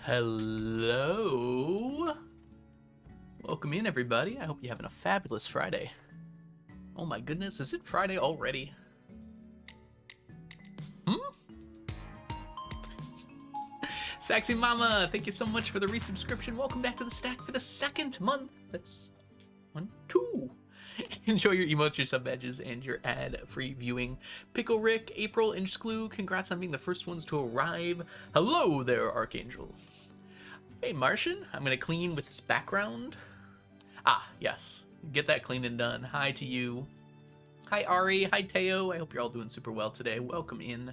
Hello. Welcome in, everybody. I hope you're having a fabulous Friday. Oh my goodness, is it Friday already? Sexy Mama, thank you so much for the resubscription. Welcome back to the stack for the second month. That's 1, 2. Enjoy your emotes, your sub badges, and your ad-free viewing. Pickle Rick, April, and Sklu, congrats on being the first ones to arrive. Hello there, Archangel. Hey, Martian, I'm gonna clean with this background. Ah, yes. Get that clean and done. Hi to you. Hi, Ari. Hi, Teo. I hope you're all doing super well today. Welcome in.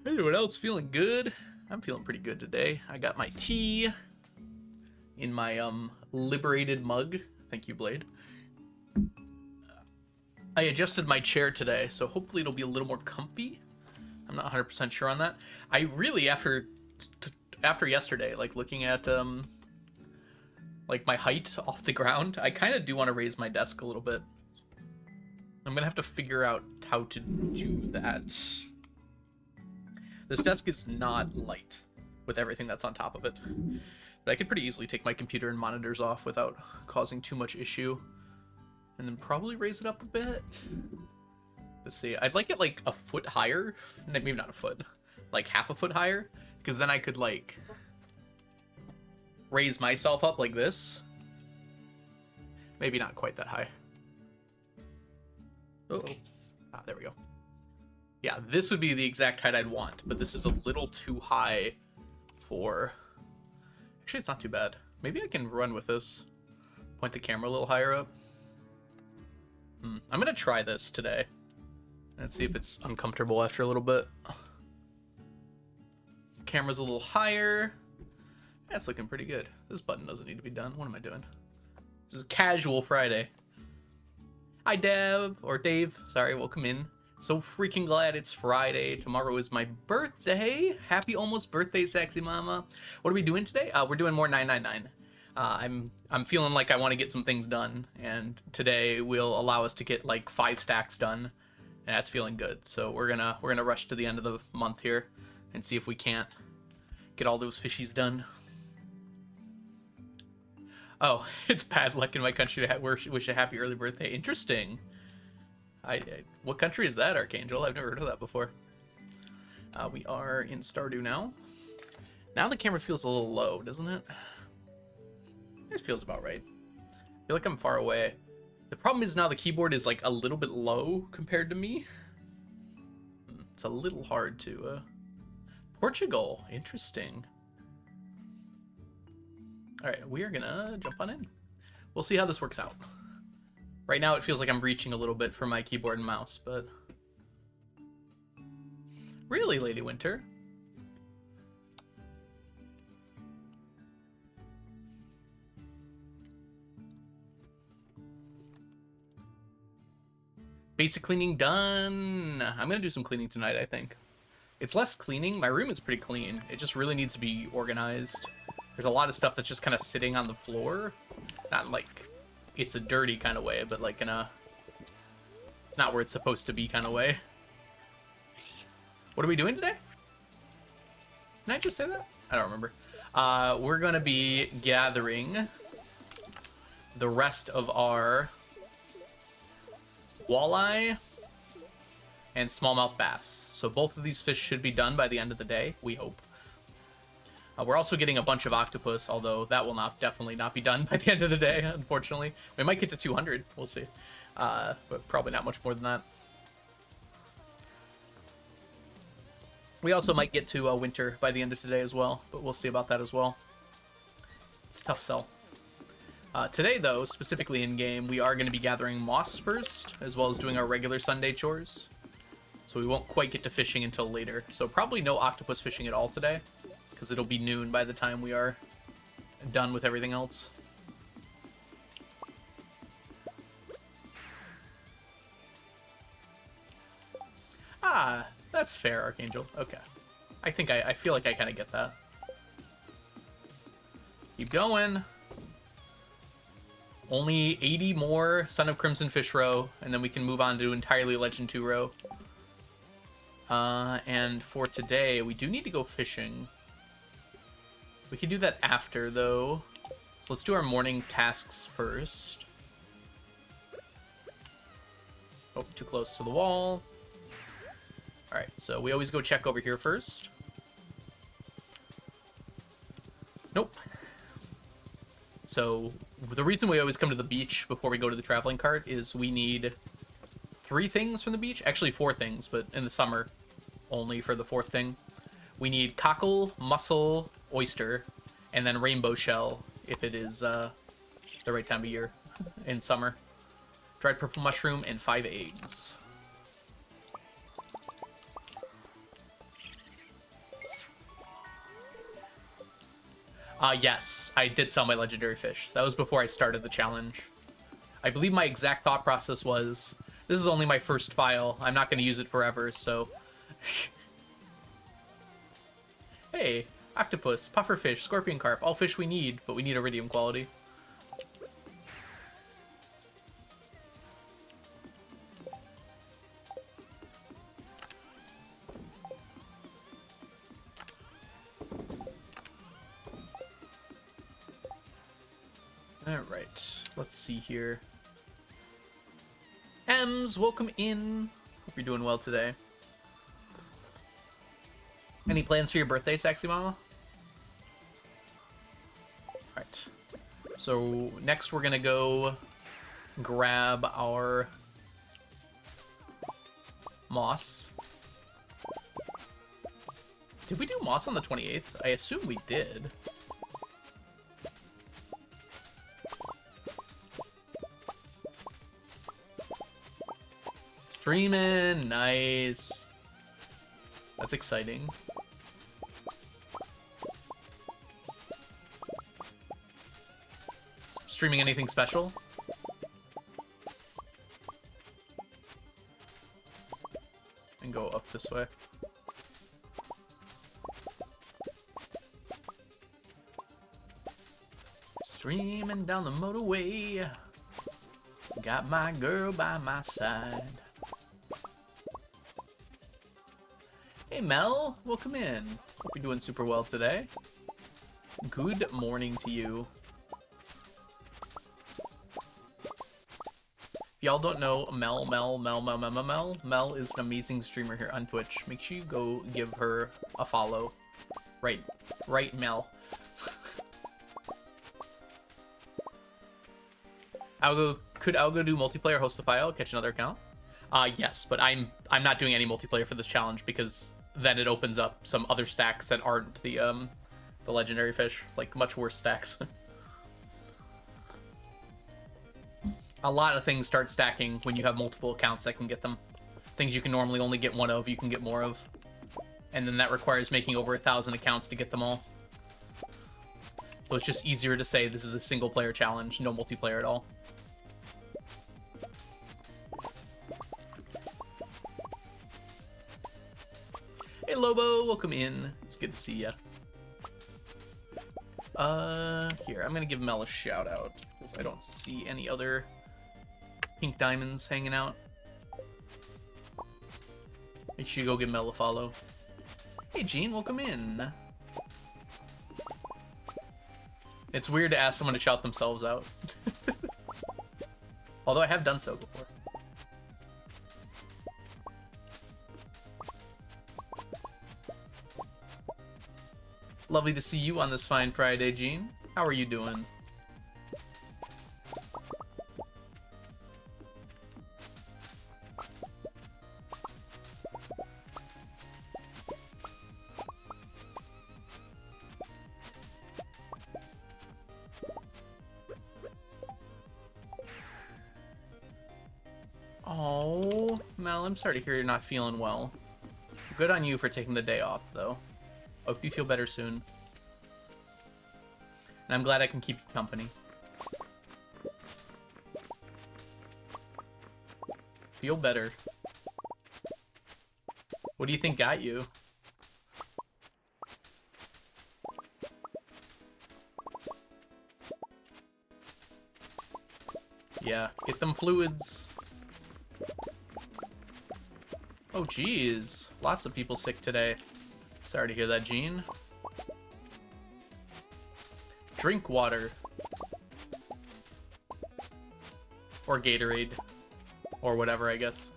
Anyone else feeling good? I'm feeling pretty good today. I got my tea in my liberated mug. Thank you, Blade. I adjusted my chair today, so hopefully it'll be a little more comfy. I'm not 100% sure on that. I really, after yesterday, like looking at like my height off the ground, I kind of do want to raise my desk a little bit. I'm gonna have to figure out how to do that. This desk is not light with everything that's on top of it, but I could pretty easily take my computer and monitors off without causing too much issue, and then probably raise it up a bit. Let's see. I'd like it like a foot higher. Maybe not a foot, like half a foot higher, because then I could like raise myself up like this. Maybe not quite that high. Oh, there we go. Yeah, this would be the exact height I'd want, but this is a little too high for... Actually, it's not too bad. Maybe I can run with this. Point the camera a little higher up. I'm gonna try this today and see if it's uncomfortable after a little bit. Camera's a little higher. That's looking pretty good. This button doesn't need to be done. What am I doing? This is casual Friday. Hi, Dev, or Dave. Sorry, welcome in. So freaking glad it's Friday. Tomorrow is my birthday. Happy almost birthday, sexy mama. What are we doing today? We're doing more 999. I'm feeling like I want to get some things done, and today will allow us to get like 5 stacks done, and that's feeling good. So we're gonna rush to the end of the month here and see if we can't get all those fishies done. Oh, it's bad luck in my country to wish a happy early birthday. Interesting. What country is that, Archangel? I've never heard of that before. We are in Stardew now. Now the camera feels a little low, doesn't it? It feels about right. I feel like I'm far away. The problem is now the keyboard is like a little bit low compared to me. It's a little hard to... Portugal. Interesting. Alright, we are gonna jump on in. We'll see how this works out. Right now it feels like I'm reaching a little bit for my keyboard and mouse, but... Really, Lady Winter? Basic cleaning done. I'm gonna do some cleaning tonight, I think. It's less cleaning. My room is pretty clean. It just really needs to be organized. There's a lot of stuff that's just kind of sitting on the floor. Not like it's a dirty kind of way, but like in a... It's not where it's supposed to be kind of way. What are we doing today? Did I just say that? I don't remember. We're gonna be gathering the rest of our walleye and smallmouth bass. So both of these fish should be done by the end of the day, we hope. We're also getting a bunch of octopus, although that will definitely not be done by the end of the day, unfortunately. We might get to 200, we'll see. But probably not much more than that. We also might get to winter by the end of today as well, but we'll see about that as well. It's a tough sell. Today, though, specifically in-game, we are going to be gathering moss first, as well as doing our regular Sunday chores. So we won't quite get to fishing until later. So probably no octopus fishing at all today, because it'll be noon by the time we are done with everything else. Ah, that's fair, Archangel. Okay. I feel like I kind of get that. Keep going. Only 80 more Son of Crimson Fish row, and then we can move on to entirely Legend 2 row. And for today, we do need to go fishing. We can do that after, though. So let's do our morning tasks first. Oh, too close to the wall. Alright, so we always go check over here first. Nope. So the reason we always come to the beach before we go to the traveling cart is we need 3 things from the beach. Actually 4 things, but in the summer only for the 4th thing. We need cockle, mussel, oyster, and then rainbow shell if it is the right time of year in summer. Dried purple mushroom and 5 eggs. Yes, I did sell my legendary fish. That was before I started the challenge. I believe my exact thought process was, this is only my first file. I'm not going to use it forever, so... Hey, octopus, pufferfish, scorpion carp, all fish we need, but we need iridium quality. Alright, let's see here. Ems, welcome in. Hope you're doing well today. Any plans for your birthday, Sexy Mama? Alright. So, next we're gonna go grab our moss. Did we do moss on the 28th? I assume we did. Streaming, nice. That's exciting. Streaming anything special? And go up this way. Streaming down the motorway. Got my girl by my side. Hey Mel, welcome in. Hope you're doing super well today. Good morning to you. If y'all don't know Mel is an amazing streamer here on Twitch. Make sure you go give her a follow. Right, Mel. Could Algo do multiplayer, host the file, catch another account? Yes, but I'm not doing any multiplayer for this challenge because then it opens up some other stacks that aren't the legendary fish, like much worse stacks. A lot of things start stacking when you have multiple accounts that can get them. Things you can normally only get one of, you can get more of. And then that requires making over 1,000 accounts to get them all. So it's just easier to say this is a single player challenge, no multiplayer at all. Hey Lobo, welcome in. It's good to see ya. Here, I'm gonna give Mel a shout out because I don't see any other pink diamonds hanging out. Make sure you go give Mel a follow. Hey Gene, welcome in. It's weird to ask someone to shout themselves out. Although I have done so before. Lovely to see you on this fine Friday, Gene. How are you doing? Oh, Mel, I'm sorry to hear you're not feeling well. Good on you for taking the day off, though. Hope you feel better soon. And I'm glad I can keep you company. Feel better. What do you think got you? Yeah, get them fluids. Oh, geez. Lots of people sick today. Sorry to hear that, Gene. Drink water. Or Gatorade. Or whatever, I guess.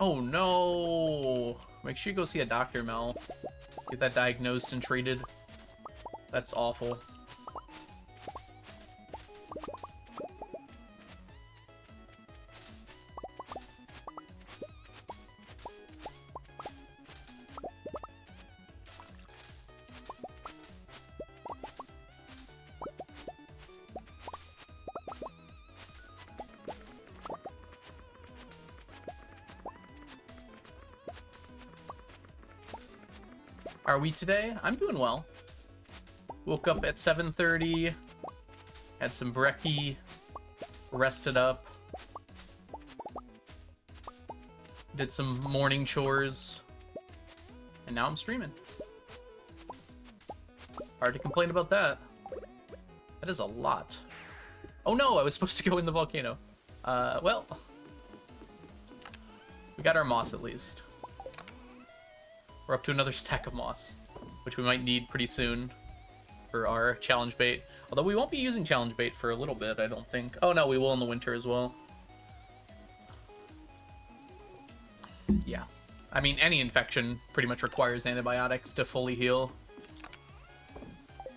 Oh no! Make sure you go see a doctor, Mel. Get that diagnosed and treated. That's awful. Are we today? I'm doing well. Woke up at 7:30, had some brekkie, rested up, did some morning chores, and now I'm streaming. Hard to complain about that. That is a lot. Oh no, I was supposed to go in the volcano. Well, we got our moss at least. We're up to another stack of moss, which we might need pretty soon for our challenge bait. Although we won't be using challenge bait for a little bit, I don't think. Oh no, we will in the winter as well. Yeah. I mean, any infection pretty much requires antibiotics to fully heal.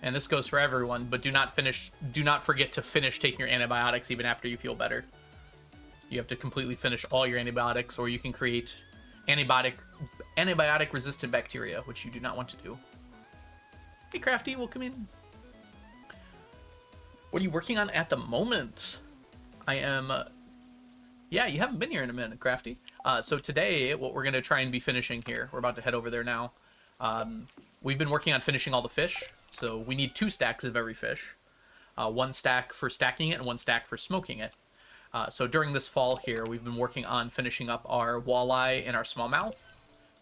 And this goes for everyone, but do not forget to finish taking your antibiotics even after you feel better. You have to completely finish all your antibiotics, or you can create antibiotic resistant bacteria, which you do not want to do. Hey Crafty, welcome in. What are you working on at the moment? I am yeah, you haven't been here in a minute, Crafty. So today what we're going to try and be finishing here, we're about to head over there now. We've been working on finishing all the fish, so we need 2 stacks of every fish. 1 stack for stacking it and 1 stack for smoking it. So during this fall here, we've been working on finishing up our walleye and our smallmouth.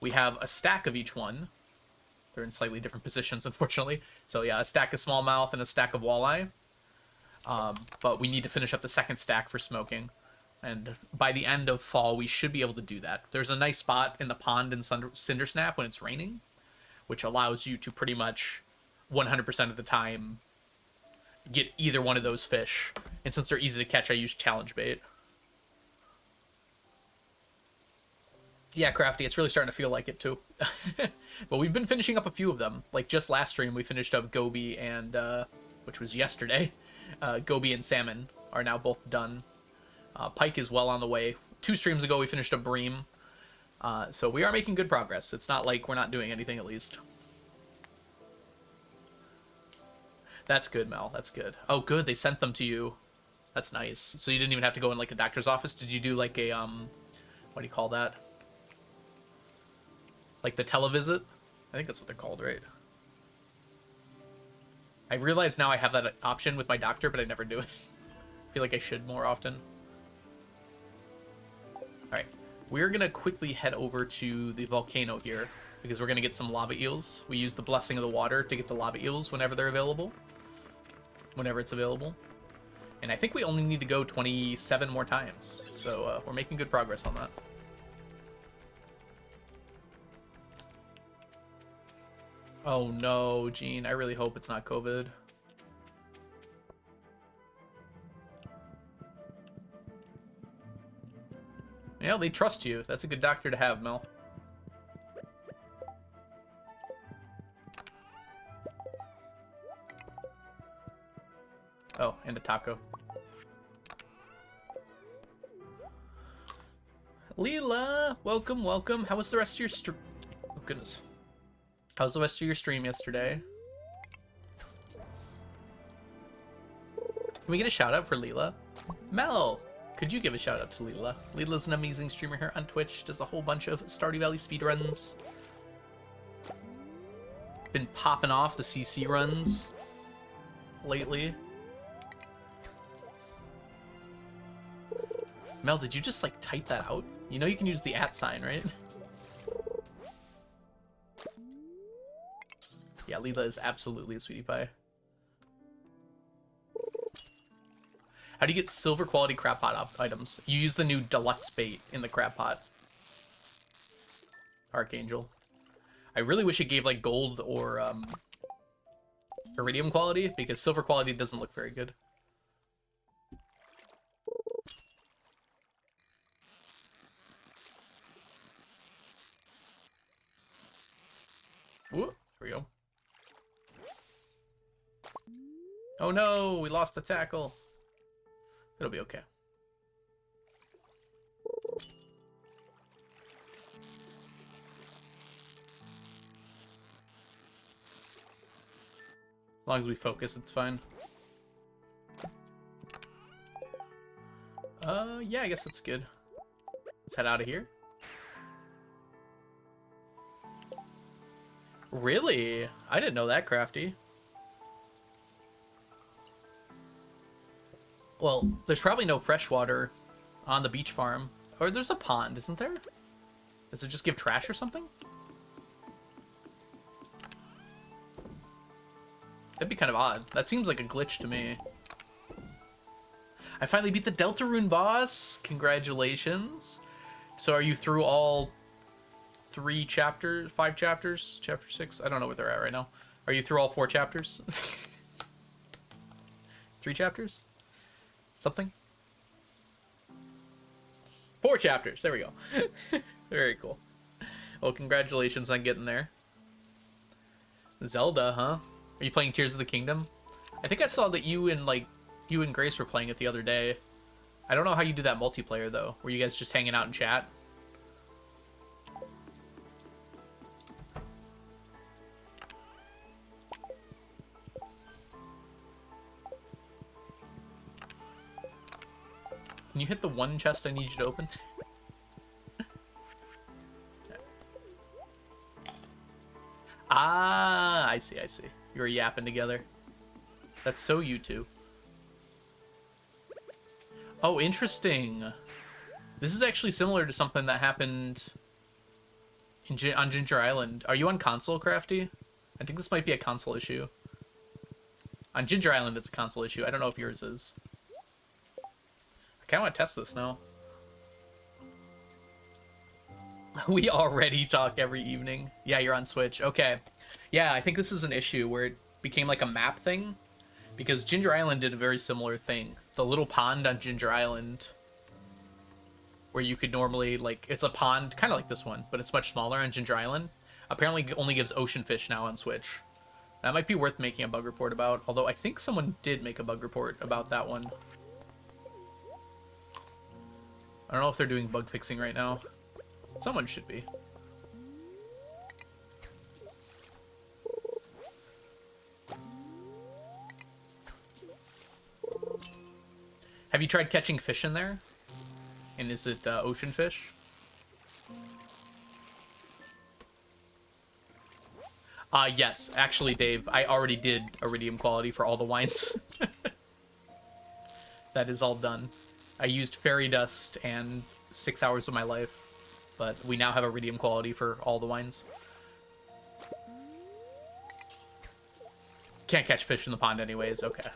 We have a stack of each one. They're in slightly different positions, unfortunately. So yeah, a stack of smallmouth and a stack of walleye. But we need to finish up the 2nd stack for smoking. And by the end of fall, we should be able to do that. There's a nice spot in the pond in Cindersnap when it's raining, which allows you to pretty much 100% of the time get either one of those fish. And since they're easy to catch, I use challenge bait. Yeah, Crafty, it's really starting to feel like it too. But we've been finishing up a few of them. Like just last stream, we finished up goby and, which was yesterday. Goby and salmon are now both done. Pike is well on the way. 2 streams ago, we finished up bream. So we are making good progress. It's not like we're not doing anything, at least. That's good, Mel. That's good. Oh, good. They sent them to you. That's nice. So you didn't even have to go in, like, a doctor's office? Did you do, like, a, what do you call that? Like the televisit? I think that's what they're called, right? I realize now I have that option with my doctor, but I never do it. I feel like I should more often. Alright. We're going to quickly head over to the volcano here, because we're going to get some lava eels. We use the blessing of the water to get the lava eels whenever they're available. Whenever it's available. And I think we only need to go 27 more times. So we're making good progress on that. Oh no, Gene. I really hope it's not COVID. Yeah, they trust you. That's a good doctor to have, Mel. Oh, and a taco. Leela, welcome, welcome. How was the rest of your stream? Oh, goodness. How was the rest of your stream yesterday? Can we get a shout out for Leela? Mel, could you give a shout out to Leela? Leela's an amazing streamer here on Twitch. Does a whole bunch of Stardew Valley speedruns. Been popping off the CC runs lately. Mel, did you just, like, type that out? You know you can use the @ sign, right? Yeah, Leela is absolutely a sweetie pie. How do you get silver quality crab pot items? You use the new deluxe bait in the crab pot. Archangel. I really wish it gave, like, gold or iridium quality, because silver quality doesn't look very good. Ooh, here we go. Oh no, we lost the tackle. It'll be okay. As long as we focus, it's fine. Yeah, I guess that's good. Let's head out of here. Really? I didn't know that, Crafty. Well, there's probably no freshwater on the beach farm. Or there's a pond, isn't there? Does it just give trash or something? That'd be kind of odd. That seems like a glitch to me. I finally beat the Deltarune boss. Congratulations. So are you through all 5 chapters? Chapter 6? I don't know where they're at right now. Are you through all 4 chapters? 3 chapters? Something? 4 chapters. There we go. Very cool. Well, congratulations on getting there. Zelda, huh? Are you playing Tears of the Kingdom? I think I saw that you and Grace were playing it the other day. I don't know how you do that multiplayer, though. Were you guys just hanging out in chat? Can you hit the one chest I need you to open? Ah, I see, I see. You were yapping together. That's so you two. Oh, interesting. This is actually similar to something that happened on Ginger Island. Are you on console, Crafty? I think this might be a console issue. On Ginger Island, it's a console issue. I don't know if yours is. I kind of want to test this now. We already talk every evening. Yeah, you're on Switch. Okay. Yeah, I think this is an issue where it became like a map thing. Because Ginger Island did a very similar thing. The little pond on Ginger Island, where you could normally, like, it's a pond, kind of like this one, but it's much smaller on Ginger Island. Apparently only gives ocean fish now on Switch. That might be worth making a bug report about, although I think someone did make a bug report about that one. I don't know if they're doing bug fixing right now. Someone should be. Have you tried catching fish in there? And is it ocean fish? Yes. Actually, Dave, I already did iridium quality for all the wines. That is all done. I used fairy dust and 6 hours of my life, but we now have iridium quality for all the wines. Can't catch fish in the pond anyways, okay.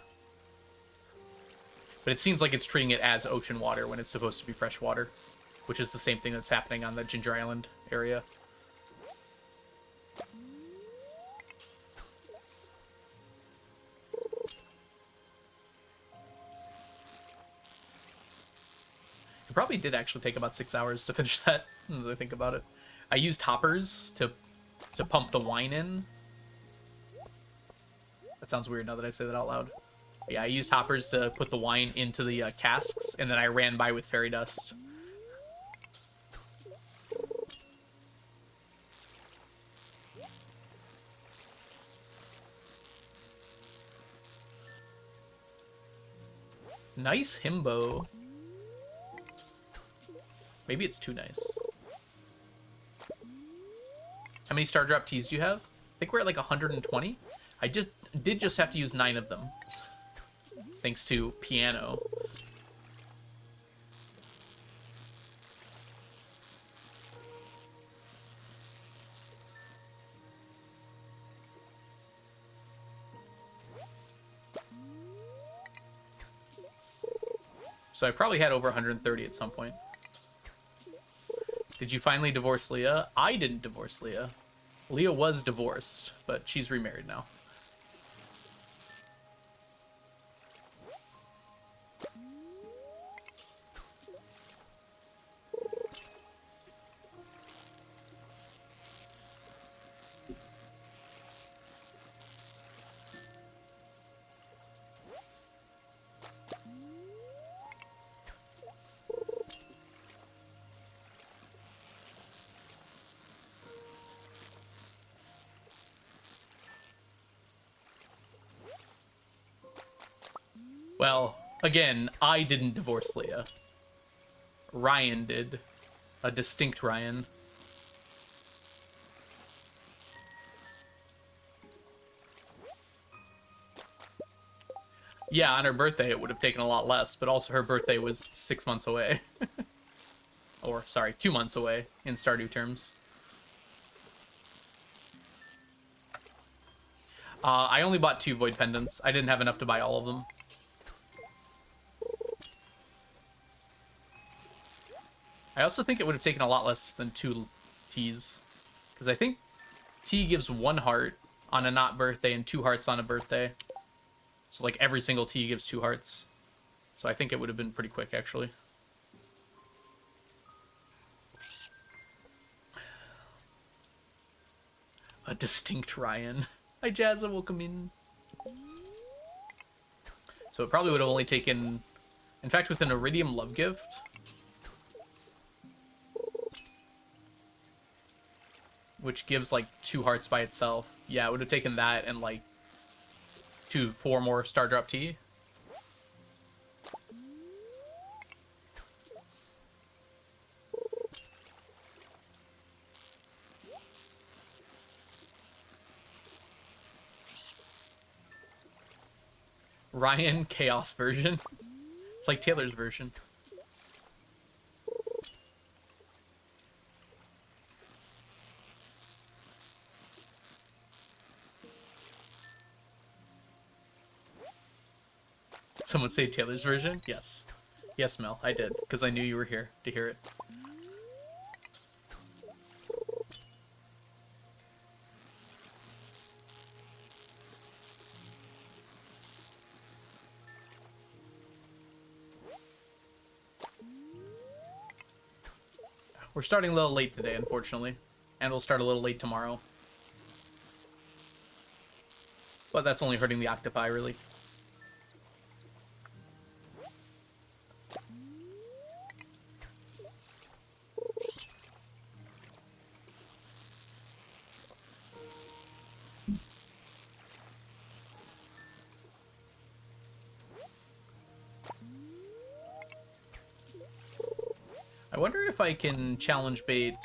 But it seems like it's treating it as ocean water when it's supposed to be fresh water, which is the same thing that's happening on the Ginger Island area. It probably did actually take about 6 hours to finish that, now that I think about it. I used hoppers to pump the wine in. That sounds weird now that I say that out loud. Yeah, I used hoppers to put the wine into the casks, and then I ran by with fairy dust. Nice himbo. Maybe it's too nice. How many star drop teas do you have? I think we're at like 120. I did just have to use 9 of them. Thanks to piano. So I probably had over 130 at some point. Did you finally divorce Leah? I didn't divorce Leah. Leah was divorced, but she's remarried now. Well, again, I didn't divorce Leah. Ryan did. A distinct Ryan. Yeah, on her birthday it would have taken a lot less, but also her birthday was 6 months away. Or, sorry, 2 months away in Stardew terms. I only bought 2 void pendants. I didn't have enough to buy all of them. I also think it would have taken a lot less than 2 teas. Because I think tea gives 1 heart on a not birthday and 2 hearts on a birthday. So like every single tea gives 2 hearts. So I think it would have been pretty quick actually. A distinct Ryan. Hi Jazza, welcome in. So it probably would have only taken... In fact, with an Iridium Love Gift... which gives like 2 hearts by itself. Yeah, it would have taken that and like 4 more Star Drop Tea. Ryan Chaos version. It's like Taylor's version. Someone say Taylor's version? Yes. Yes, Mel, I did, because I knew you were here to hear it. We're starting a little late today, unfortunately. And we'll start a little late tomorrow. But that's only hurting the octopi, really. I wonder if I can challenge bait.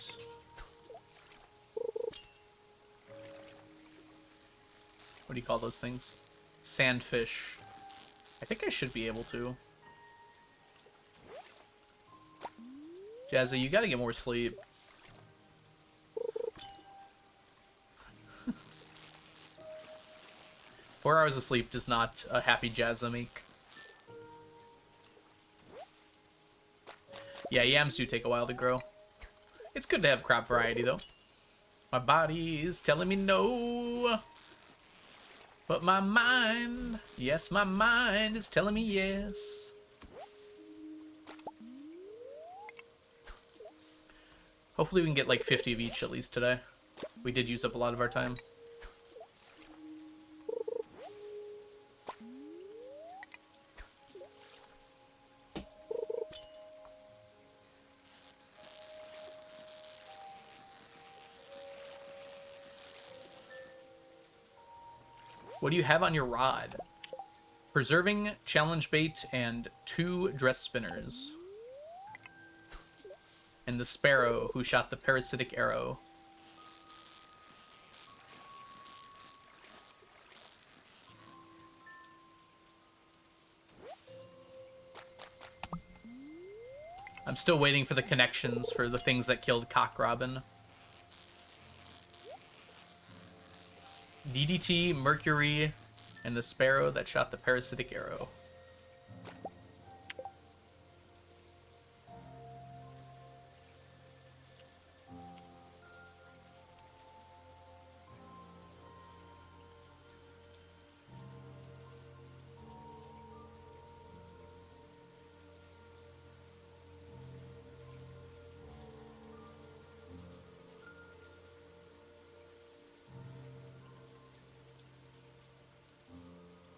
What do you call those things? Sandfish. I think I should be able to. Jazzy, you gotta get more sleep. 4 hours of sleep does not a happy Jazza make. Yeah, yams do take a while to grow. It's good to have crop variety, though. My body is telling me no. But my mind, yes, my mind is telling me yes. Hopefully we can get like 50 of each at least today. We did use up a lot of our time. What do you have on your rod? Preserving, challenge bait, and 2 dress spinners. And the sparrow who shot the parasitic arrow. I'm still waiting for the connections for the things that killed Cock Robin. DDT, Mercury, and the sparrow that shot the parasitic arrow.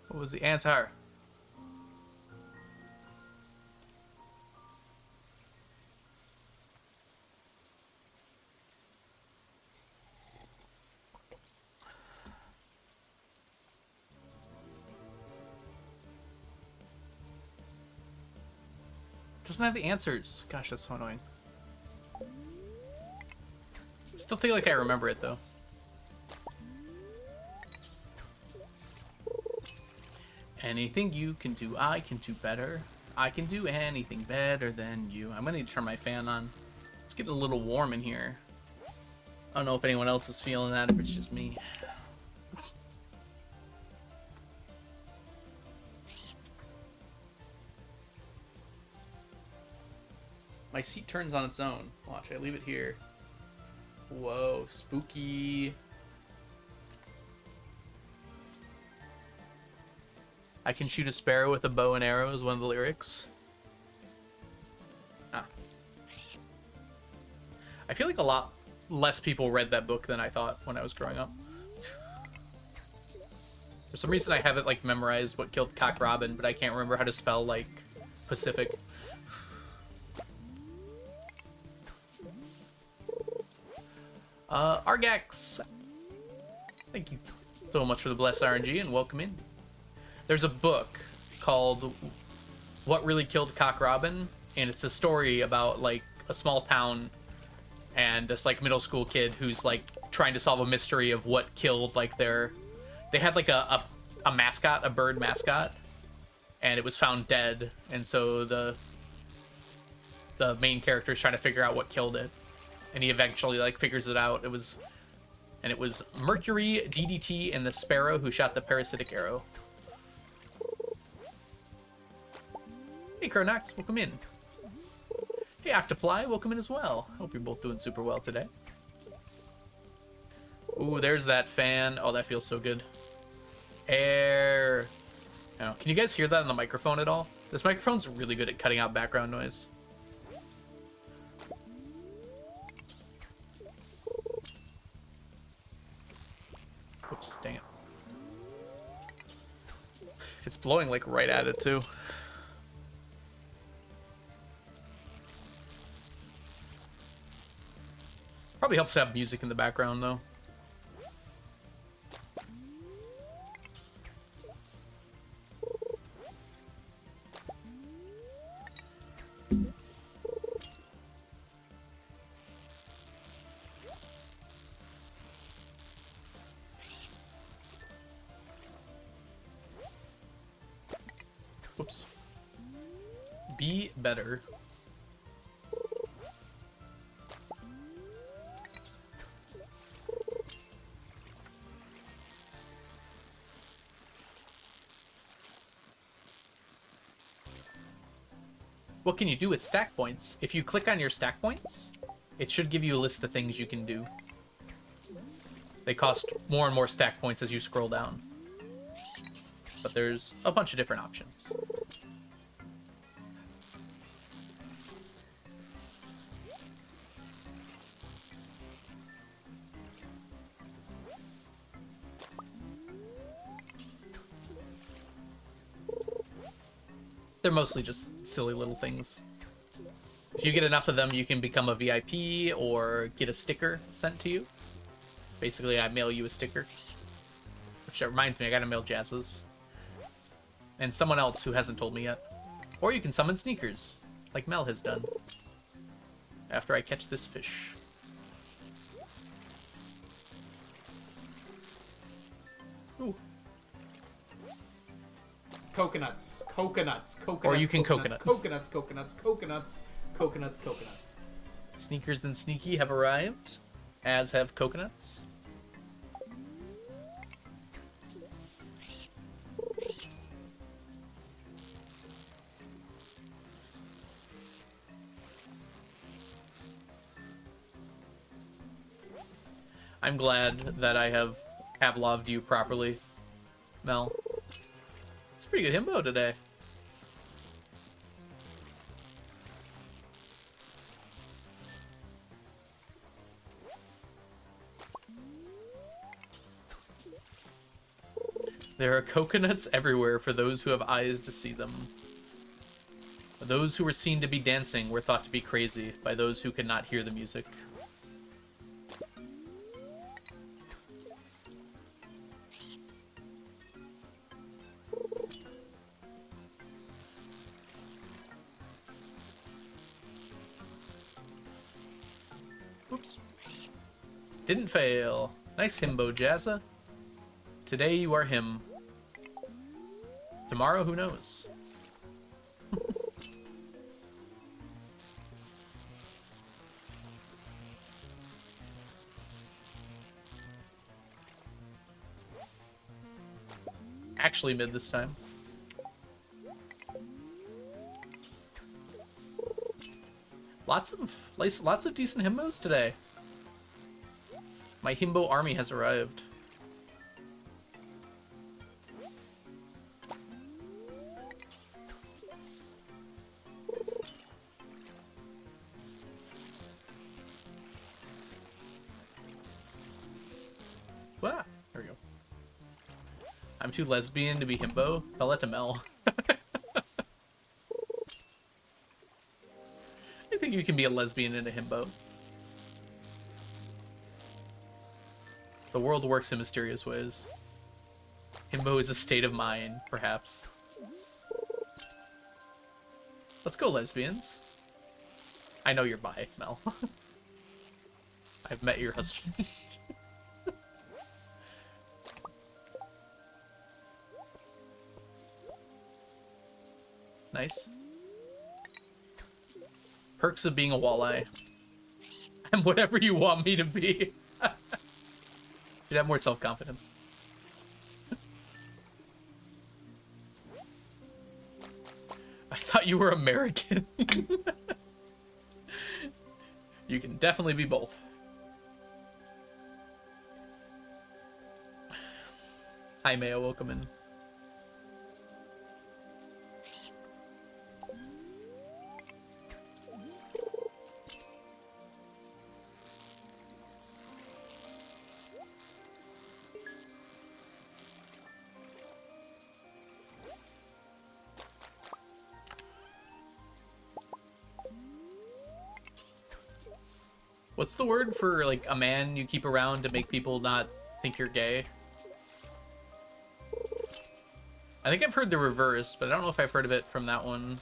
What was the answer? Doesn't have the answers. Gosh, that's so annoying. Still feel like I remember it, though. Anything you can do, I can do better. I can do anything better than you. I'm gonna need to turn my fan on. It's getting a little warm in here. I don't know if anyone else is feeling that, if it's just me. My seat turns on its own. Watch, I leave it here. Whoa, spooky. I can shoot a sparrow with a bow and arrow is one of the lyrics. Ah. I feel like a lot less people read that book than I thought when I was growing up. For some reason I have it like memorized what killed Cock Robin, but I can't remember how to spell like Pacific. Argax, thank you so much for the blessed RNG and welcome in. There's a book called What Really Killed Cock Robin, and it's a story about like a small town and this like middle school kid who's like trying to solve a mystery of what killed like they had like a mascot, a bird mascot, and it was found dead, and so the main character is trying to figure out what killed it, and he eventually like figures it out. It was Mercury, DDT, and the sparrow who shot the parasitic arrow. Hey Cronox, welcome in. Hey Octoply, welcome in as well. Hope you're both doing super well today. Ooh, there's that fan. Oh, that feels so good. Air. Oh, can you guys hear that on the microphone at all? This microphone's really good at cutting out background noise. Oops, dang it. It's blowing like right at it too. Probably helps to have music in the background though. Whoops. Be better. What can you do with stack points? If you click on your stack points, it should give you a list of things you can do. They cost more and more stack points as you scroll down. But there's a bunch of different options. They're mostly just silly little things. If you get enough of them, you can become a VIP or get a sticker sent to you. Basically, I mail you a sticker. Which reminds me, I gotta mail Jazz's. And someone else who hasn't told me yet. Or you can summon sneakers, like Mel has done. After I catch this fish. Ooh. Coconuts. Or you can coconut. Coconuts. Sneakers and Sneaky have arrived, as have coconuts. I'm glad that I have Pavloved you properly, Mel. It's a pretty good himbo today. There are coconuts everywhere for those who have eyes to see them. Those who were seen to be dancing were thought to be crazy by those who could not hear the music. Oops. Didn't fail. Nice himbo, Jazza. Today you are him. Tomorrow, who knows? Actually mid this time. Lots of decent himbos today. My himbo army has arrived. Wow, there we go. I'm too lesbian to be himbo. Tell that to Mel. I think you can be a lesbian and a himbo. The world works in mysterious ways. Himbo is a state of mind, perhaps. Let's go, lesbians. I know you're bi, Mel. I've met your husband. Nice. Perks of being a walleye. I'm whatever you want me to be. Should have more self-confidence. I thought you were American. You can definitely be both. Hi, Mayo. Welcome in. What's the word for, like, a man you keep around to make people not think you're gay? I think I've heard the reverse, but I don't know if I've heard of it from that one.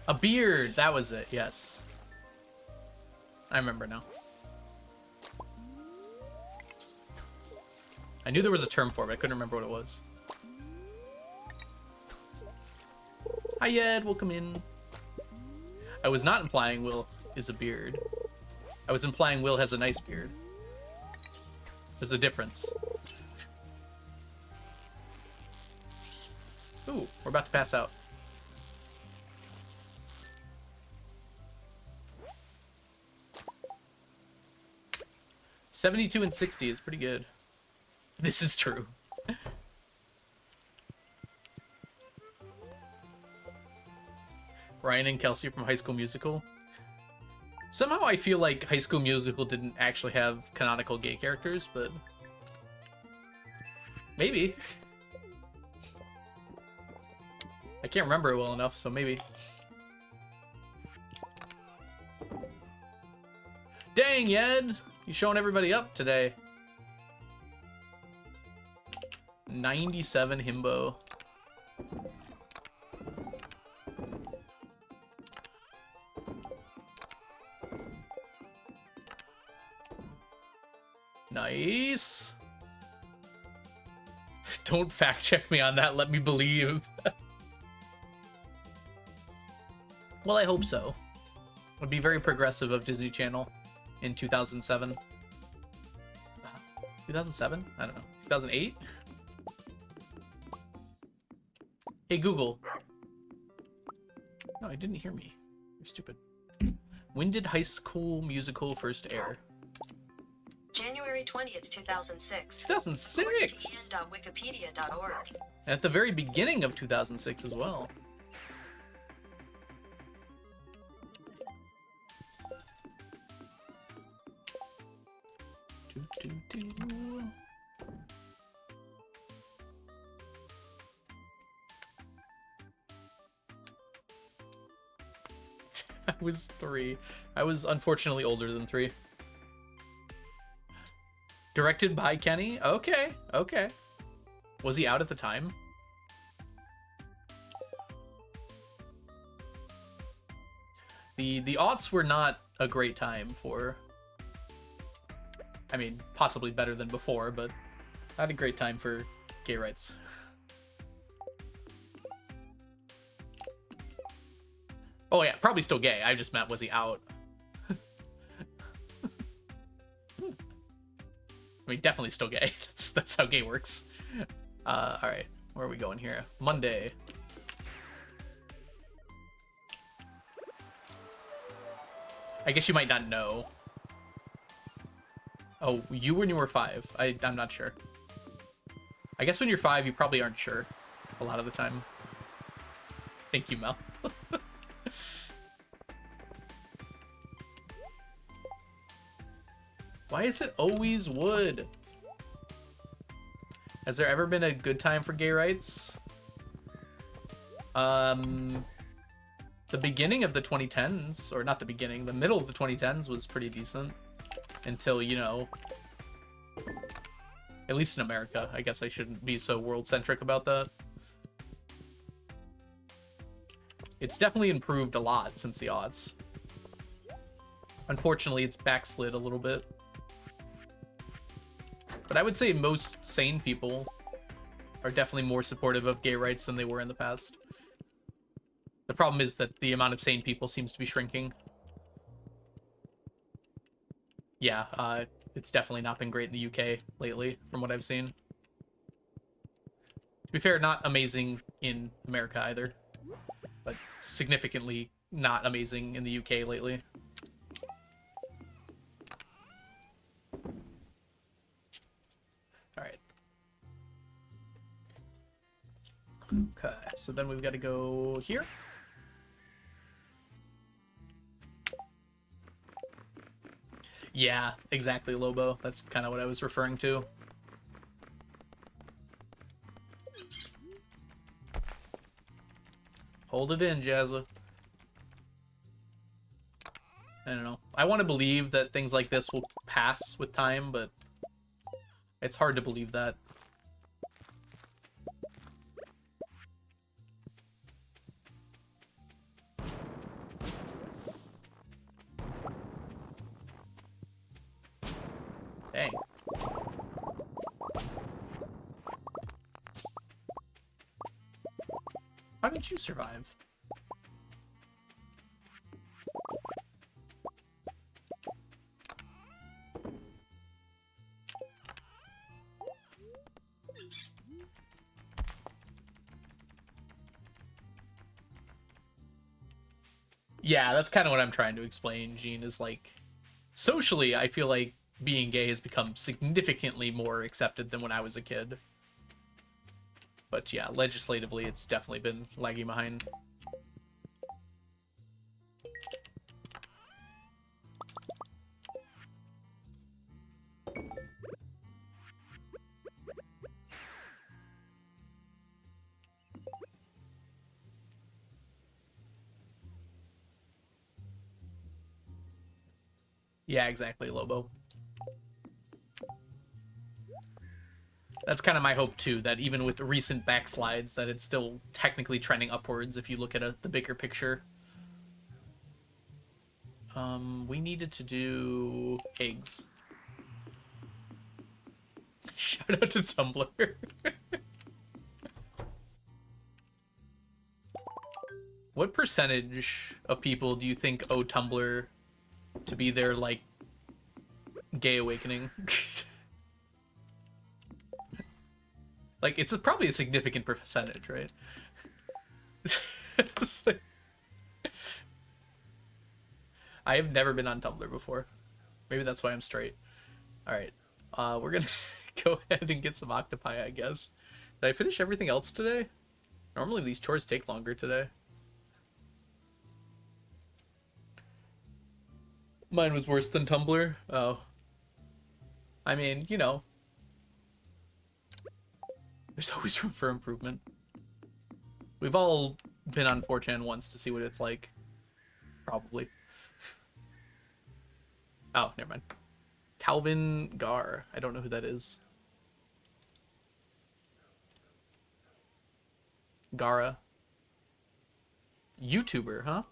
A beard! That was it, yes. I remember now. I knew there was a term for it, but I couldn't remember what it was. Hi, Ed. Welcome in. I was not implying Will is a beard. I was implying Will has a nice beard. There's a difference. Ooh, we're about to pass out. $72 and $60 is pretty good. This is true. Ryan and Kelsey from High School Musical. Somehow I feel like High School Musical didn't actually have canonical gay characters, but maybe. I can't remember it well enough, so maybe. Dang, Ed! You showing everybody up today. 97 himbo. Nice. Don't fact check me on that. Let me believe. Well, I hope so. It would be very progressive of Disney Channel in 2007. 2007? I don't know. 2008? Hey, Google. No, I didn't hear me. You're stupid. When did High School Musical first air? January 20th, 2006. 2006? TN.wikipedia.org. At the very beginning of 2006 as well. I was 3. I was unfortunately older than 3. Directed by Kenny? Okay, okay. Was he out at the time? The aughts were not a great time for... I mean, possibly better than before, but not a great time for gay rights. Oh yeah, probably still gay. I just meant, was he out? I mean, definitely still gay. That's how gay works. All right, where are we going here? Monday. I guess you might not know. Oh, you when you were 5. I'm not sure. I guess when you're 5, you probably aren't sure a lot of the time. Thank you, Mel. Why is it always wood? Has there ever been a good time for gay rights? The beginning of the 2010s, or not the beginning, the middle of the 2010s was pretty decent. Until, you know, at least in America. I guess I shouldn't be so world-centric about that. It's definitely improved a lot since the aughts. Unfortunately, it's backslid a little bit. But I would say most sane people are definitely more supportive of gay rights than they were in the past. The problem is that the amount of sane people seems to be shrinking. Yeah, it's definitely not been great in the UK lately, from what I've seen. To be fair, not amazing in America either, but significantly not amazing in the UK lately. All right. Okay, so then we've got to go here. Yeah, exactly, Lobo. That's kind of what I was referring to. Hold it in, Jazza. I don't know. I want to believe that things like this will pass with time, but it's hard to believe that. Dang. How did you survive? Yeah, that's kind of what I'm trying to explain, Gene, is like, socially, I feel like being gay has become significantly more accepted than when I was a kid. But yeah, legislatively, it's definitely been lagging behind. Yeah, exactly, Lobo. That's kind of my hope too, that even with recent backslides, that it's still technically trending upwards if you look at the bigger picture. We needed to do eggs. Shout out to Tumblr. What percentage of people do you think owe Tumblr to be their, like, gay awakening? Like, it's probably a significant percentage, right? I have never been on Tumblr before. Maybe that's why I'm straight. Alright. We're gonna go ahead and get some octopi, I guess. Did I finish everything else today? Normally these chores take longer today. Mine was worse than Tumblr. Oh. I mean, you know. There's always room for improvement. We've all been on 4chan once to see what it's like. Probably. Oh, never mind. Calvin Gar. I don't know who that is. Gara. YouTuber, huh?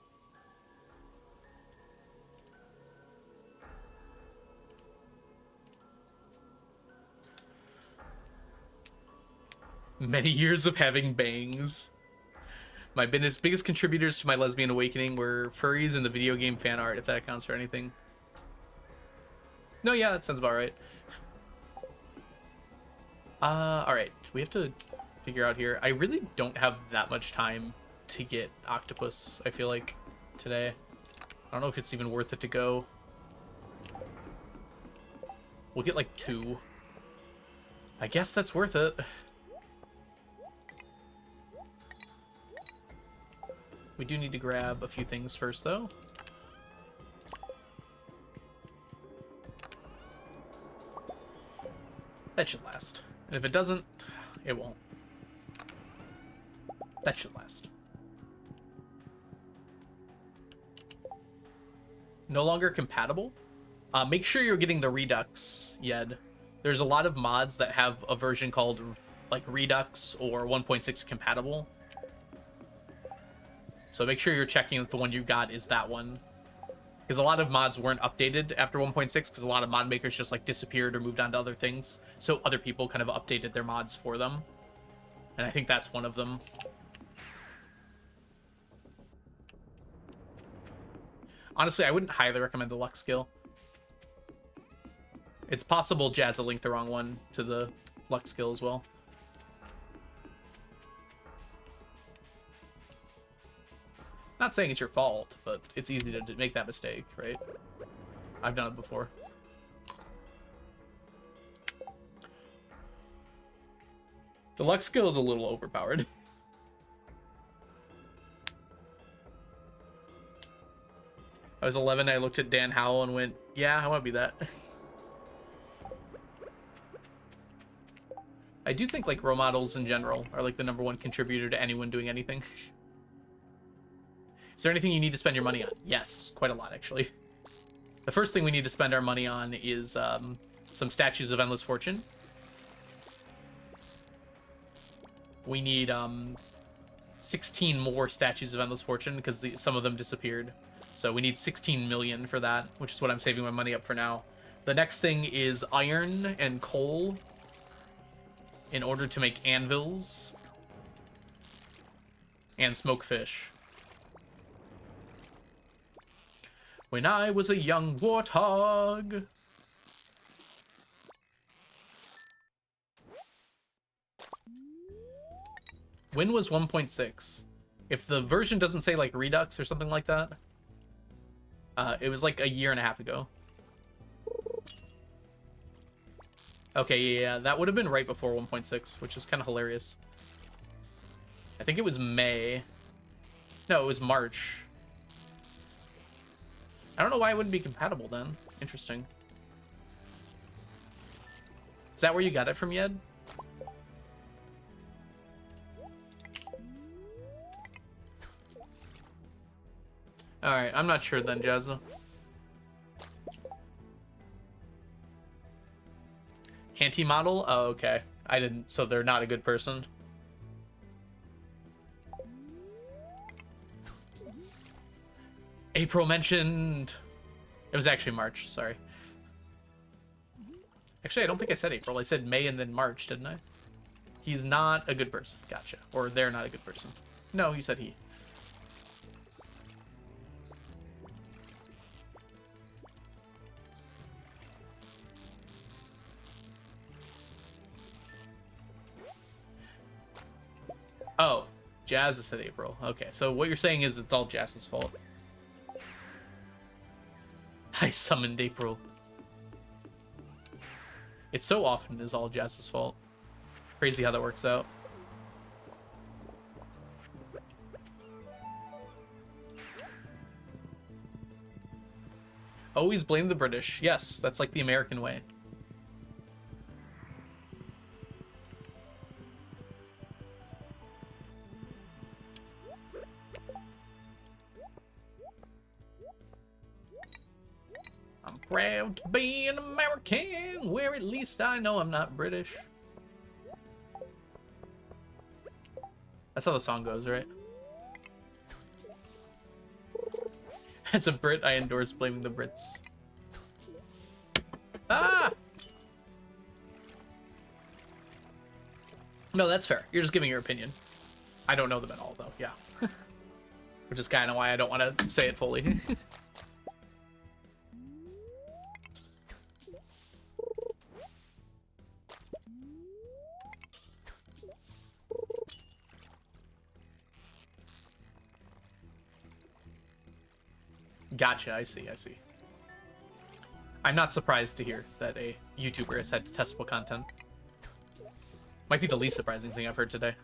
Many years of having bangs. My biggest contributors to my lesbian awakening were furries and the video game fan art, if that accounts for anything. No, yeah, that sounds about right. Alright. We have to figure out here. I really don't have that much time to get octopus, I feel like, today. I don't know if it's even worth it to go. We'll get like 2. I guess that's worth it. We do need to grab a few things first, though. That should last. And if it doesn't, it won't. That should last. No longer compatible? Make sure you're getting the Redux, Yed. There's a lot of mods that have a version called like Redux or 1.6 compatible. So make sure you're checking that the one you got is that one. Because a lot of mods weren't updated after 1.6 because a lot of mod makers just like disappeared or moved on to other things. So other people kind of updated their mods for them. And I think that's one of them. Honestly, I wouldn't highly recommend the luck skill. It's possible Jazza linked the wrong one to the luck skill as well. Not saying it's your fault, but it's easy to make that mistake, right? I've done it before. The luck skill is a little overpowered. I was 11, I looked at Dan Howell and went, yeah, I want to be that. I do think, like, role models in general are, like, the #1 contributor to anyone doing anything. Is there anything you need to spend your money on? Yes, quite a lot, actually. The first thing we need to spend our money on is some statues of Endless Fortune. We need 16 more statues of Endless Fortune because some of them disappeared. So we need 16 million for that, which is what I'm saving my money up for now. The next thing is iron and coal in order to make anvils and smoke fish. When I was a young warthog. When was 1.6? If the version doesn't say like Redux or something like that, it was like a year and a half ago. Okay, yeah, that would have been right before 1.6, which is kind of hilarious. I think it was May. No, it was March. I don't know why it wouldn't be compatible then. Interesting. Is that where you got it from, Yed? Alright, I'm not sure then, Jazza. Anti-model? Oh, okay. I didn't, so they're not a good person. April mentioned... It was actually March, sorry. Actually, I don't think I said April. I said May and then March, didn't I? He's not a good person. Gotcha. Or they're not a good person. No, you said he. Oh, Jazz said April. Okay, so what you're saying is it's all Jazz's fault. I summoned April. It so often is all Jazz's fault. Crazy how that works out. Always blame the British. Yes, that's like the American way. I'm proud to be an American, where at least I know I'm not British. That's how the song goes, right? As a Brit, I endorse blaming the Brits. Ah! No, that's fair. You're just giving your opinion. I don't know them at all, though. Yeah. Which is kind of why I don't want to say it fully. Gotcha, I see, I see. I'm not surprised to hear that a YouTuber has had detestable content. Might be the least surprising thing I've heard today.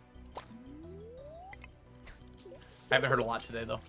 I haven't heard a lot today, though.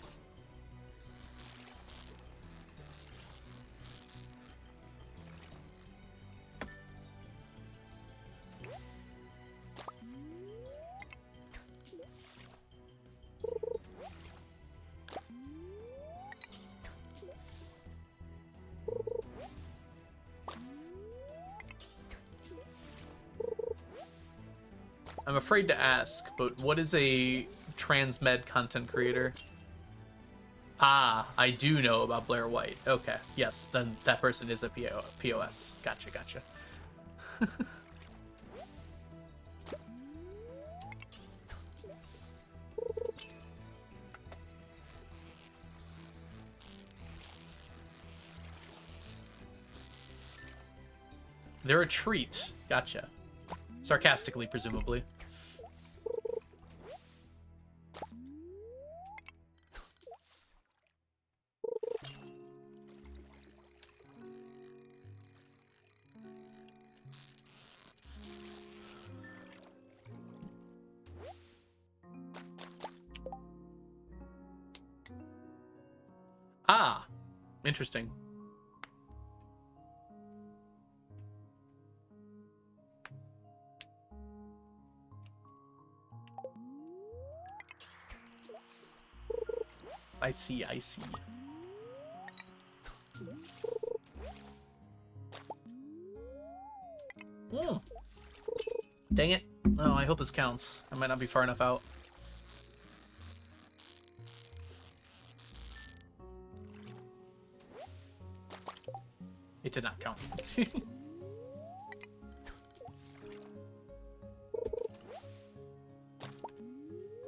I'm afraid to ask, but what is a transmed content creator? Ah, I do know about Blair White. Okay, yes, then that person is a POS. Gotcha, gotcha. They're a treat. Gotcha. Sarcastically, presumably. Ah, interesting. I see, I see. Mm. Dang it. Oh, I hope this counts. I might not be far enough out. It did not count.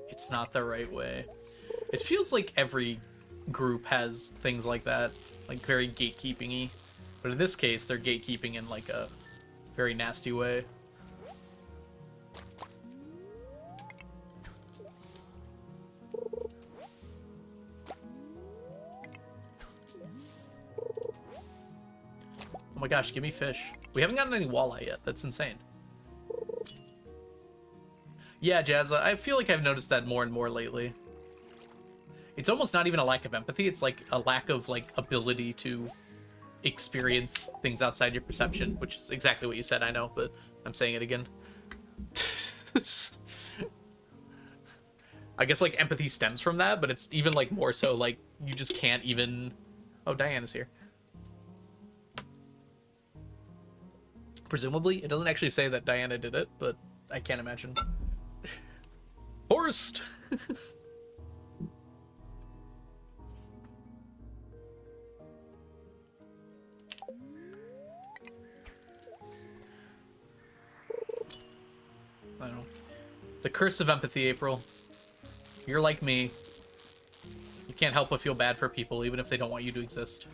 It's not the right way. It feels like every group has things like that, like very gatekeeping-y. But in this case, they're gatekeeping in like a very nasty way. Oh my gosh, give me fish. We haven't gotten any walleye yet. That's insane. Yeah, Jazza, I feel like I've noticed that more and more lately. It's almost not even a lack of empathy. It's like a lack of like ability to experience things outside your perception, which is exactly what you said, I know, but I'm saying it again. I guess like empathy stems from that, but it's even like more so like you just can't even... Oh, Diana's here. Presumably, it doesn't actually say that Diana did it, but I can't imagine. Horst! I don't know. The curse of empathy, April. You're like me. You can't help but feel bad for people, even if they don't want you to exist.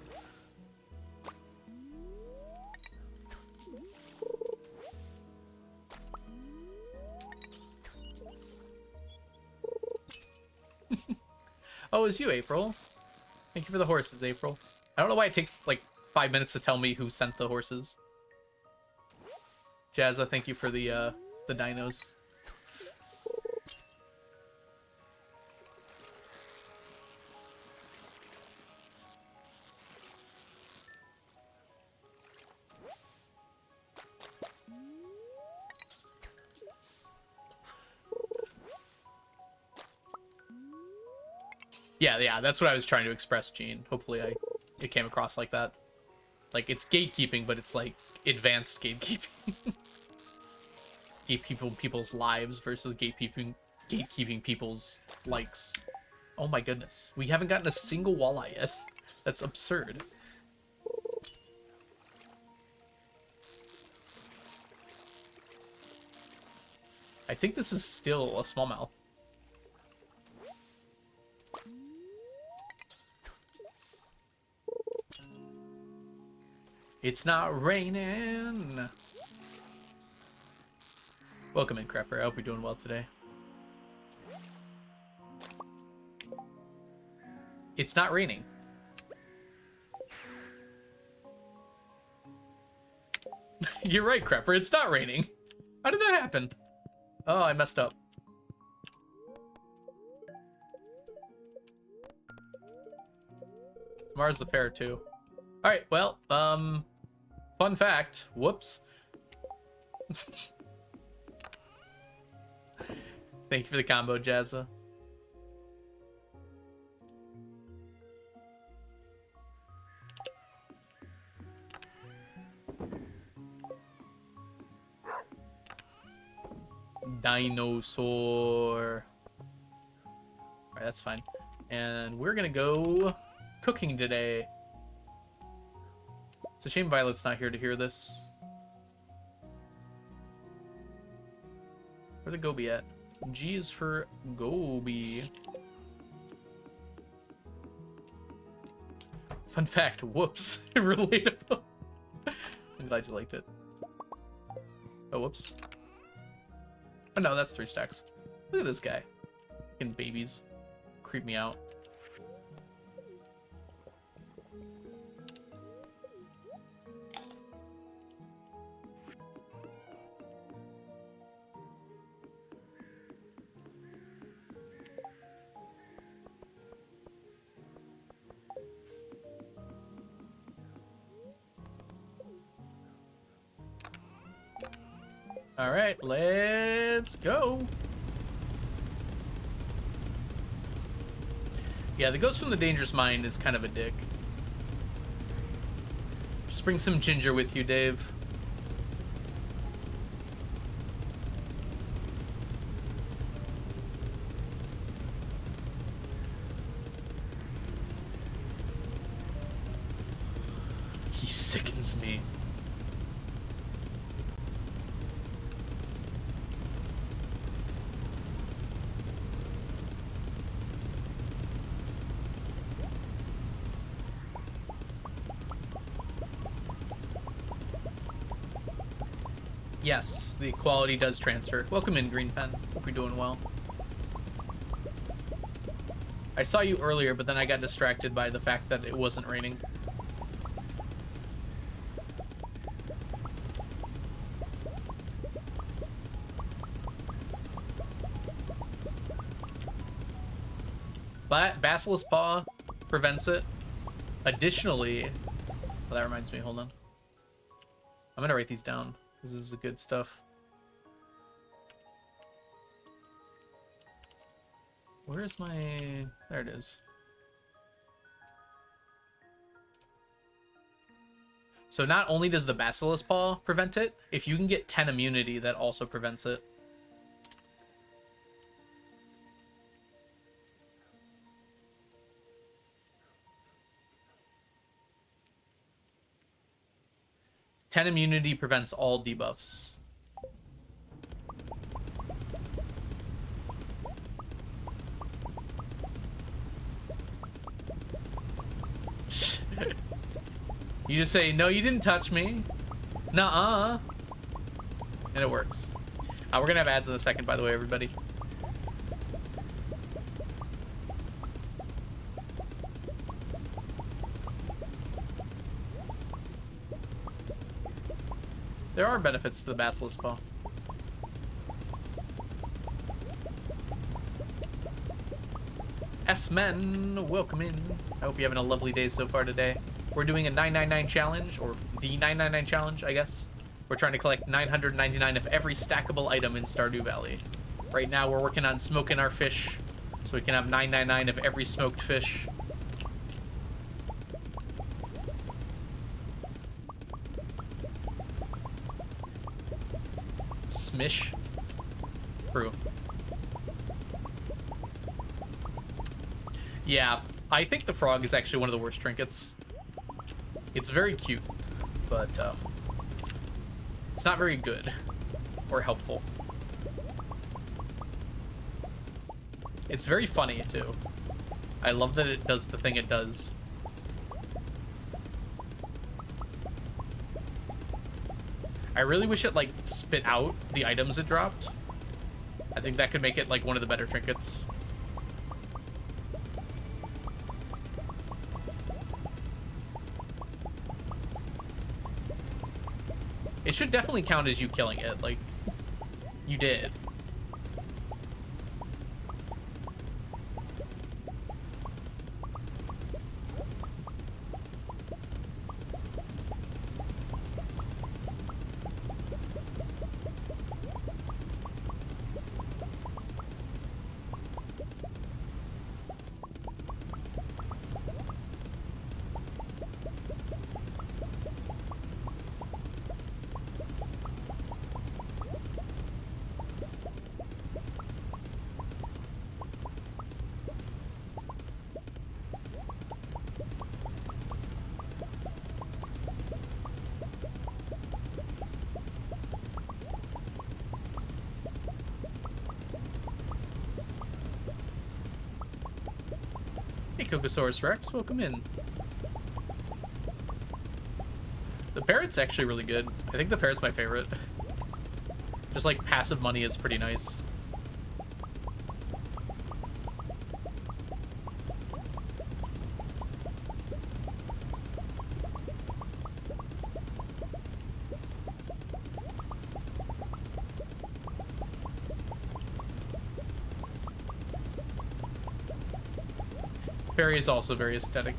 Oh, it's you, April. Thank you for the horses, April. I don't know why it takes like 5 minutes to tell me who sent the horses. Jazza, thank you for the dinos. Yeah, that's what I was trying to express, Gene. Hopefully it came across like that. Like, it's gatekeeping, but it's like advanced gatekeeping. Gatekeeping people's lives versus gatekeeping people's likes. Oh my goodness. We haven't gotten a single walleye yet. That's absurd. I think this is still a smallmouth. It's not raining. Welcome in, Crapper. I hope you're doing well today. It's not raining. You're right, Crapper. It's not raining. How did that happen? Oh, I messed up. Tomorrow's the fair, too. Alright, well, fun fact. Whoops. Thank you for the combo, Jazza. Dinosaur. Alright, that's fine. And we're gonna go cooking today. It's a shame Violet's not here to hear this. Where's the goby at? G is for goby. Fun fact, whoops. Relatable. I'm glad you liked it. Oh, whoops. Oh, no, that's 3 stacks. Look at this guy. Fucking babies. Creep me out. All right, let's go. Yeah, the ghost from the dangerous mine is kind of a dick. Just bring some ginger with you, Dave. He sickens me. Yes, the quality does transfer. Welcome in, Green Pen. Hope you're doing well. I saw you earlier, but then I got distracted by the fact that it wasn't raining. But Basilisk Paw prevents it. Additionally, well, that reminds me, hold on. I'm gonna write these down. This is the good stuff. Where's my... There it is. So not only does the Basilisk Paw prevent it, if you can get 10 immunity, that also prevents it. Ten immunity prevents all debuffs. You just say, no, you didn't touch me. Nuh-uh. And it works. We're gonna have ads in a second, by the way, everybody. There are benefits to the Basilisk Paw. S-Men, welcome in. I hope you're having a lovely day so far today. We're doing a 999 challenge, or the 999 challenge, I guess. We're trying to collect 999 of every stackable item in Stardew Valley. Right now, we're working on smoking our fish, so we can have 999 of every smoked fish. Smish. True. Yeah, I think the frog is actually one of the worst trinkets. It's very cute, but it's not very good or helpful. It's very funny, too. I love that it does the thing it does. I really wish it, like, spit out the items it dropped. I think that could make it, like, one of the better trinkets. It should definitely count as you killing it, like, you did. Hey, Cocosaurus Rex, welcome in. The parrot's actually really good. I think the parrot's my favorite. Just like passive money is pretty nice. Fairy is also very aesthetic.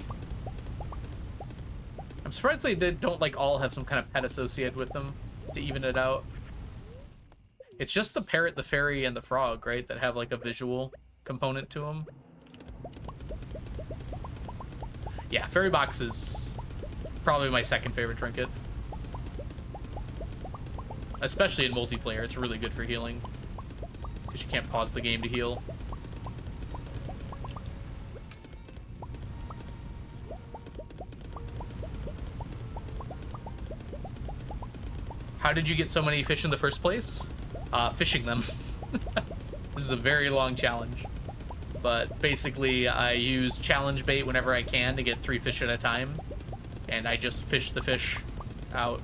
I'm surprised they don't like all have some kind of pet associated with them to even it out. It's just the parrot, the fairy, and the frog, right, that have like a visual component to them. Yeah, fairy box is probably my second favorite trinket. Especially in multiplayer, it's really good for healing. Because you can't pause the game to heal. How did you get so many fish in the first place? Fishing them. This is a very long challenge. But basically, I use challenge bait whenever I can to get 3 fish at a time. And I just fish the fish out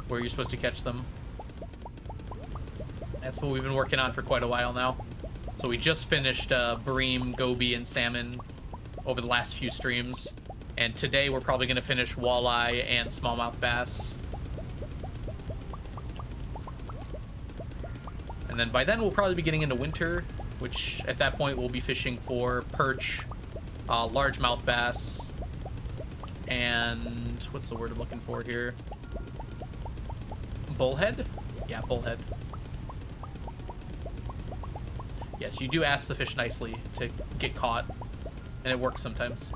where you're supposed to catch them. That's what we've been working on for quite a while now. So we just finished bream, goby, and salmon over the last few streams. And today we're probably going to finish walleye and smallmouth bass. And then by then we'll probably be getting into winter, which at that point we'll be fishing for perch, largemouth bass, and what's the word I'm looking for here? Bullhead? Yeah, bullhead. Yes, you do ask the fish nicely to get caught, and it works sometimes.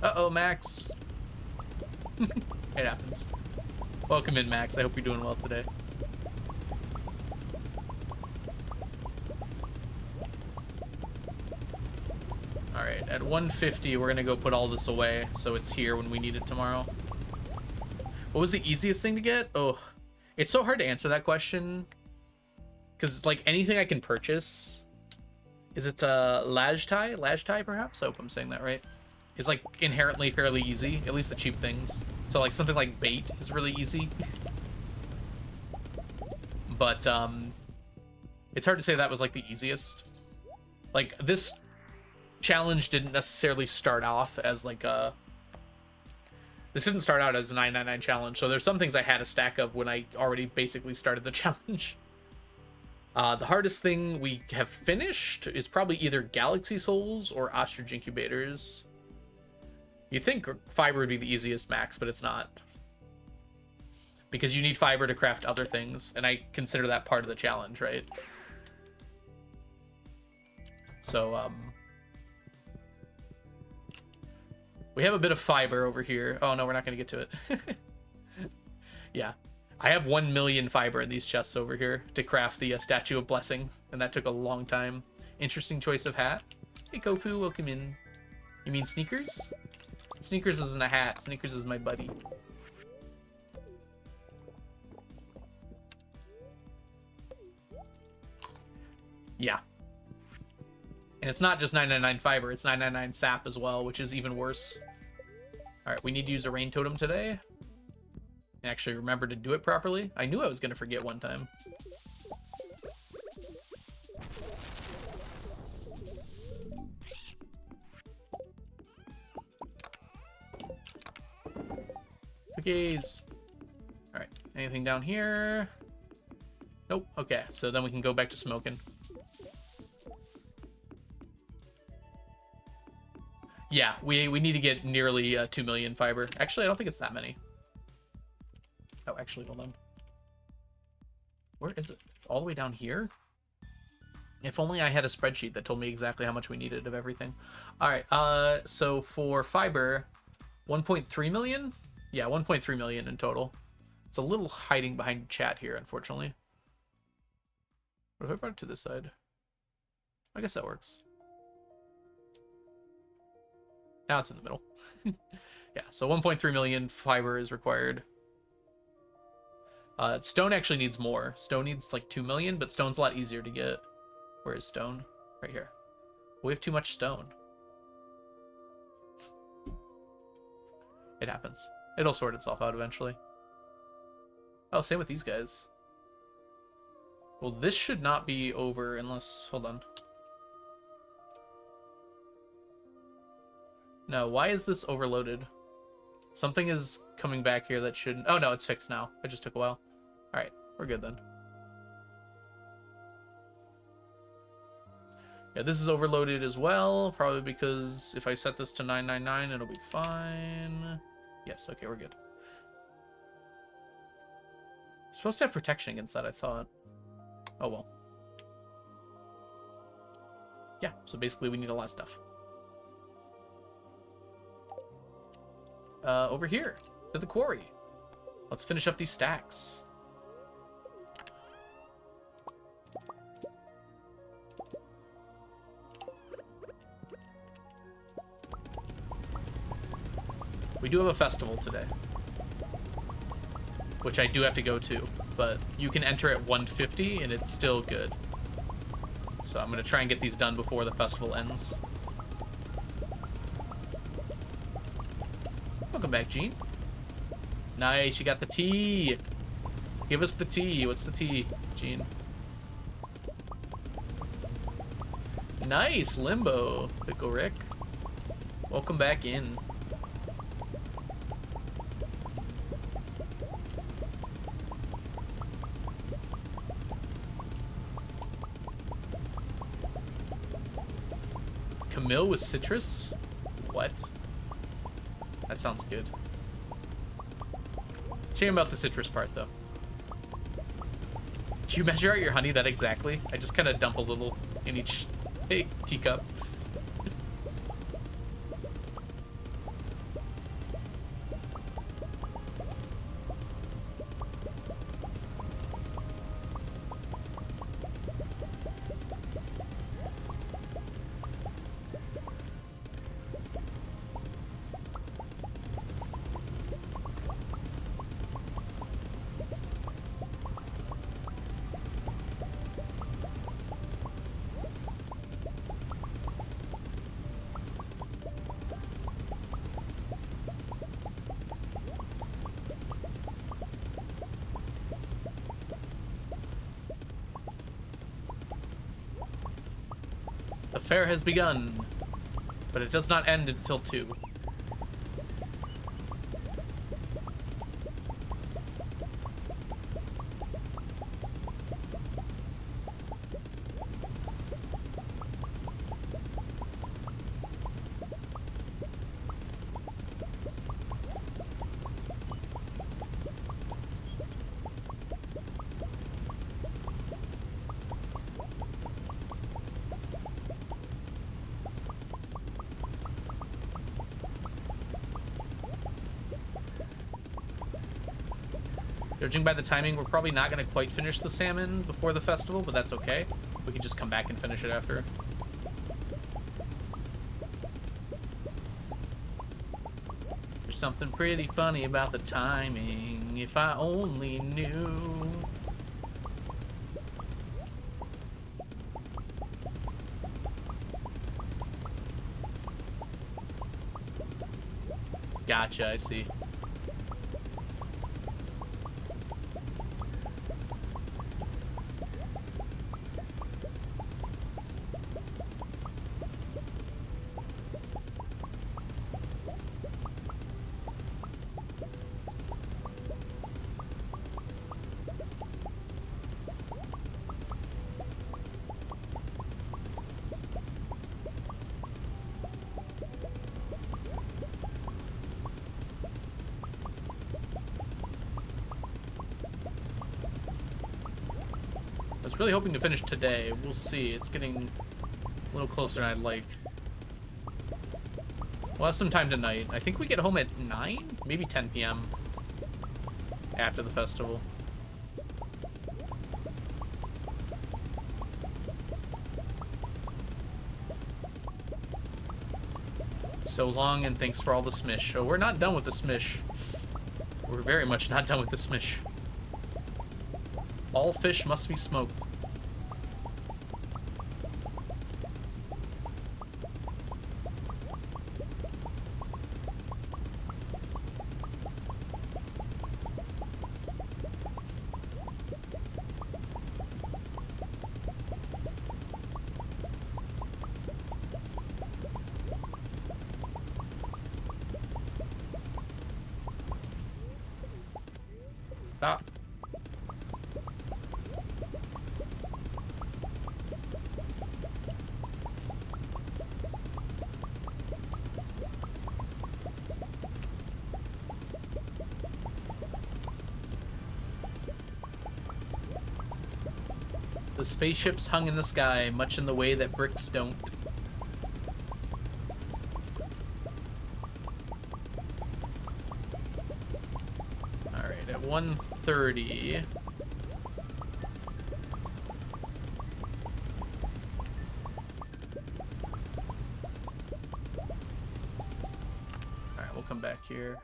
Uh-oh, Max. It happens. Welcome in, Max. I hope you're doing well today. Alright, at 150, we're gonna go put all this away so it's here when we need it tomorrow. What was the easiest thing to get? Oh, it's so hard to answer that question. Because, like, anything I can purchase... Is it Lajtai, perhaps? I hope I'm saying that right. Is like inherently fairly easy, at least the cheap things. So like something like bait is really easy. But it's hard to say that was like the easiest. Like this challenge didn't necessarily start off as like a... This didn't start out as a 999 challenge, so there's some things I had a stack of when I already basically started the challenge. The hardest thing we have finished is probably either Galaxy Souls or Ostrich Incubators. You think fiber would be the easiest, Max, but it's not. Because you need fiber to craft other things, and I consider that part of the challenge, right? So, we have a bit of fiber over here. Oh, no, we're not going to get to it. Yeah. I have 1 million fiber in these chests over here to craft the Statue of Blessing, and that took a long time. Interesting choice of hat. Hey, Kofu, welcome in. You mean sneakers? Sneakers isn't a hat. Sneakers is my buddy. Yeah. And it's not just 999 fiber. It's 999 sap as well, which is even worse. Alright, we need to use a rain totem today. And actually remember to do it properly. I knew I was going to forget one time. Cookies. All right. Anything down here? Nope. Okay. So then we can go back to smoking. Yeah, we need to get nearly 2 million fiber. Actually, I don't think it's that many. Oh, actually, hold on. Where is it? It's all the way down here? If only I had a spreadsheet that told me exactly how much we needed of everything. All right. So for fiber, 1.3 million? Yeah, 1.3 million in total. It's a little hiding behind chat here, unfortunately. What if I brought it to this side? I guess that works. Now it's in the middle. Yeah, so 1.3 million fiber is required. Stone actually needs more. Stone needs like 2 million, but stone's a lot easier to get. Where is stone? Right here. We have too much stone. It happens. It'll sort itself out eventually. Oh, same with these guys. Well, this should not be over unless... Hold on. No, why is this overloaded? Something is coming back here that shouldn't... Oh, no, it's fixed now. It just took a while. Alright, we're good then. Yeah, this is overloaded as well. Probably because if I set this to 999, it'll be fine. Yes, okay, we're good. Supposed to have protection against that, I thought. Oh, well. Yeah, so basically we need a lot of stuff. Over here, to the quarry. Let's finish up these stacks. We do have a festival today, which I do have to go to, but you can enter at 150 and it's still good. So I'm going to try and get these done before the festival ends. Welcome back, Gene. Nice, you got the tea. Give us the tea. What's the tea, Gene? Nice, Limbo. Pickle Rick. Welcome back in. Camille with citrus? What? That sounds good. Shame about the citrus part, though. Do you measure out your honey that exactly? I just kind of dump a little in each teacup. The fair has begun, but it does not end until 2. Judging by the timing, we're probably not going to quite finish the salmon before the festival, but that's okay. We can just come back and finish it after. There's something pretty funny about the timing, if I only knew. Gotcha, I see. I was really hoping to finish today. We'll see. It's getting a little closer than I'd like. We'll have some time tonight. I think we get home at 9? Maybe 10 p.m. after the festival. So long, and thanks for all the smish. Oh, we're not done with the smish. We're very much not done with the smish. All fish must be smoked. Stop. The spaceships hung in the sky, much in the way that bricks don't. Alright, at 1:30... Alright, we'll come back here.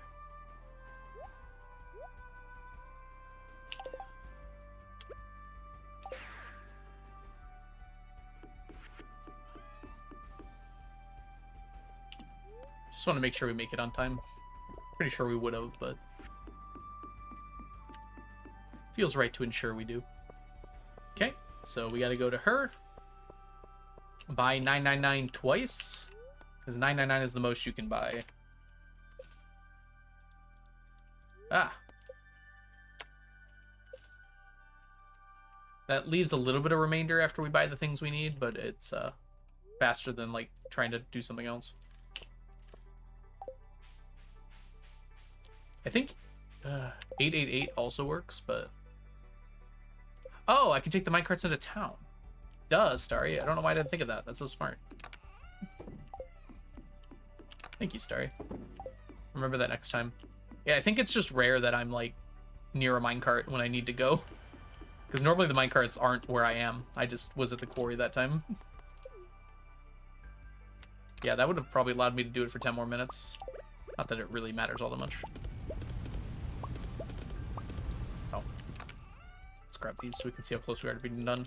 Just want to make sure we make it on time. Pretty sure we would have, but feels right to ensure we do. Okay, so we got to go to her. Buy 999 twice, because 999 is the most you can buy. Ah. That leaves a little bit of remainder after we buy the things we need, but it's faster than like trying to do something else. I think 888 also works, but... Oh, I can take the minecarts into town. Duh, Starry. I don't know why I didn't think of that. That's so smart. Thank you, Starry. Remember that next time. Yeah, I think it's just rare that I'm, like, near a minecart when I need to go. Because normally the minecarts aren't where I am. I just was at the quarry that time. Yeah, that would have probably allowed me to do it for 10 more minutes. Not that it really matters all that much. Oh. Let's grab these so we can see how close we are to being done.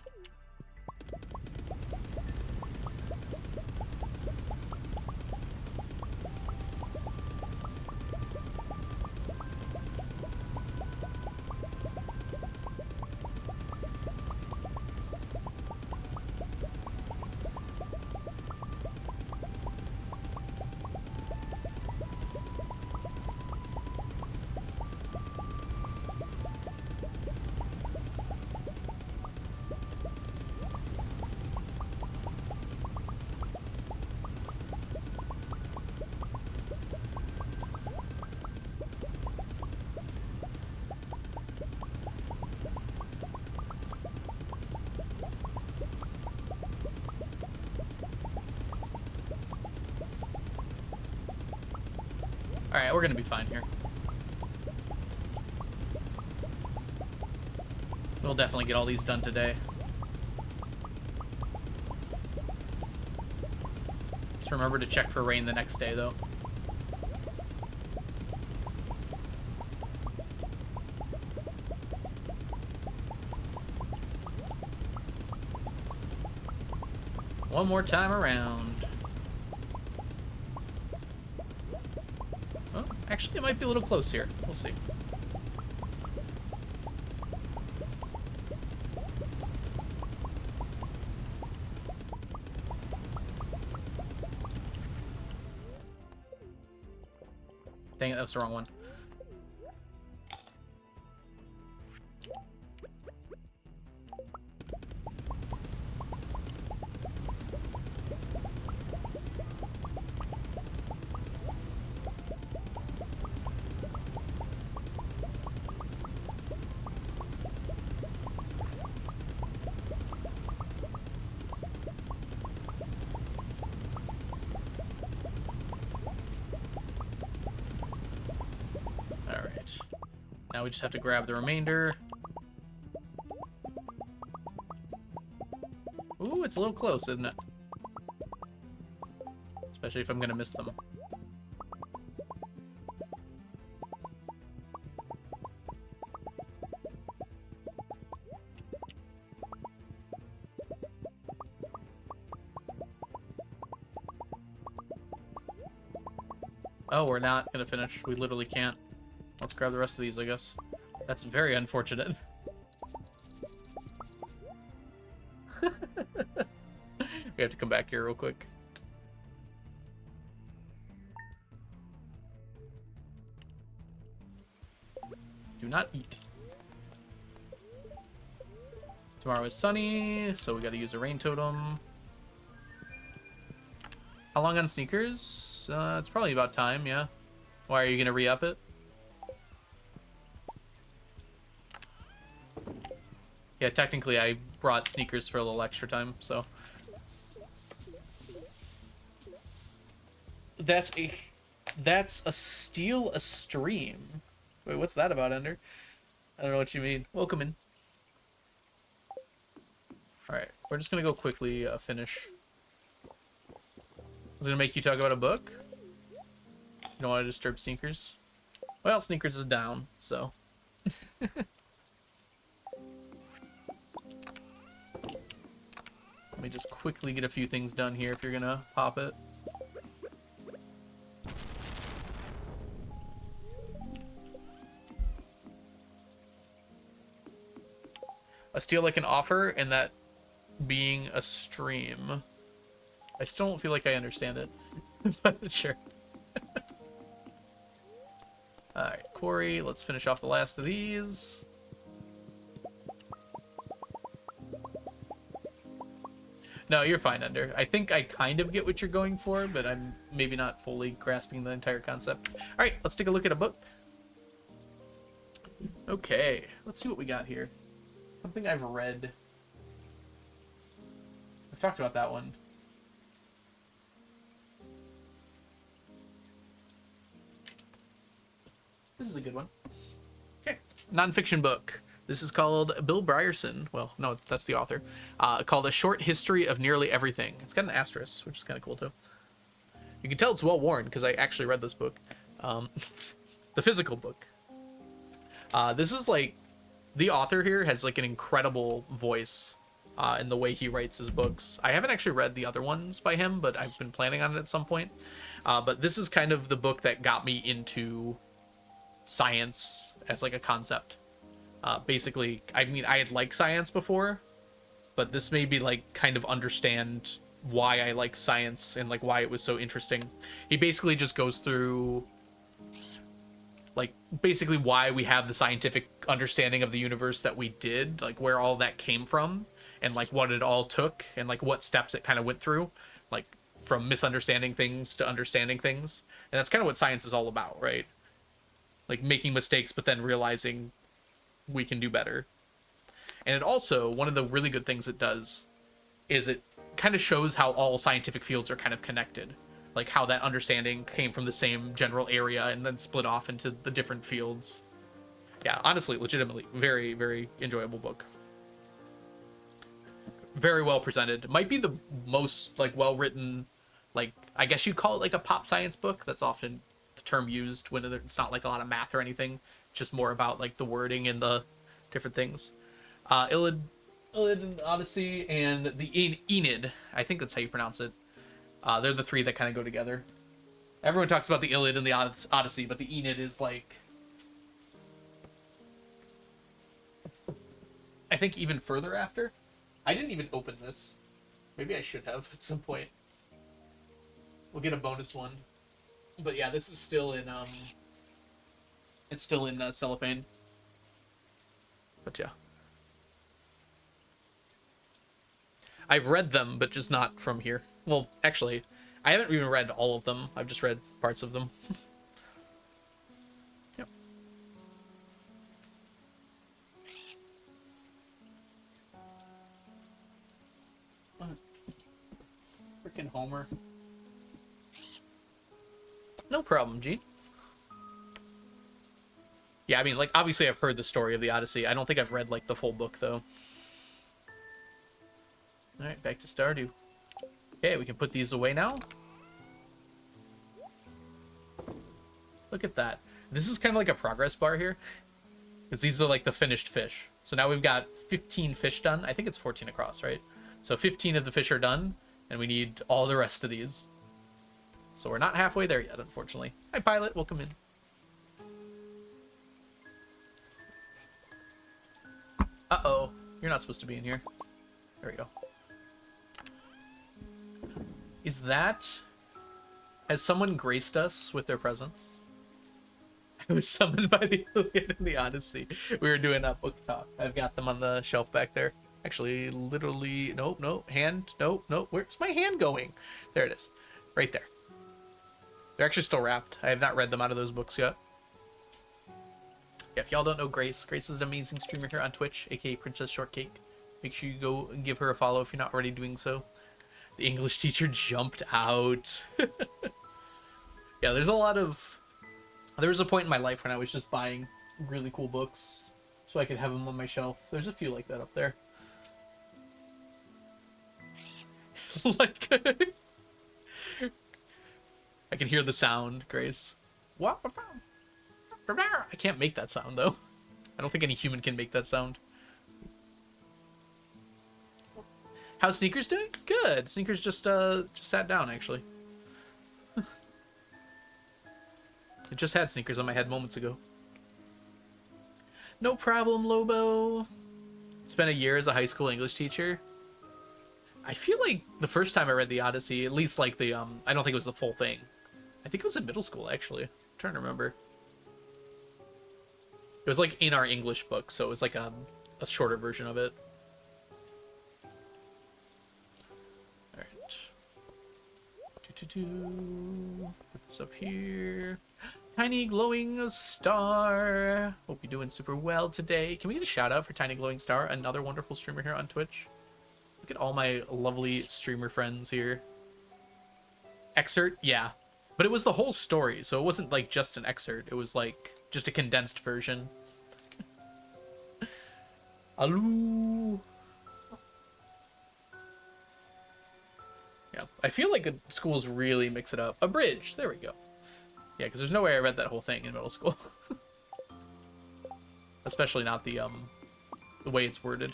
Alright, we're gonna be fine here. We'll definitely get all these done today. Just remember to check for rain the next day, though. One more time around. Oh, actually, it might be a little close here. We'll see. Dang it, that was the wrong one. Now we just have to grab the remainder. Ooh, it's a little close, isn't it? Especially if I'm gonna miss them. Oh, we're not gonna finish. We literally can't. Let's grab the rest of these, I guess. That's very unfortunate. We have to come back here real quick. Do not eat. Tomorrow is sunny, so we gotta use a rain totem. How long on sneakers? It's probably about time, yeah. Why, are you gonna re-up it? Yeah, technically I brought sneakers for a little extra time, so. That's a steal a stream. Wait, what's that about, Ender? I don't know what you mean. Welcome in. Alright, we're just gonna go quickly finish. I was gonna make you talk about a book. You don't want to disturb sneakers? Well, sneakers is down, so. Let me just quickly get a few things done here if you're gonna pop it. A steal like an offer and that being a stream. I still don't feel like I understand it, but sure. Alright, quarry. Let's finish off the last of these. No, you're fine, Ender. I think I kind of get what you're going for, but I'm maybe not fully grasping the entire concept. Alright, let's take a look at a book. Okay, let's see what we got here. Something I've read. I've talked about that one. This is a good one. Okay. Nonfiction book. This is called Bill Brierson. Well, no, that's the author. Called A Short History of Nearly Everything. It's got an asterisk, which is kind of cool, too. You can tell it's well worn, because I actually read this book. The physical book. This is, like... The author here has, like, an incredible voice in the way he writes his books. I haven't actually read the other ones by him, but I've been planning on it at some point. But this is kind of the book that got me into science as, like, a concept. Basically, I mean, I had liked science before, but this made me, like, kind of understand why I like science and, like, why it was so interesting. He basically just goes through... like, basically why we have the scientific understanding of the universe that we did, like, where all that came from, and, like, what it all took, and, like, what steps it kind of went through, like, from misunderstanding things to understanding things. And that's kind of what science is all about, right? Like, making mistakes, but then realizing we can do better. And it also, one of the really good things it does is it kind of shows how all scientific fields are kind of connected. Like how that understanding came from the same general area and then split off into the different fields. Yeah, honestly, legitimately, very, very enjoyable book. Very well presented. Might be the most, like, well-written, like, I guess you'd call it, like, a pop science book. That's often the term used when it's not, like, a lot of math or anything. Just more about, like, the wording and the different things. Iliad and Odyssey and the Aeneid. I think that's how you pronounce it. They're the three that kind of go together. Everyone talks about the Iliad and the Odyssey, but the Aeneid is, like... I think even further after. I didn't even open this. Maybe I should have at some point. We'll get a bonus one. But yeah, this is still in, it's still in cellophane. But yeah. I've read them, but just not from here. Well, actually, I haven't even read all of them. I've just read parts of them. Yep. Freaking Homer. No problem, Gene. Yeah, I mean, like, obviously I've heard the story of the Odyssey. I don't think I've read, like, the full book, though. Alright, back to Stardew. Okay, we can put these away now. Look at that. This is kind of like a progress bar here. Because these are, like, the finished fish. So now we've got 15 fish done. I think it's 14 across, right? So 15 of the fish are done, and we need all the rest of these. So we're not halfway there yet, unfortunately. Hi, Pilot. Welcome in. Uh-oh. You're not supposed to be in here. There we go. Is that... Has someone graced us with their presence? I was summoned by the Iliad and the Odyssey. We were doing a book talk. I've got them on the shelf back there. Actually, literally... Nope, nope. Hand. Nope, nope. Where's my hand going? There it is. Right there. They're actually still wrapped. I have not read them out of those books yet. Yeah, if y'all don't know Grace, Grace is an amazing streamer here on Twitch, aka Princess Shortcake. Make sure you go and give her a follow if you're not already doing so. The English teacher jumped out. Yeah, there's a lot of... There was a point in my life when I was just buying really cool books so I could have them on my shelf. There's a few like that up there. Like... I can hear the sound, Grace. I can't make that sound, though. I don't think any human can make that sound. How's Sneakers doing? Good. Sneakers just sat down, actually. I just had Sneakers on my head moments ago. No problem, Lobo. Spent a year as a high school English teacher. I feel like the first time I read the Odyssey, at least like the, I don't think it was the full thing. I think it was in middle school, actually. I'm trying to remember. It was like in our English book, so it was like a shorter version of it. Alright. Put this up here. Tiny glowing star. Hope you're doing super well today. Can we get a shout out for Tiny Glowing Star, another wonderful streamer here on Twitch? Look at all my lovely streamer friends here. Excerpt? Yeah. But it was the whole story, so it wasn't like just an excerpt. It was like just a condensed version. Aloo. Yeah, I feel like schools really mix it up. A bridge. There we go. Yeah, because there's no way I read that whole thing in middle school. Especially not the way it's worded.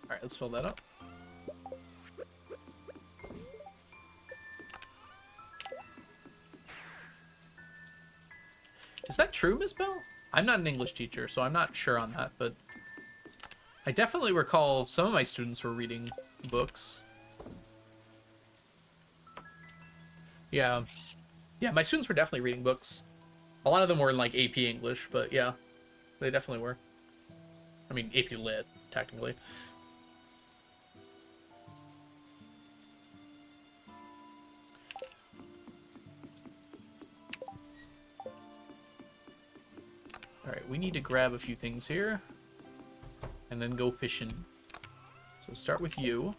Alright, let's fill that up. Is that true, Miss Bell? I'm not an English teacher, so I'm not sure on that, but I definitely recall some of my students were reading books. Yeah. Yeah, my students were definitely reading books. A lot of them were in, like, AP English, but yeah, they definitely were. I mean, AP Lit, technically. Alright, we need to grab a few things here. And then go fishing. So start with you.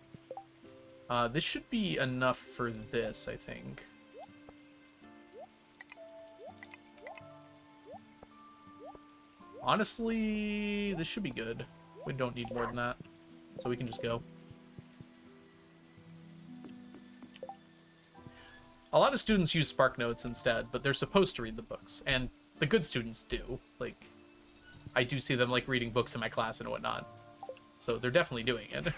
This should be enough for this, I think. Honestly, this should be good. We don't need more than that. So we can just go. A lot of students use Spark Notes instead, but they're supposed to read the books. And the good students do. Like, I do see them, like, reading books in my class and whatnot. So they're definitely doing it.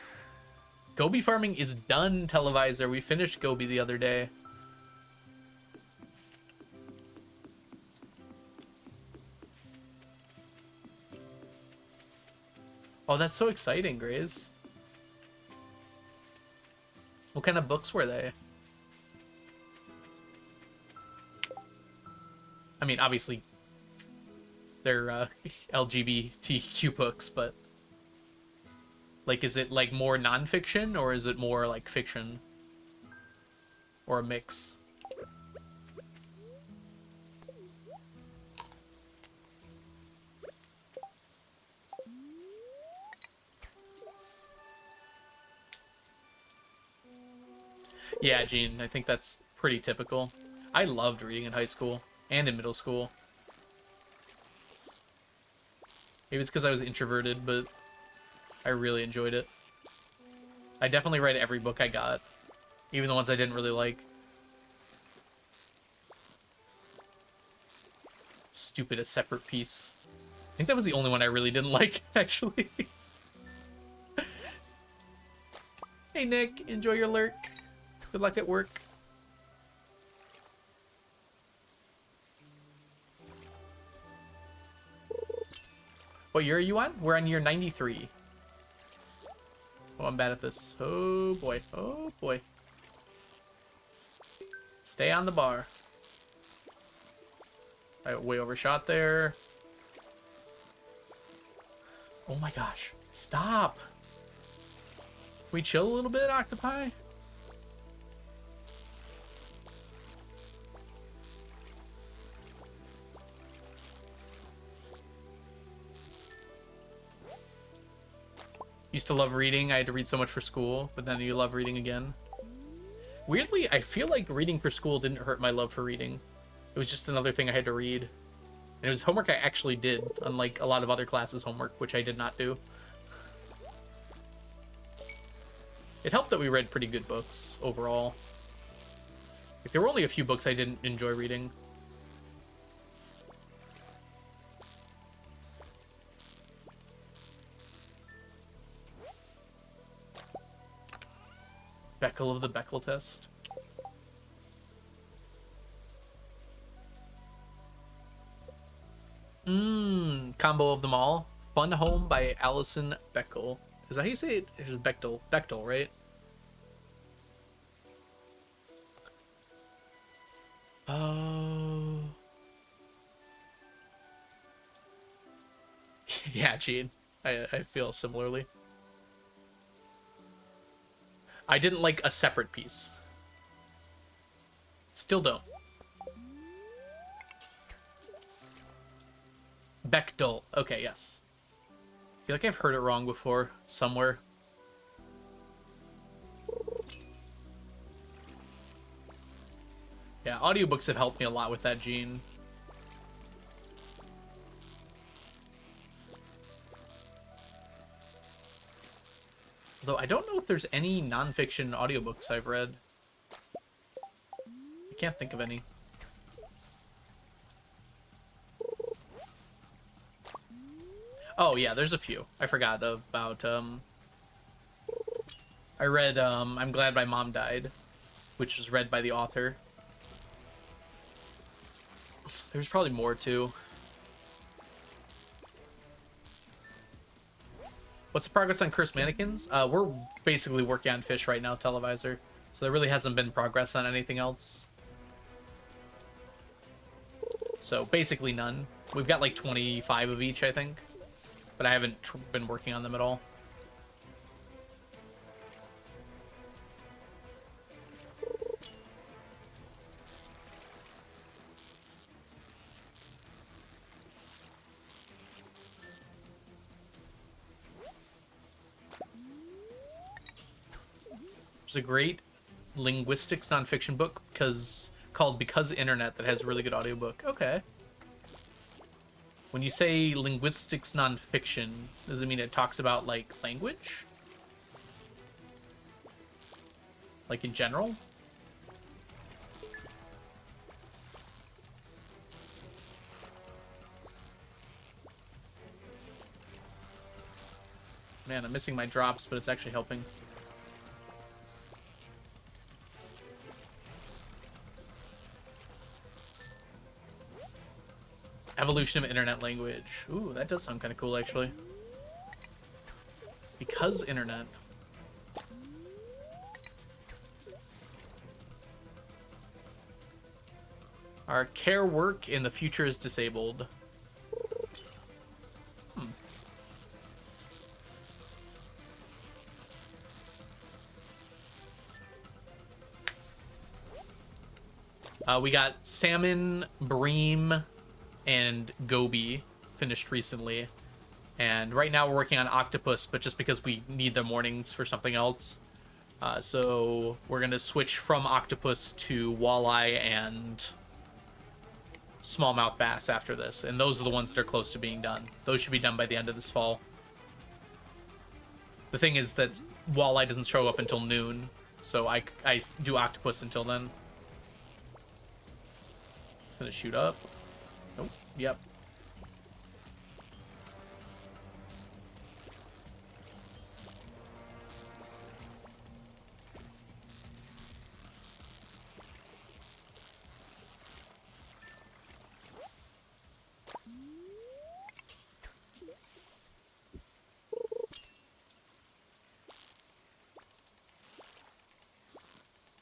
Goby farming is done, Televisor. We finished Goby the other day. Oh, that's so exciting, Grace. What kind of books were they? I mean, obviously, they're LGBTQ books, but... Like, is it, like, more nonfiction, or is it more, like, fiction? Or a mix? Yeah, Gene, I think that's pretty typical. I loved reading in high school and in middle school. Maybe it's because I was introverted, but I really enjoyed it. I definitely read every book I got, even the ones I didn't really like. Stupid, a separate piece. I think that was the only one I really didn't like, actually. Hey, Nick, enjoy your lurk. Good luck at work. What year are you on? We're on year 93. Oh, I'm bad at this. Oh, boy. Oh, boy. Stay on the bar. I way overshot there. Oh, my gosh. Stop. Can we chill a little bit, octopi? Used to love reading. I had to read so much for school, but then you love reading again. Weirdly, I feel like reading for school didn't hurt my love for reading. It was just another thing I had to read. And it was homework I actually did, unlike a lot of other classes' homework, which I did not do. It helped that we read pretty good books, overall. Like, there were only a few books I didn't enjoy reading. Beckel of the Beckel test. Combo of them all. Fun Home by Allison Beckel. Is that how you say it? It's Bechtel. Bechtel, right? Oh. Yeah, Gene. I feel similarly. I didn't like A Separate Piece. Still don't. Bechdel. Okay, yes. I feel like I've heard it wrong before, somewhere. Yeah, audiobooks have helped me a lot with that, Gene. Though I don't know if there's any nonfiction audiobooks I've read. I can't think of any. Oh yeah, there's a few. I forgot about I read I'm Glad My Mom Died, which was read by the author. There's probably more too. What's the progress on Cursed Mannequins? We're basically working on Fish right now, Televisor. So there really hasn't been progress on anything else. So basically none. We've got like 25 of each, I think. But I haven't been working on them at all. There's a great linguistics nonfiction book called Because Internet that has a really good audiobook. Okay. When you say linguistics nonfiction, does it mean it talks about, like, language? Like, in general? Man, I'm missing my drops, but it's actually helping. Evolution of internet language. Ooh, that does sound kind of cool, actually. Because internet. Our care work in the future is disabled. We got salmon, bream, and goby finished recently. And right now we're working on octopus, but just because we need the mornings for something else. So we're gonna switch from octopus to walleye and smallmouth bass after this, and those are the ones that are close to being done. Those should be done by the end of this fall. The thing is that walleye doesn't show up until noon, so I do octopus until then. It's gonna shoot up. Nope. Yep.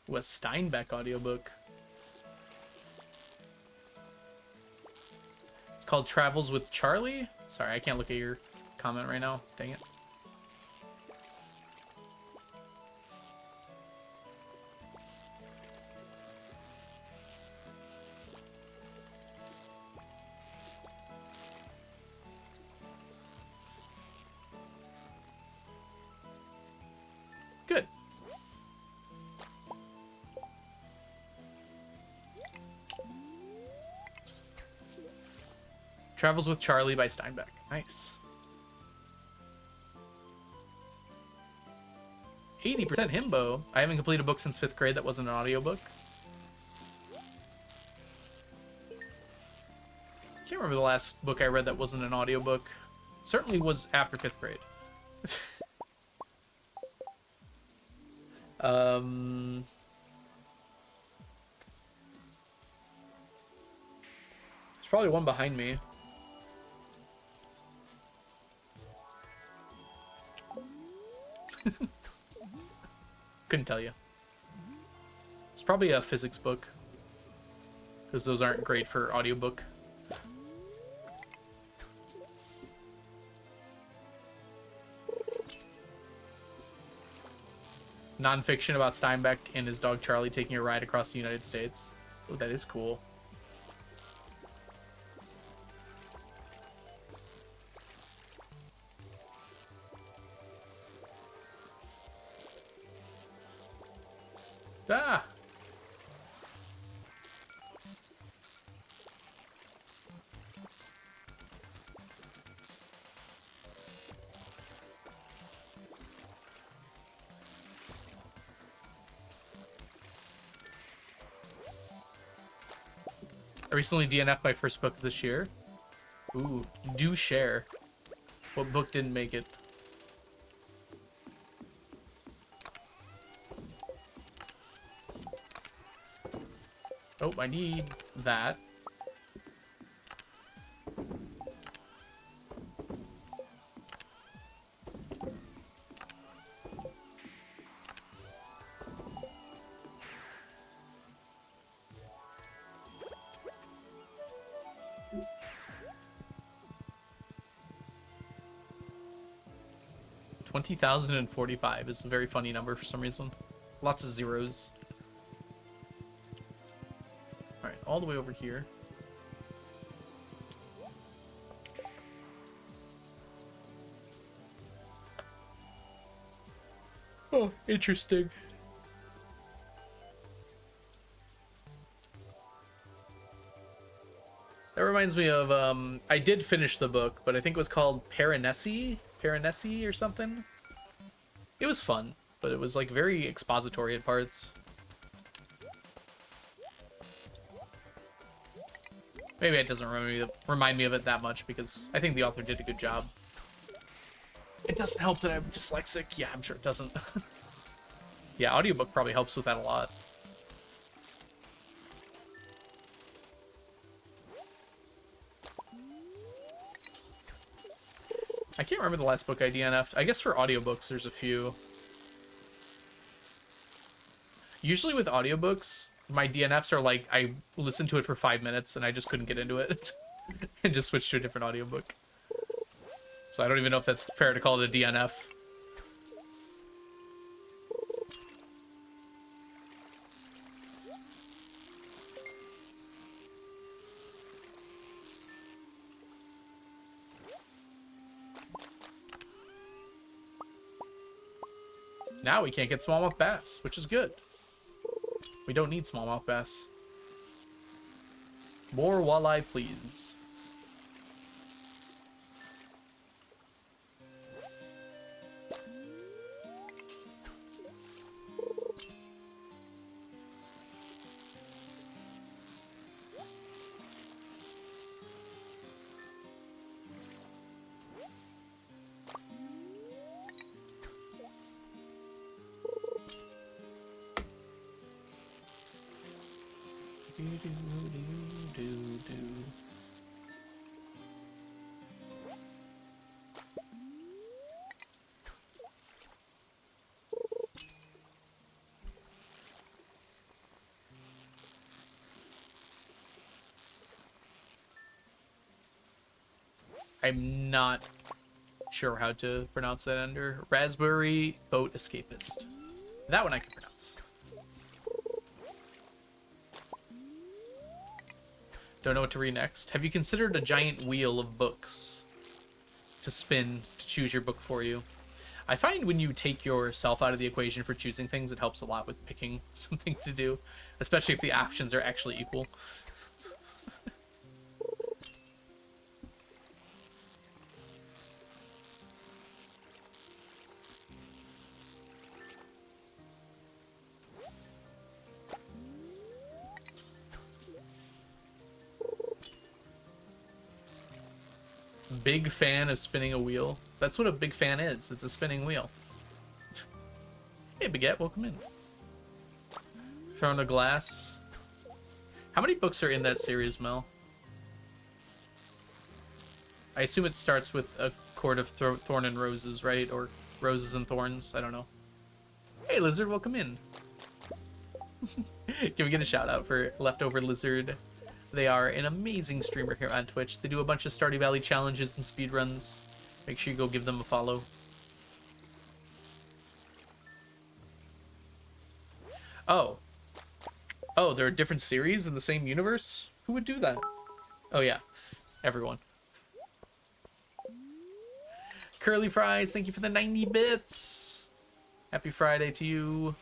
A Steinbeck audiobook. It's called Travels with Charlie. Sorry, I can't look at your comment right now. Dang it. Good. Travels with Charlie by Steinbeck. Nice. 80% himbo. I haven't completed a book since 5th grade that wasn't an audiobook. Can't remember the last book I read that wasn't an audiobook. Certainly was after 5th grade. There's probably one behind me. Couldn't tell you. It's probably a physics book, because those aren't great for audiobook. Nonfiction about Steinbeck and his dog Charlie taking a ride across the United States. Oh, that is cool. Ah! I recently DNF'd my first book this year. Ooh, do share. What book didn't make it? Oh, I need that. $20,045 is a very funny number for some reason. Lots of zeros. Alright, all the way over here. Oh, interesting. That reminds me of, I did finish the book, but I think it was called Paranesi or something. It was fun, but it was like very expository at parts. Maybe it doesn't remind me of it that much, because I think the author did a good job. It doesn't help that I'm dyslexic. Yeah, I'm sure it doesn't. Yeah, audiobook probably helps with that a lot. I can't remember the last book I DNF'd. I guess for audiobooks, there's a few. Usually with audiobooks, my DNFs are like, I listened to it for 5 minutes and I just couldn't get into it. And just switched to a different audiobook. So I don't even know if that's fair to call it a DNF. Now we can't get smallmouth bass, which is good. We don't need smallmouth bass. More walleye, please. I'm not sure how to pronounce that under. Raspberry Boat Escapist. That one I can pronounce. Don't know what to read next. Have you considered a giant wheel of books to spin to choose your book for you? I find when you take yourself out of the equation for choosing things, it helps a lot with picking something to do, especially if the options are actually equal. Big fan of spinning a wheel. That's what a big fan is. It's a spinning wheel. Hey, Baguette, welcome in. Throne of Glass. How many books are in that series, Mel? I assume it starts with a Court of Thorn and Roses, right? Or Roses and Thorns? I don't know. Hey, Lizard, welcome in. Can we get a shout out for Leftover Lizard? They are an amazing streamer here on Twitch. They do a bunch of Stardew Valley challenges and speedruns. Make sure you go give them a follow. Oh. Oh, there are different series in the same universe? Who would do that? Oh, yeah. Everyone. Curly Fries, thank you for the 90 bits. Happy Friday to you.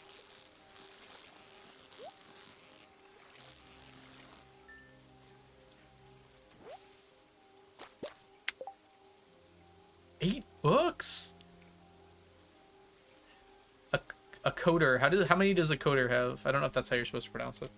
Eight books? A coder. How many does a coder have? I don't know if that's how you're supposed to pronounce it.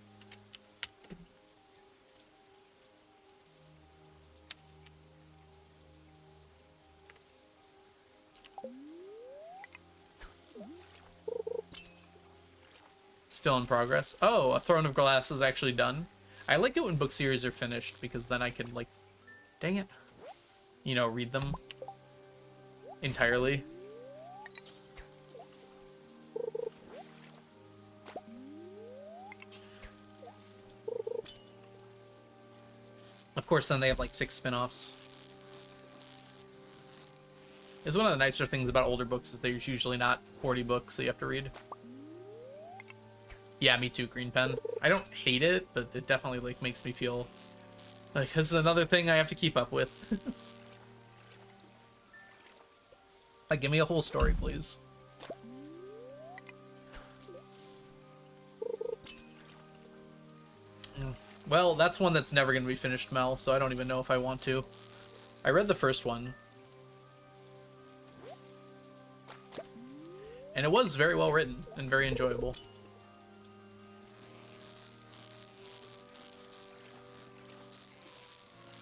Still in progress. Oh, a Throne of Glass is actually done. I like it when book series are finished because then I can, like, dang it, you know, read them entirely. Of course, then they have like 6 spin-offs. It's one of the nicer things about older books is there's usually not 40 books that you have to read. Yeah, me too, Green Pen. I don't hate it, but it definitely like makes me feel like this is another thing I have to keep up with. Like, give me a whole story, please. Well, that's one that's never going to be finished, Mel, so I don't even know if I want to. I read the first one. And it was very well written and very enjoyable.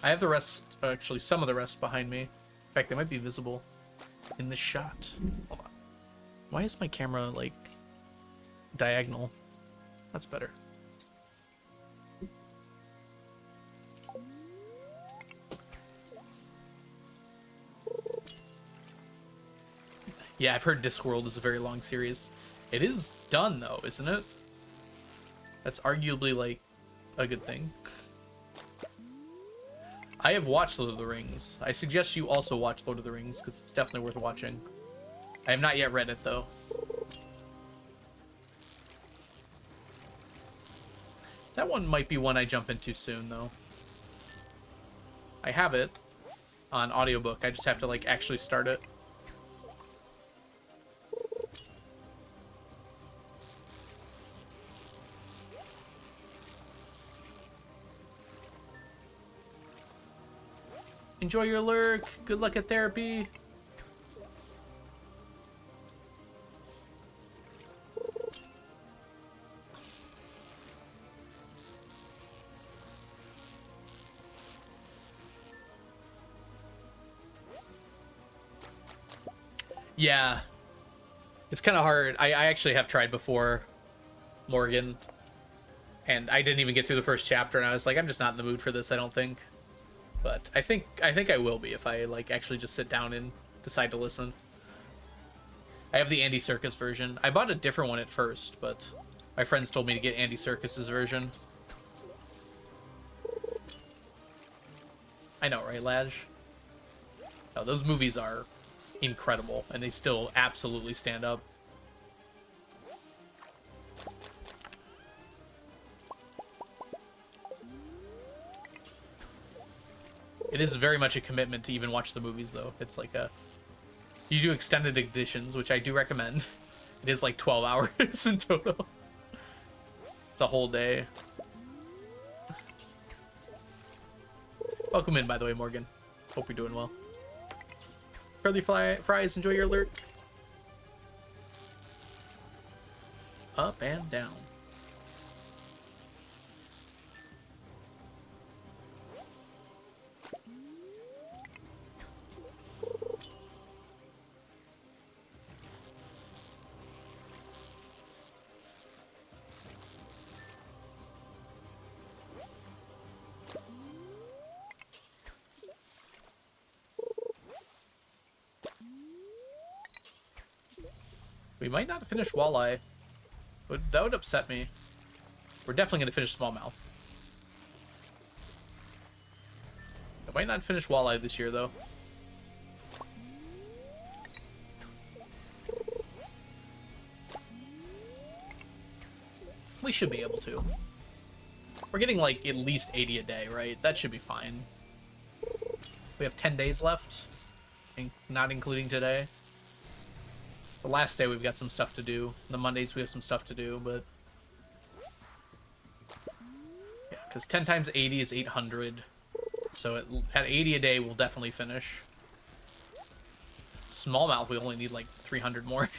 I have the rest, actually some of the rest behind me. In fact, they might be visible in the shot. Hold on. Why is my camera, like, diagonal? That's better. Yeah, I've heard Discworld is a very long series. It is done, though, isn't it? That's arguably, like, a good thing. I have watched Lord of the Rings. I suggest you also watch Lord of the Rings, because it's definitely worth watching. I have not yet read it, though. That one might be one I jump into soon, though. I have it on audiobook. I just have to, like, actually start it. Enjoy your lurk. Good luck at therapy. Yeah. It's kind of hard. I actually have tried before, Morgan, and I didn't even get through the first chapter, and I was like, I'm just not in the mood for this, I don't think. But I think I will be if I like actually just sit down and decide to listen. I have the Andy Serkis version. I bought a different one at first, but my friends told me to get Andy Serkis's version. I know, right, Laj? No, those movies are incredible, and they still absolutely stand up. It is very much a commitment to even watch the movies, though. It's like a... You do extended editions, which I do recommend. It is like 12 hours in total. It's a whole day. Welcome in, by the way, Morgan. Hope you're doing well. Curly fries, enjoy your alert. Up and down. We might not finish Walleye. That would upset me. We're definitely going to finish smallmouth. I might not finish Walleye this year, though. We should be able to. We're getting, like, at least 80 a day, right? That should be fine. We have 10 days left, not including today. The last day we've got some stuff to do. The Mondays we have some stuff to do, but... Yeah, because 10 times 80 is 800. So at 80 a day, we'll definitely finish. Smallmouth, we only need like 300 more.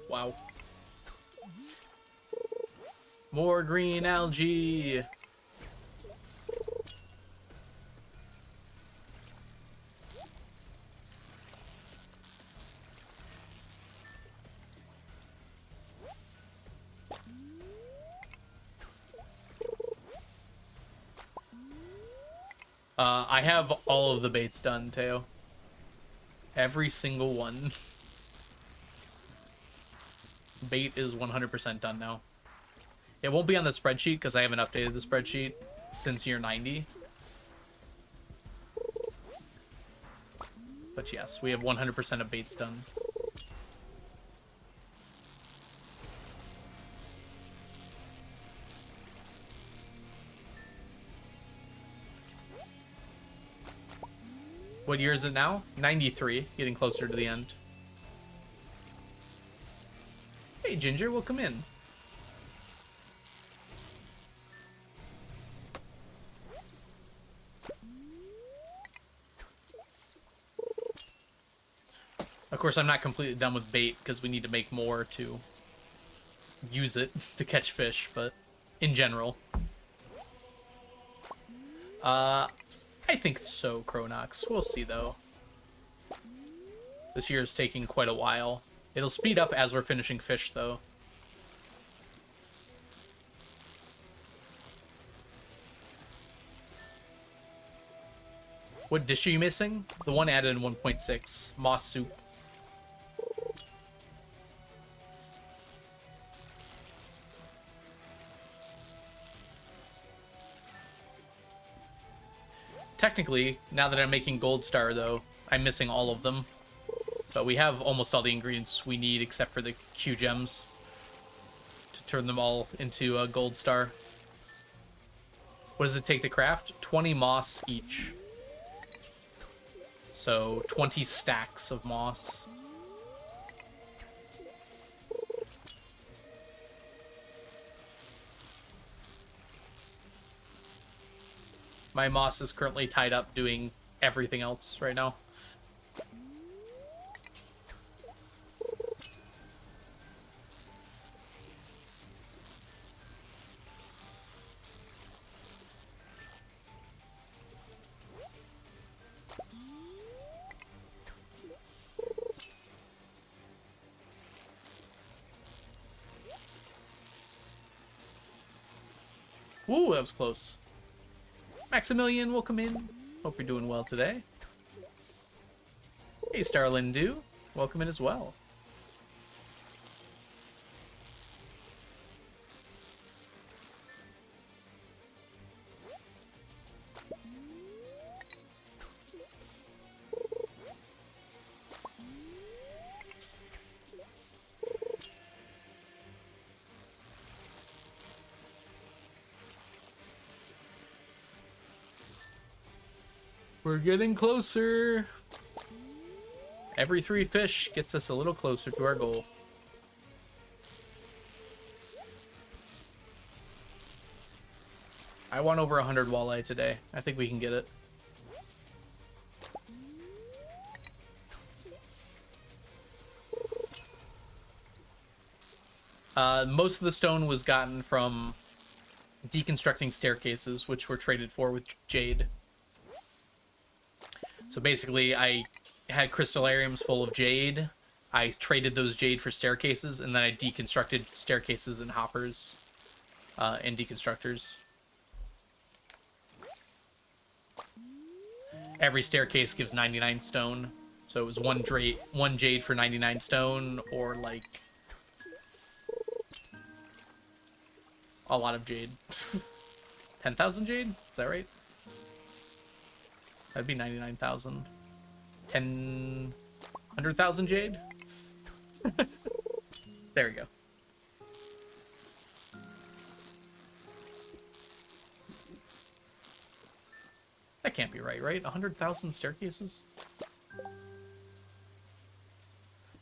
Wow. More green algae. I have all of the baits done, Teo. Every single one. Bait is 100% done now. It won't be on the spreadsheet because I haven't updated the spreadsheet since year 90. But yes, we have 100% of baits done. What year is it now? 93, getting closer to the end. Hey, Ginger, welcome in. Of course, I'm not completely done with bait because we need to make more to use it to catch fish, but in general. I think so, Cronox. We'll see, though. This year is taking quite a while. It'll speed up as we're finishing fish, though. What dish are you missing? The one added in 1.6. Moss soup. Technically, now that I'm making Gold Star, though, I'm missing all of them. But we have almost all the ingredients we need, except for the Q gems, to turn them all into a Gold Star. What does it take to craft? 20 moss each. So 20 stacks of moss. My moss is currently tied up doing everything else right now. Ooh, that was close. Maximilian, welcome in. Hope you're doing well today. Hey, Starlindu, welcome in as well. We're getting closer. Every 3 fish gets us a little closer to our goal. I want over 100 walleye today. I think we can get it. Most of the stone was gotten from deconstructing staircases, which were traded for with jade. So basically, I had crystallariums full of jade. I traded those jade for staircases, and then I deconstructed staircases and hoppers and deconstructors. Every staircase gives 99 stone, so it was one jade for 99 stone, or like a lot of jade. 10,000 jade? Is that right? That'd be 99,000. 100,000 jade? There we go. That can't be right, right? 100,000 staircases?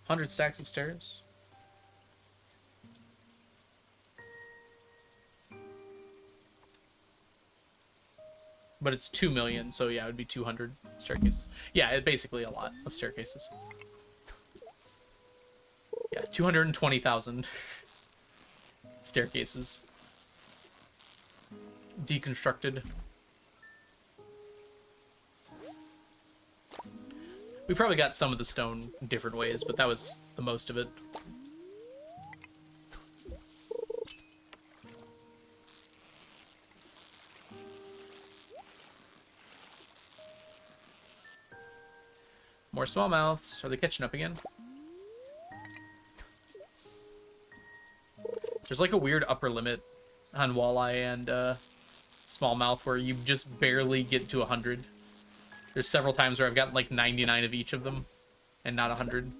100 stacks of stairs? But it's 2 million, so yeah, it would be 200 staircases. Yeah, it's basically a lot of staircases. Yeah, 220,000 staircases. Deconstructed. We probably got some of the stone different ways, but that was the most of it. More smallmouths. Are they catching up again? There's like a weird upper limit on walleye and smallmouth where you just barely get to 100. There's several times where I've gotten like 99 of each of them and not 100.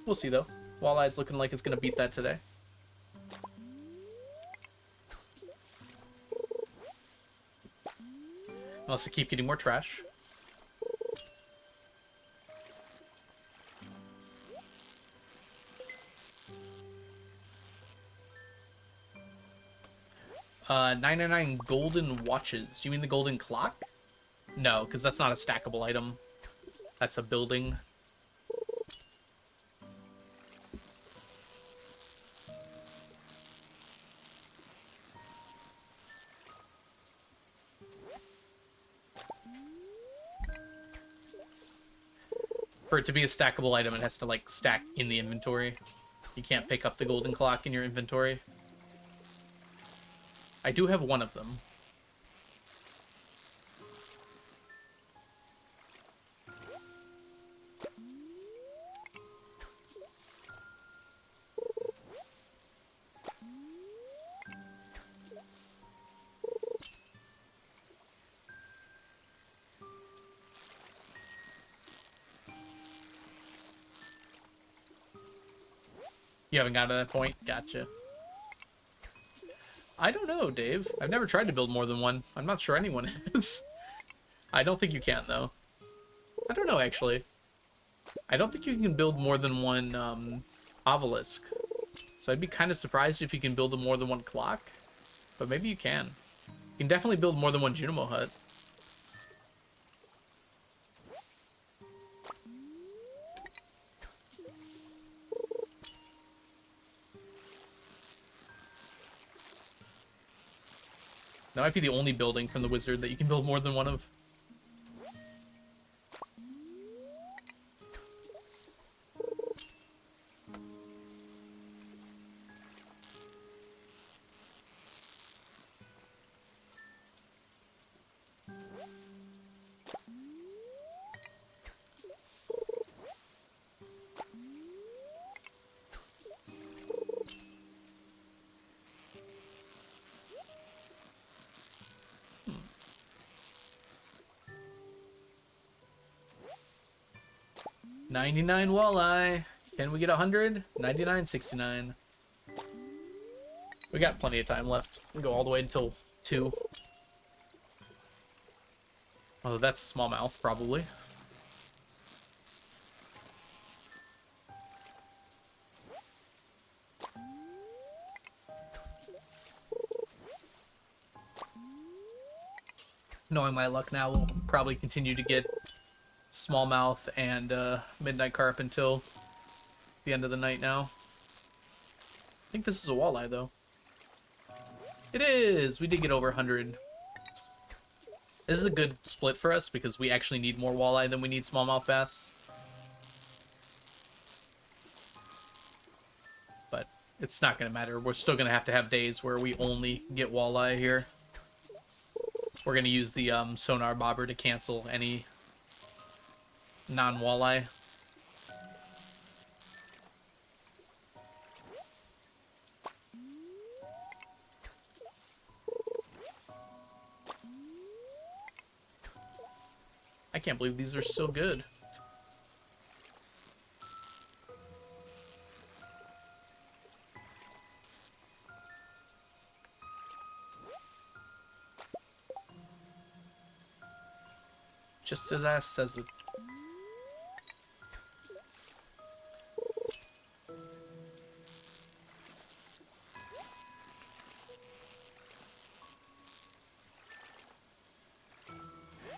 We'll see though. Walleye's looking like it's gonna beat that today. Unless I keep getting more trash. 99 golden watches. Do you mean the golden clock? No, because that's not a stackable item. That's a building. For it to be a stackable item, it has to like stack in the inventory. You can't pick up the golden clock in your inventory. I do have one of them. You haven't got to that point? Gotcha. I don't know, Dave. I've never tried to build more than one. I'm not sure anyone has. I don't think you can, though. I don't know, actually. I don't think you can build more than one obelisk. So I'd be kind of surprised if you can build more than one clock. But maybe you can. You can definitely build more than one Junimo hut. That might be the only building from the wizard that you can build more than one of. $99 walleye. Can we get 100? $99.69. We got plenty of time left. We go all the way until 2. Although that's smallmouth, probably. Knowing my luck now, we'll probably continue to get smallmouth and midnight carp until the end of the night now. I think this is a walleye, though. It is! We did get over 100. This is a good split for us because we actually need more walleye than we need smallmouth bass. But it's not going to matter. We're still going to have days where we only get walleye here. We're going to use the sonar bobber to cancel any non-walleye. I can't believe these are still good. Just as I says it.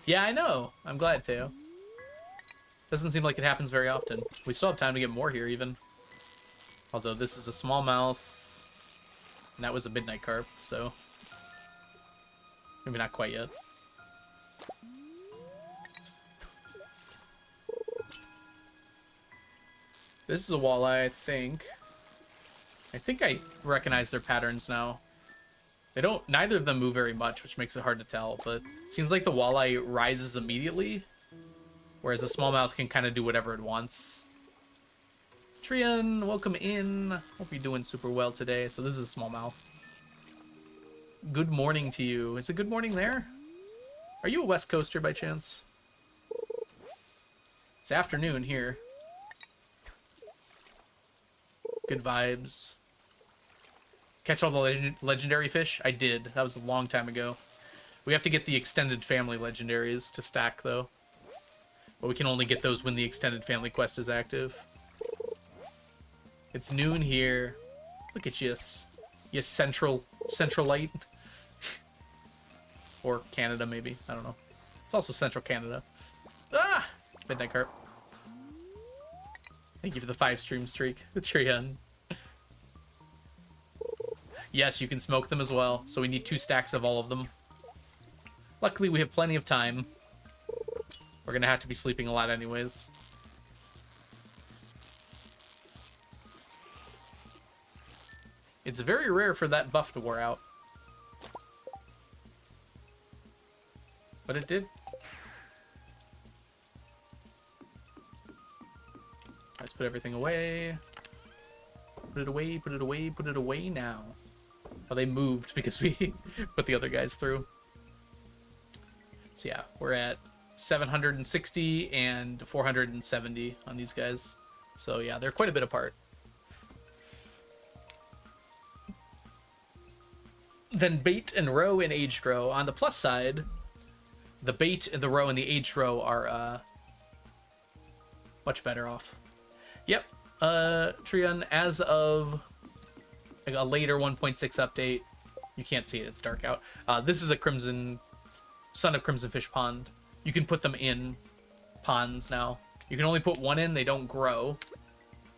Yeah, I know. I'm glad to. Doesn't seem like it happens very often. We still have time to get more here, even. Although this is a smallmouth, and that was a midnight carp, so maybe not quite yet. This is a walleye, I think. I think I recognize their patterns now. They don't, neither of them move very much, which makes it hard to tell, but it seems like the walleye rises immediately, whereas the smallmouth can kind of do whatever it wants. Trian, welcome in. Hope you're doing super well today. So this is a smallmouth. Good morning to you. Is it good morning there? Are you a West Coaster by chance? It's afternoon here. Good vibes. Catch all the legendary fish? I did. That was a long time ago. We have to get the extended family legendaries to stack, though. But we can only get those when the extended family quest is active. It's noon here. Look at you centralite. Or Canada, maybe. I don't know. It's also Central Canada. Ah! Midnight Carp. Thank you for the 5-stream streak. It's your end. Yes, you can smoke them as well, so we need 2 stacks of all of them. Luckily, we have plenty of time. We're gonna have to be sleeping a lot anyways. It's very rare for that buff to wear out. But it did. Let's put everything away. Put it away, put it away, put it away now. Oh, they moved because we put the other guys through. So yeah, we're at 760 and 470 on these guys. So yeah, they're quite a bit apart. than bait and roe and aged roe. On the plus side, the bait, the roe, and the aged roe are much better off. Yep. Trion, as of like a later 1.6 update, you can't see it, it's dark out. This is a Son of Crimson Fish pond. You can put them in ponds now. You can only put one in, they don't grow,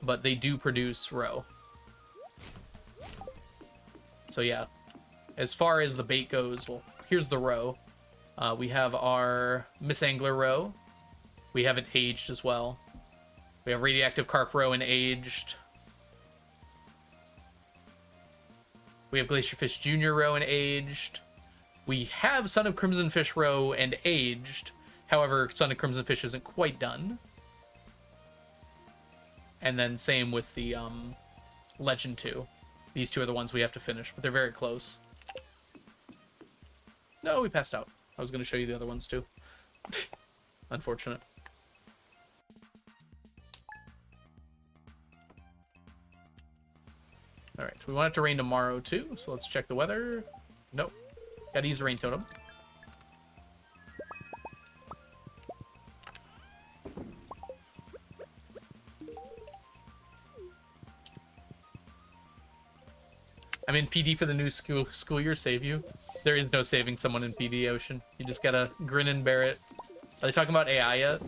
but they do produce roe. So yeah, as far as the bait goes, well, here's the roe. We have our Miss Angler roe. We have it aged as well. We have radioactive carp roe and aged. We have Glacierfish Junior roe and aged. We have Son of Crimson Fish roe and aged. However, Son of Crimson Fish isn't quite done. And then same with the Legend 2. These two are the ones we have to finish, but they're very close. No, we passed out. I was going to show you the other ones too. Unfortunate. Alright, we want it to rain tomorrow too, so let's check the weather. Nope. Gotta use the rain totem. I'm in PD for the new school year. Save you. There is no saving someone in PD, Ocean. You just gotta grin and bear it. Are they talking about AI yet?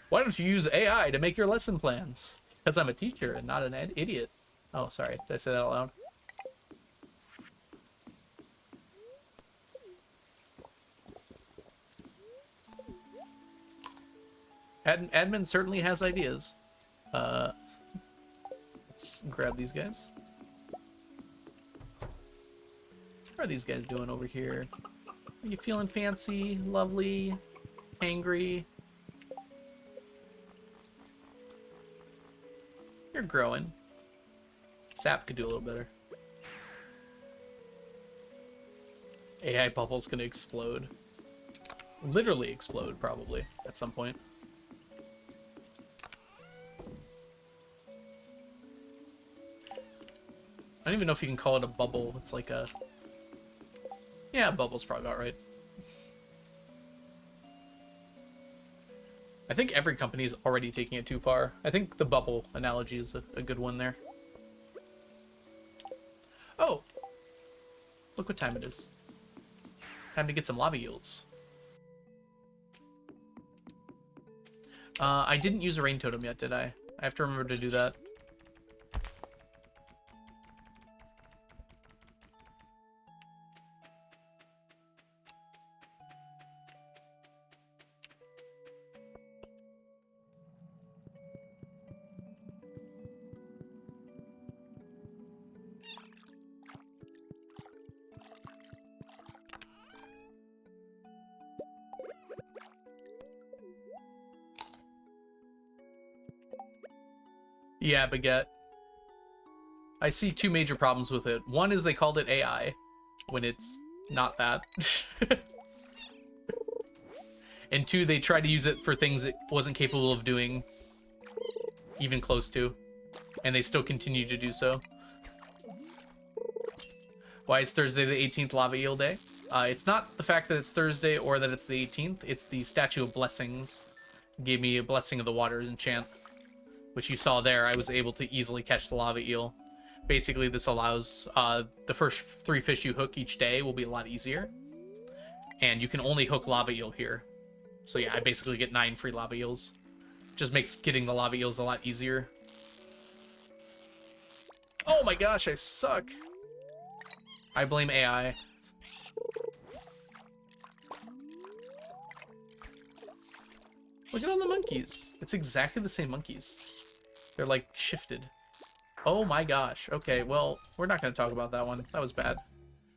Why don't you use AI to make your lesson plans? Because I'm a teacher and not an idiot. Oh, sorry. Did I say that out loud? Admin certainly has ideas. Let's grab these guys. What are these guys doing over here? Are you feeling fancy, lovely, angry? You're growing. Sap could do a little better. AI bubble's gonna explode. Literally explode, probably, at some point. I don't even know if you can call it a bubble. It's like a... Yeah, a bubble's probably about right. I think every company is already taking it too far. I think the bubble analogy is a good one there. Oh! Look what time it is. Time to get some lava eels. I didn't use a rain totem yet, did I? I have to remember to do that. Yeah, Baguette. I see two major problems with it. One is they called it AI, when it's not that. And two, they tried to use it for things it wasn't capable of doing, even close to. And they still continue to do so. Why is Thursday the 18th Lava Eel Day? It's not the fact that it's Thursday or that it's the 18th. It's the Statue of Blessings. It gave me a Blessing of the Waters enchant, which you saw there. I was eel to easily catch the lava eel. Basically, this allows the first 3 fish you hook each day will be a lot easier. And you can only hook lava eel here. So yeah, I basically get 9 free lava eels. Just makes getting the lava eels a lot easier. Oh my gosh, I suck. I blame AI. Look at all the monkeys. It's exactly the same monkeys. They're like shifted. Oh my gosh. Okay, well, we're not going to talk about that one. That was bad.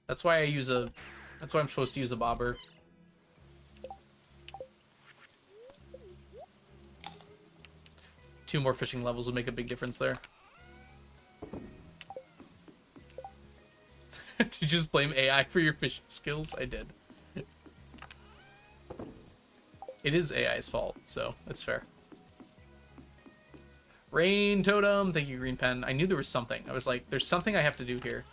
That's why I'm supposed to use a bobber. Two more fishing levels would make a big difference there. Did you just blame AI for your fishing skills? I did. It is AI's fault, so that's fair. Rain totem. Thank you, Green Pen. I knew there was something. I was like, there's something I have to do here.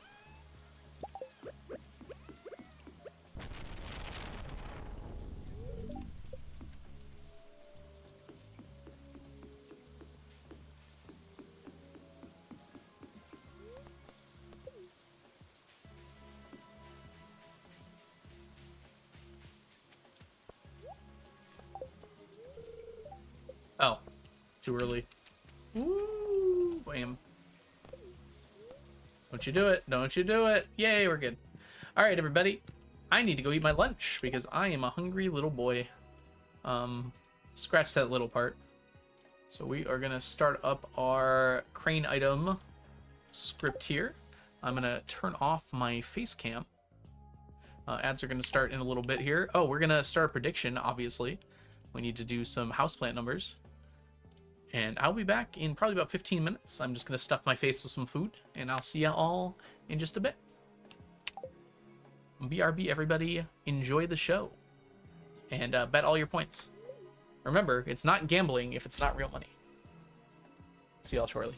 Oh, too early. Woo, bam. Don't you do it. Don't you do it. Yay, we're good. All right, everybody. I need to go eat my lunch because I am a hungry little boy. Scratch that little part. So we are going to start up our crane item script here. I'm going to turn off my face cam. Ads are going to start in a little bit here. Oh, we're going to start a prediction, obviously. We need to do some houseplant numbers. And I'll be back in probably about 15 minutes. I'm just going to stuff my face with some food, and I'll see you all in just a bit. BRB, everybody. Enjoy the show. And bet all your points. Remember, it's not gambling if it's not real money. See y'all shortly.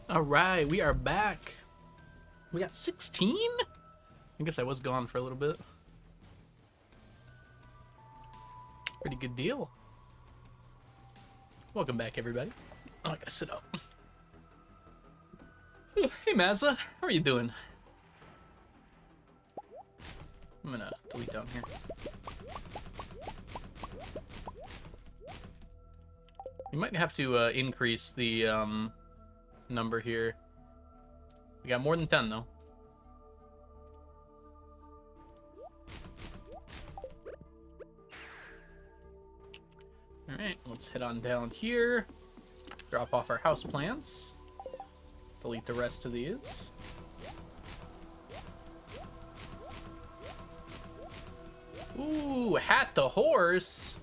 All right, we are back. We got 16? I guess I was gone for a little bit. Pretty good deal. Welcome back, everybody. Oh, I gotta sit up. Hey, Mazza. How are you doing? I'm gonna delete down here. You might have to increase the number here. We got more than 10, though. Alright, let's head on down here. Drop off our house plants. Delete the rest of these. Ooh, hat the horse.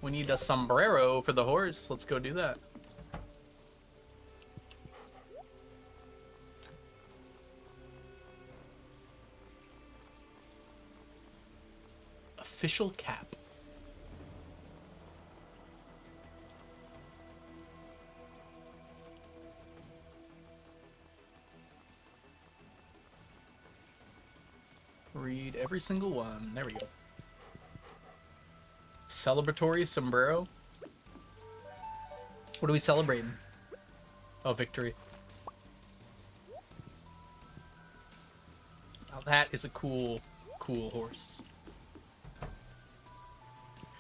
We need a sombrero for the horse. Let's go do that. Official cap. breed every single one. There we go. Celebratory sombrero. What are we celebrating? Oh, victory. Now that is a cool horse.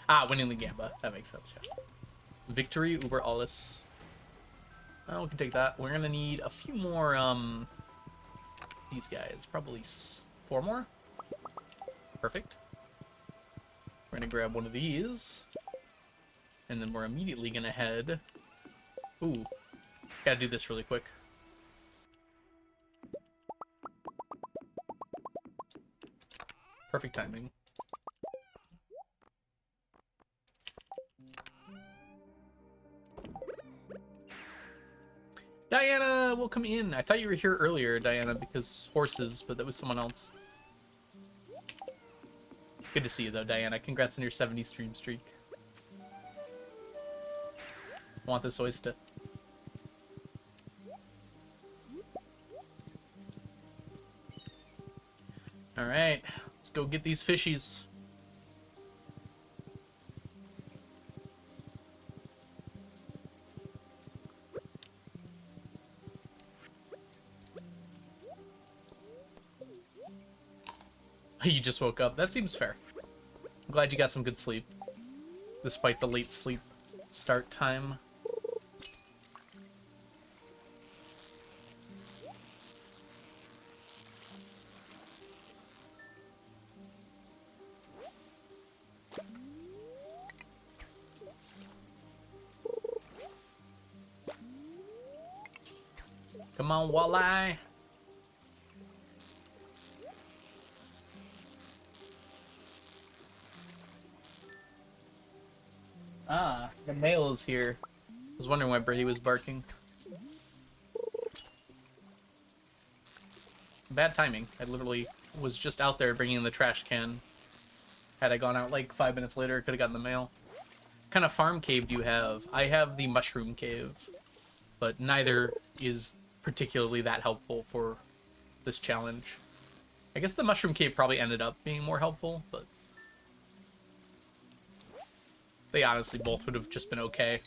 Ah, winning the Gamba. That makes sense, yeah. Victory über alles. Oh, we can take that. We're gonna need a few more, these guys. Probably 4 more. Perfect. We're gonna grab one of these. And then we're immediately gonna head... Ooh. Gotta do this really quick. Perfect timing. Diana, welcome in. I thought you were here earlier, Diana, because horses, but that was someone else. Good to see you, though, Diana. Congrats on your 70 stream streak. Want this oyster. Alright, let's go get these fishies. You just woke up. That seems fair. I'm glad you got some good sleep. Despite the late sleep start time. Come on, Walleye. Ah, the male is here. I was wondering why Brady was barking. Bad timing. I literally was just out there bringing in the trash can. Had I gone out like 5 minutes later, I could have gotten the mail. What kind of farm cave do you have? I have the mushroom cave, but neither is particularly that helpful for this challenge. I guess the mushroom cave probably ended up being more helpful, but they honestly both would have just been okay.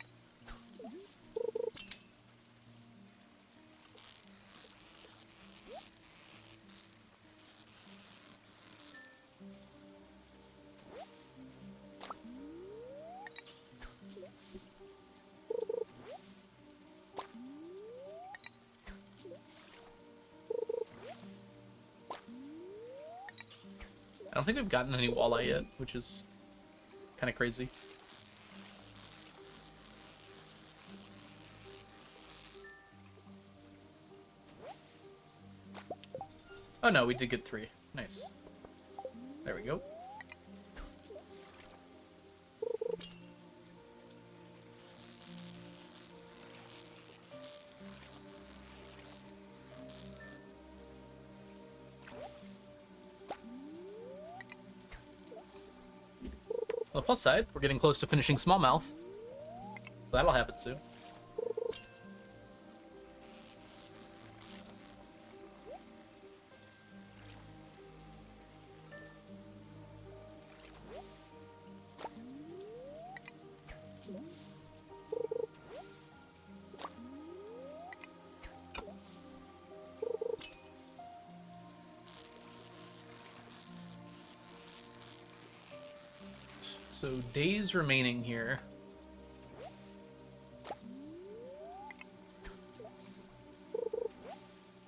I don't think we've gotten any walleye yet, which is kind of crazy. Oh no, we did get 3. Nice. There we go. On the plus side, we're getting close to finishing smallmouth. That'll happen soon. So days remaining here.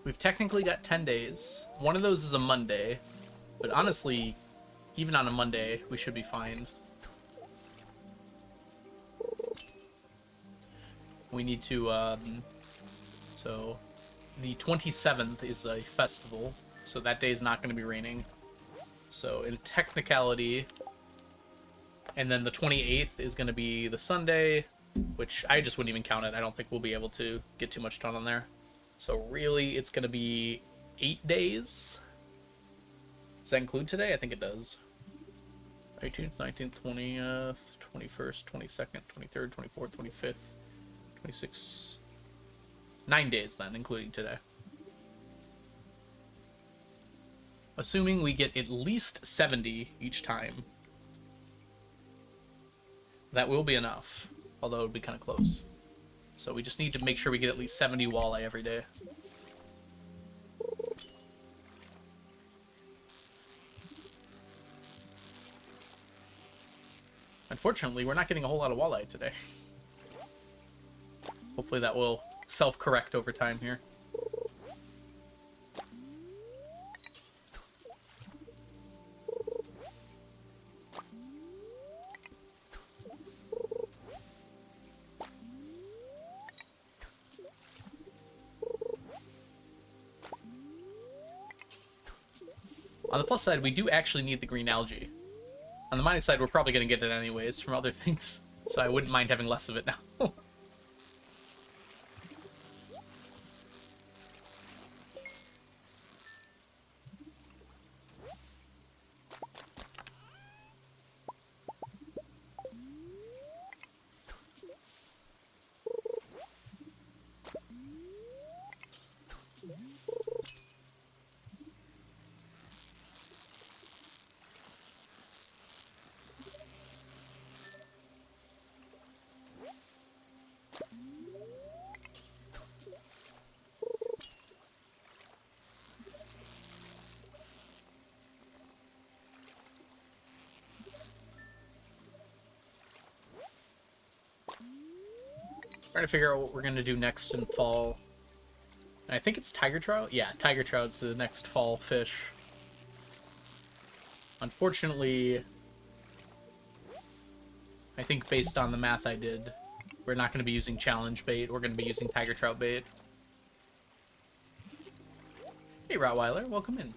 We've technically got 10 days. One of those is a Monday, but honestly, even on a Monday, we should be fine. We need to, so the 27th is a festival, so that day is not going to be raining. So in technicality, and then the 28th is going to be the Sunday, which I just wouldn't even count it. I don't think we'll be able to get too much done on there. So really, it's going to be 8 days. Does that include today? I think it does. 18th, 19th, 20th, 21st, 22nd, 23rd, 24th, 25th, 26th. 9 days then, including today. assuming we get at least 70 each time, that will be enough, although it would be kind of close. So we just need to make sure we get at least 70 walleye every day. Unfortunately, we're not getting a whole lot of walleye today. Hopefully that will self-correct over time here. On the plus side, we do actually need the green algae. On the minus side, we're probably going to get it anyways from other things, so I wouldn't mind having less of it now. Trying to figure out what we're going to do next in fall. I think it's tiger trout? Yeah, tiger trout's the next fall fish. Unfortunately, I think based on the math I did, we're not going to be using challenge bait. We're going to be using tiger trout bait. Hey, Rottweiler, welcome in.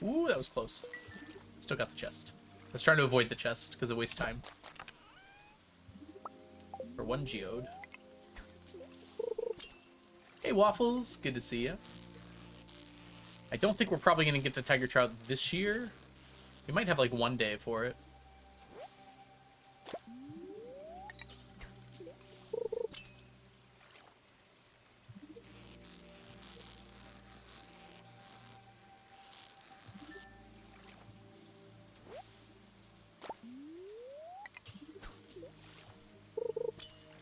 Ooh, that was close. Still got the chest. I was trying to avoid the chest because it wastes time. For one geode. Hey, Waffles, good to see you. I don't think we're probably going to get to tiger trout this year. We might have like one day for it.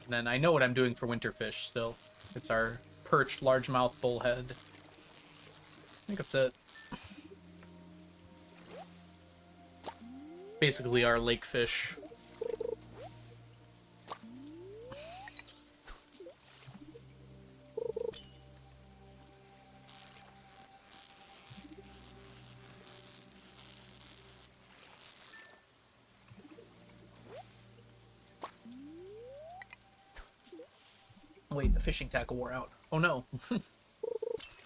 And then I know what I'm doing for winterfish still. It's our perched largemouth bullhead. I think that's it. Basically our lake fish. Wait, the fishing tackle wore out. Oh no. We'll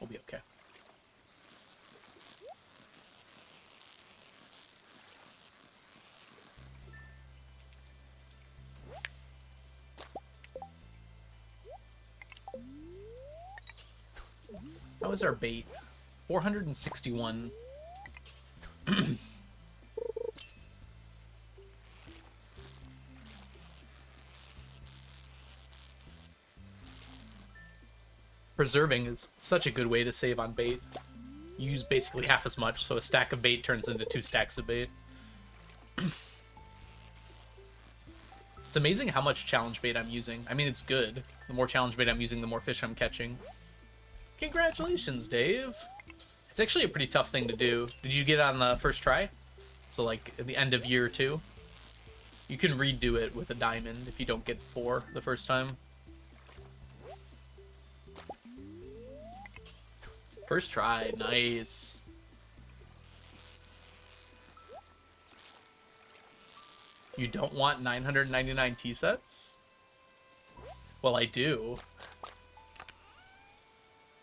be okay. How is our bait? 461. Preserving is such a good way to save on bait. You use basically half as much, so a stack of bait turns into 2 stacks of bait. It's amazing how much challenge bait I'm using. I mean, it's good. The more challenge bait I'm using, the more fish I'm catching. Congratulations, Dave! It's actually a pretty tough thing to do. Did you get it on the first try? So, like, at the end of year 2? You can redo it with a diamond if you don't get 4 the first time. First try, nice. You don't want 999 tea sets? Well, I do.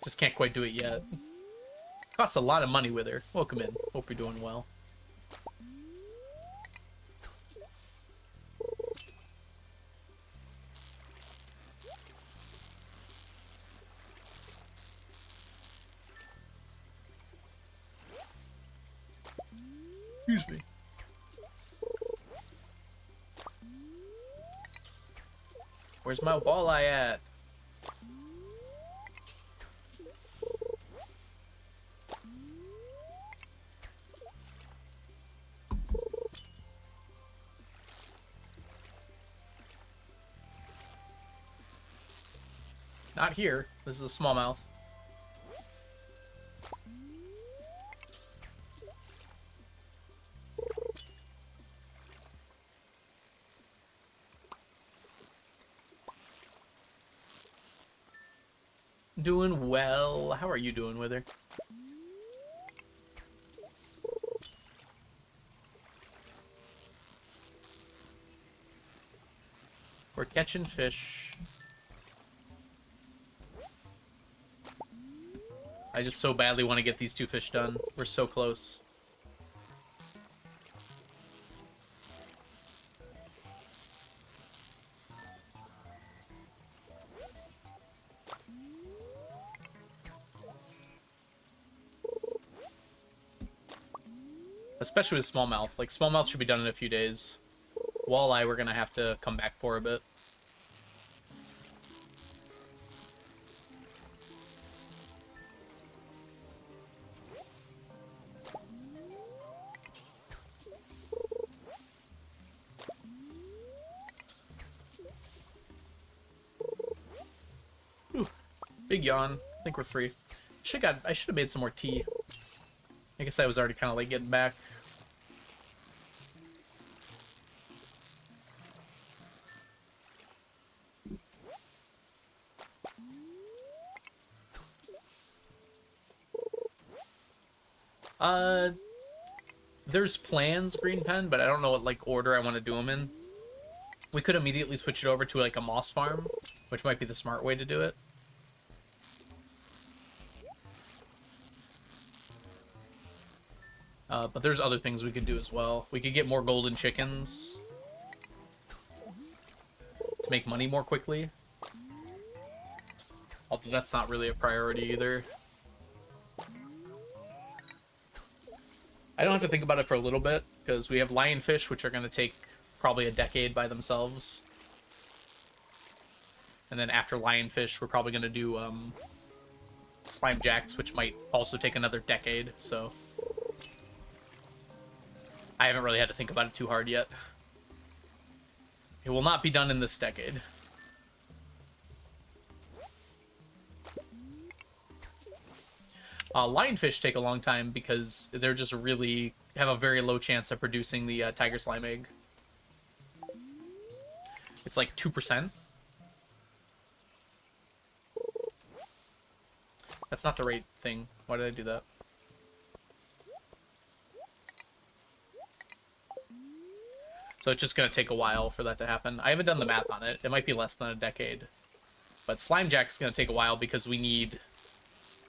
Just can't quite do it yet. Costs a lot of money with her. Welcome in. Hope you're doing well. Excuse me. Where's my walleye at? Not here. This is a smallmouth. Doing well. How are you doing, Wither? We're catching fish. I just so badly want to get these 2 fish done. We're so close. Especially with smallmouth. Like, smallmouth should be done in a few days. Walleye, we're gonna have to come back for a bit. Ooh, big yawn. I think we're free. I should have made some more tea. I guess I was already kind of late getting back. There's plans, Green Pen, but I don't know what, like, order I want to do them in. We could immediately switch it over to, like, a moss farm, which might be the smart way to do it. But there's other things we could do as well. We could get more golden chickens to make money more quickly. Although that's not really a priority either. I don't have to think about it for a little bit, because we have lionfish, which are going to take probably a decade by themselves. And then after lionfish, we're probably going to do slime jacks, which might also take another decade, so I haven't really had to think about it too hard yet. It will not be done in this decade. Lionfish take a long time because they're just really have a very low chance of producing the tiger slime egg. It's like 2%. That's not the right thing. Why did I do that? So it's just going to take a while for that to happen. I haven't done the math on it. It might be less than a decade. But Slime Jack's going to take a while because we need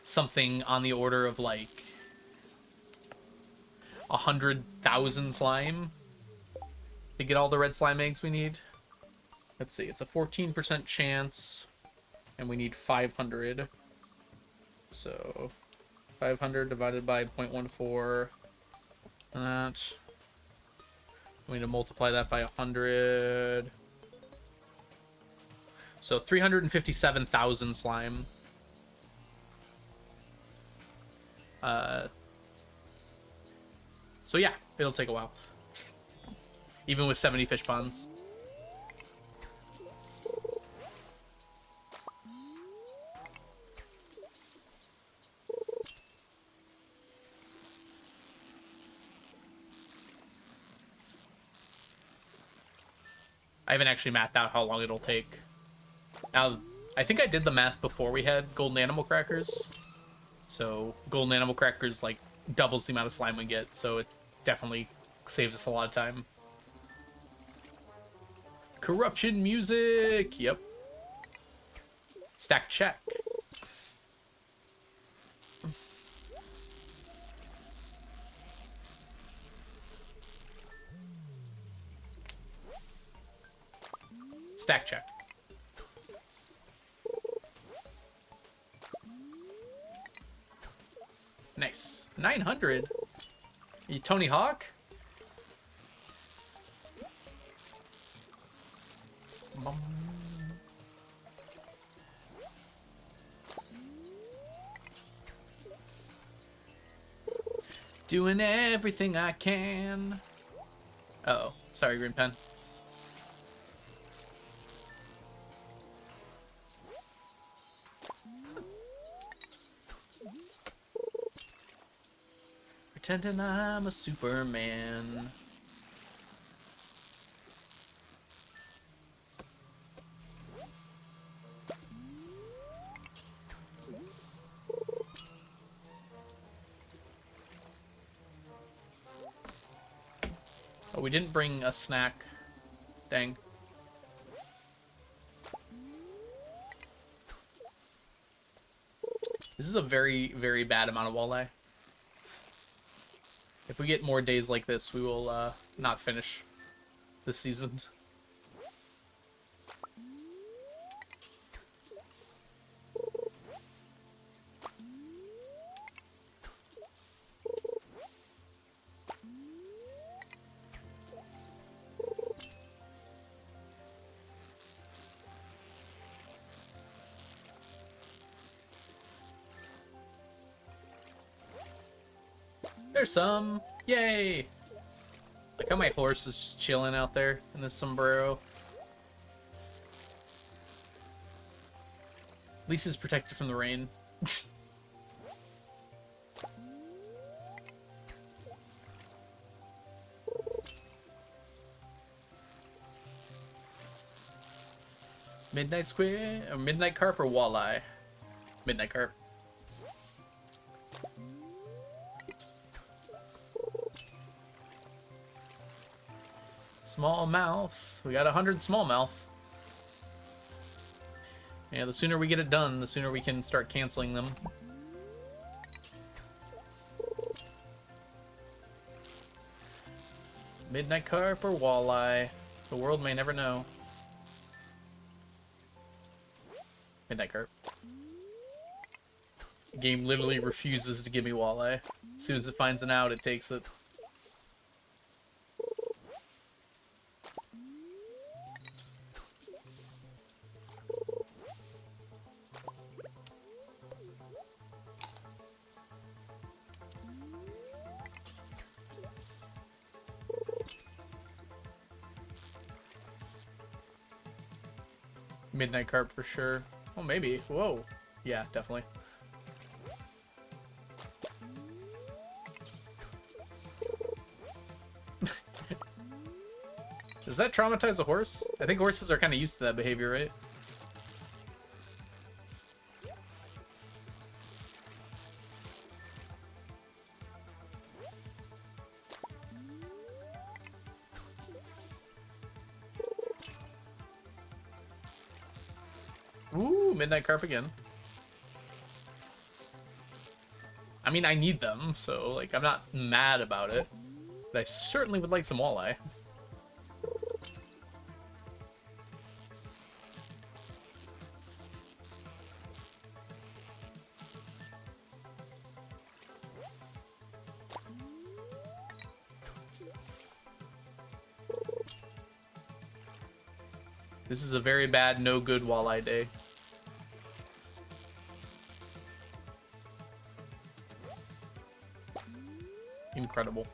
something on the order of like 100,000 slime to get all the red slime eggs we need. Let's see, it's a 14% chance, and we need 500. So 500 divided by 0.14. That. We need to multiply that by 100. So 357,000 slime. So yeah, it'll take a while. Even with 70 fish ponds. I haven't actually mapped out how long it'll take. Now, I think I did the math before we had golden animal crackers. So, golden animal crackers, like, doubles the amount of slime we get, so it definitely saves us a lot of time. Corruption music! Yep. Stack check. Stack check. Nice. 900? You Tony Hawk? Doing everything I can. Uh-oh. Sorry, Green Pen. Pretending I'm a Superman. Oh, we didn't bring a snack. Dang. This is a very, very bad amount of walleye. If we get more days like this, we will not finish this season. There's some! Yay! Like how my horse is just chilling out there in this sombrero. At least he's protected from the rain. Midnight squid, or midnight carp, or walleye? Midnight carp. Smallmouth. We got 100 smallmouth. Yeah, the sooner we get it done, the sooner we can start canceling them. Midnight carp or walleye? The world may never know. Midnight carp. The game literally refuses to give me walleye. As soon as it finds an out, it takes it. Midnight carp for sure. Oh, maybe. Whoa. Yeah, definitely. Does that traumatize a horse? I think horses are kind of used to that behavior, right? Ooh, midnight carp again. I mean, I need them, so, like, I'm not mad about it. But I certainly would like some walleye. This is a very bad, no good walleye day. Incredible.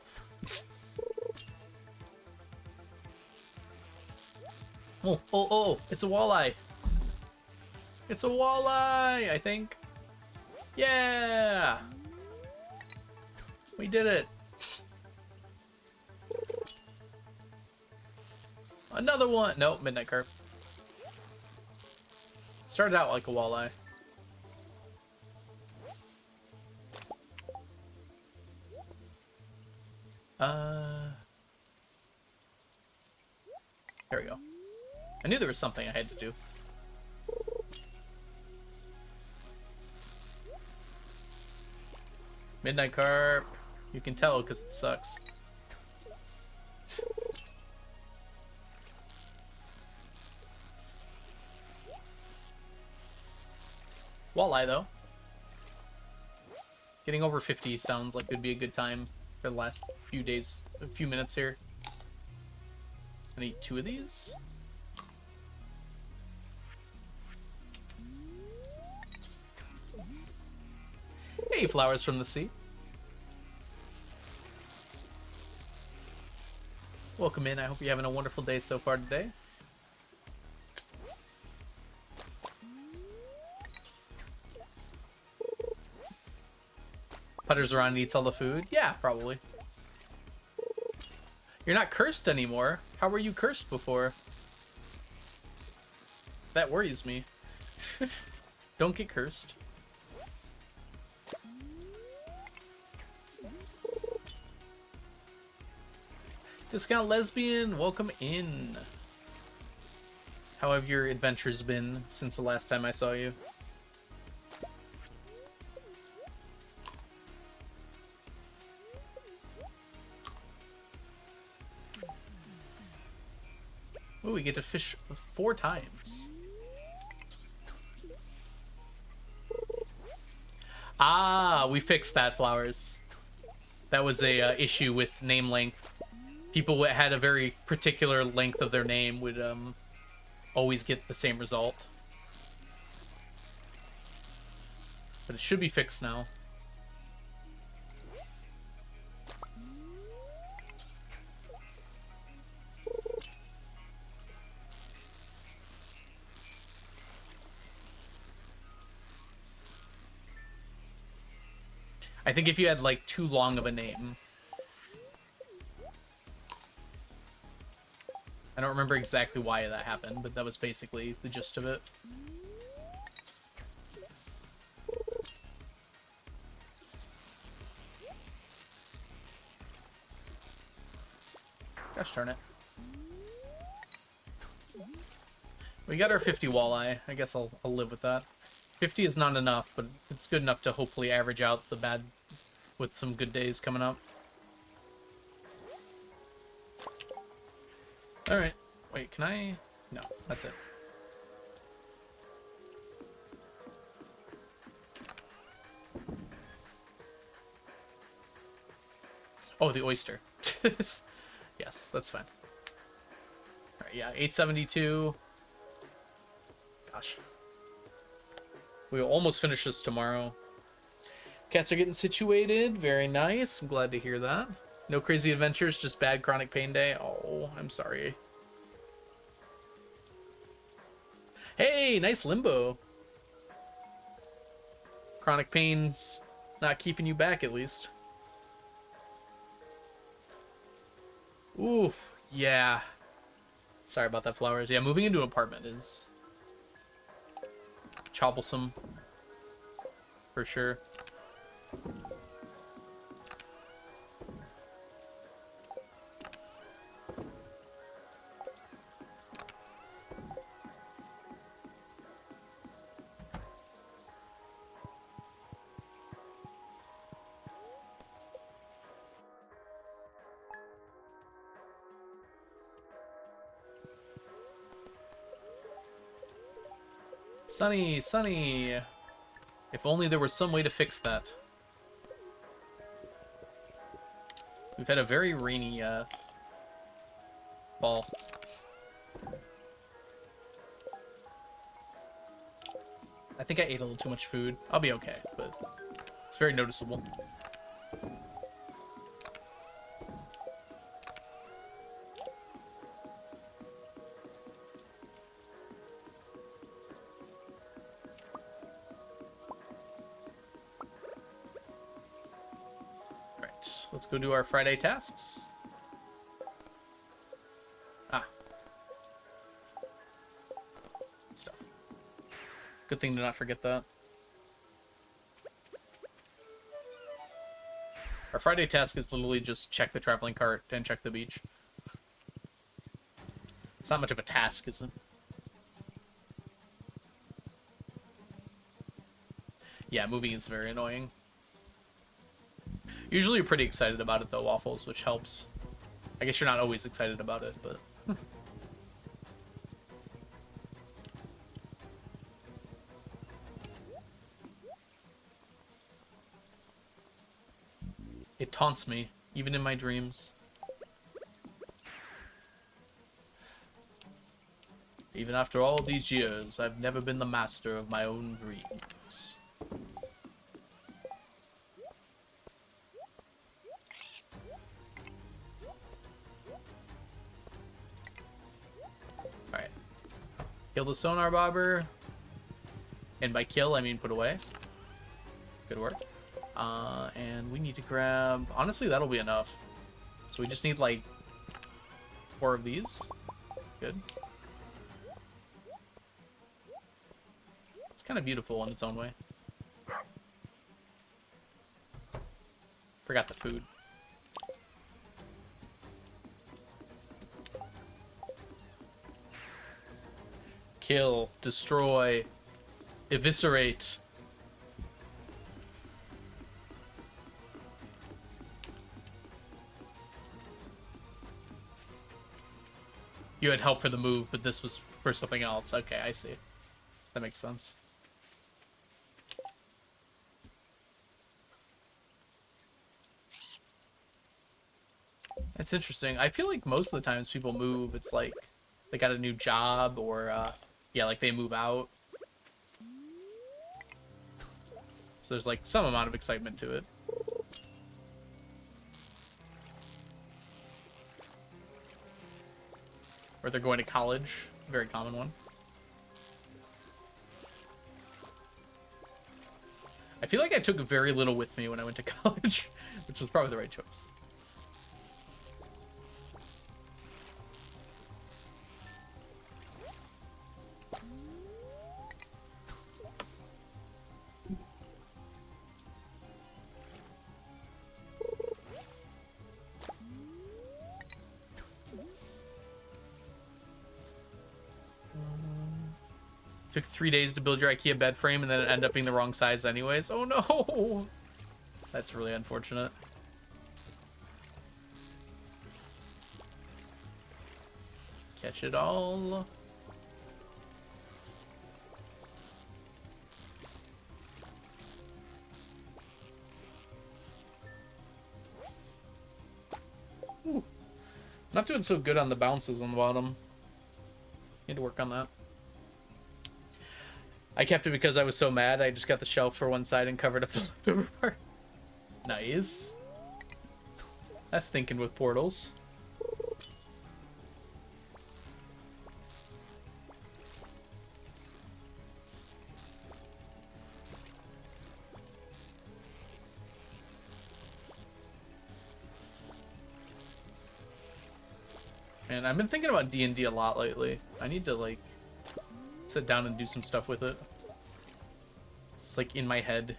Oh, it's a walleye. It's a walleye, I think. Yeah! We did it. Another one. Nope, midnight carp. Started out like a walleye. There we go. I knew there was something I had to do. Midnight carp. You can tell because it sucks. Walleye, though. Getting over 50 sounds like it would be a good time for the last few days, a few minutes here. I need 2 of these. Hey, flowers from the sea. Welcome in. I hope you're having a wonderful day so far today. Putters around and eats all the food? Yeah, probably. You're not cursed anymore. How were you cursed before? That worries me. Don't get cursed. Discount lesbian, welcome in. How have your adventures been since the last time I saw you? Ooh, we get to fish 4 times. Ah, we fixed that, Flowers. That was a issue with name length. People that had a very particular length of their name would always get the same result. But it should be fixed now. I think if you had like too long of a name. I don't remember exactly why that happened, but that was basically the gist of it. Gosh darn it. We got our 50 walleye. I guess I'll live with that. 50 is not enough, but it's good enough to hopefully average out the bad with some good days coming up. Alright. Wait, can I? No, that's it. Oh, the oyster. Yes, that's fine. Alright, yeah, 872. Gosh. We'll almost finish this tomorrow. Cats are getting situated. Very nice. I'm glad to hear that. No crazy adventures, just bad chronic pain day. Oh, I'm sorry. Hey, nice limbo. Chronic pain's not keeping you back, at least. Ooh, yeah. Sorry about that, Flowers. Yeah, moving into an apartment is troublesome, for sure. Sunny, sunny. If only there was some way to fix that. We've had a very rainy fall. I think I ate a little too much food. I'll be okay, but it's very noticeable. Let's go do our Friday tasks. Ah. Good stuff. Good thing to not forget that. Our Friday task is literally just check the traveling cart and check the beach. It's not much of a task, is it? Yeah, moving is very annoying. Usually you're pretty excited about it though, Waffles, which helps. I guess you're not always excited about it, but... It taunts me, even in my dreams. Even after all these years, I've never been the master of my own dreams. Alright. Kill the sonar bobber. And by kill, I mean put away. Good work. And we need to grab... Honestly, that'll be enough. So we just need, like, 4 of these. Good. It's kind of beautiful in its own way. Forgot the food. Kill, destroy, eviscerate. You had help for the move, but this was for something else. Okay, I see. That makes sense. That's interesting. I feel like most of the times people move, it's like they got a new job or, yeah, like they move out. So there's like some amount of excitement to it. Or they're going to college. Very common one. I feel like I took very little with me when I went to college, which was probably the right choice. Took 3 days to build your IKEA bed frame, and then it ended up being the wrong size anyways. Oh no! That's really unfortunate. Catch it all. Ooh. Not doing so good on the bounces on the bottom. Need to work on that. I kept it because I was so mad. I just got the shelf for one side and covered up the leftover part. Nice. That's thinking with portals. Man, I've been thinking about D&D a lot lately. I need to, like, sit down and do some stuff with it. It's like in my head.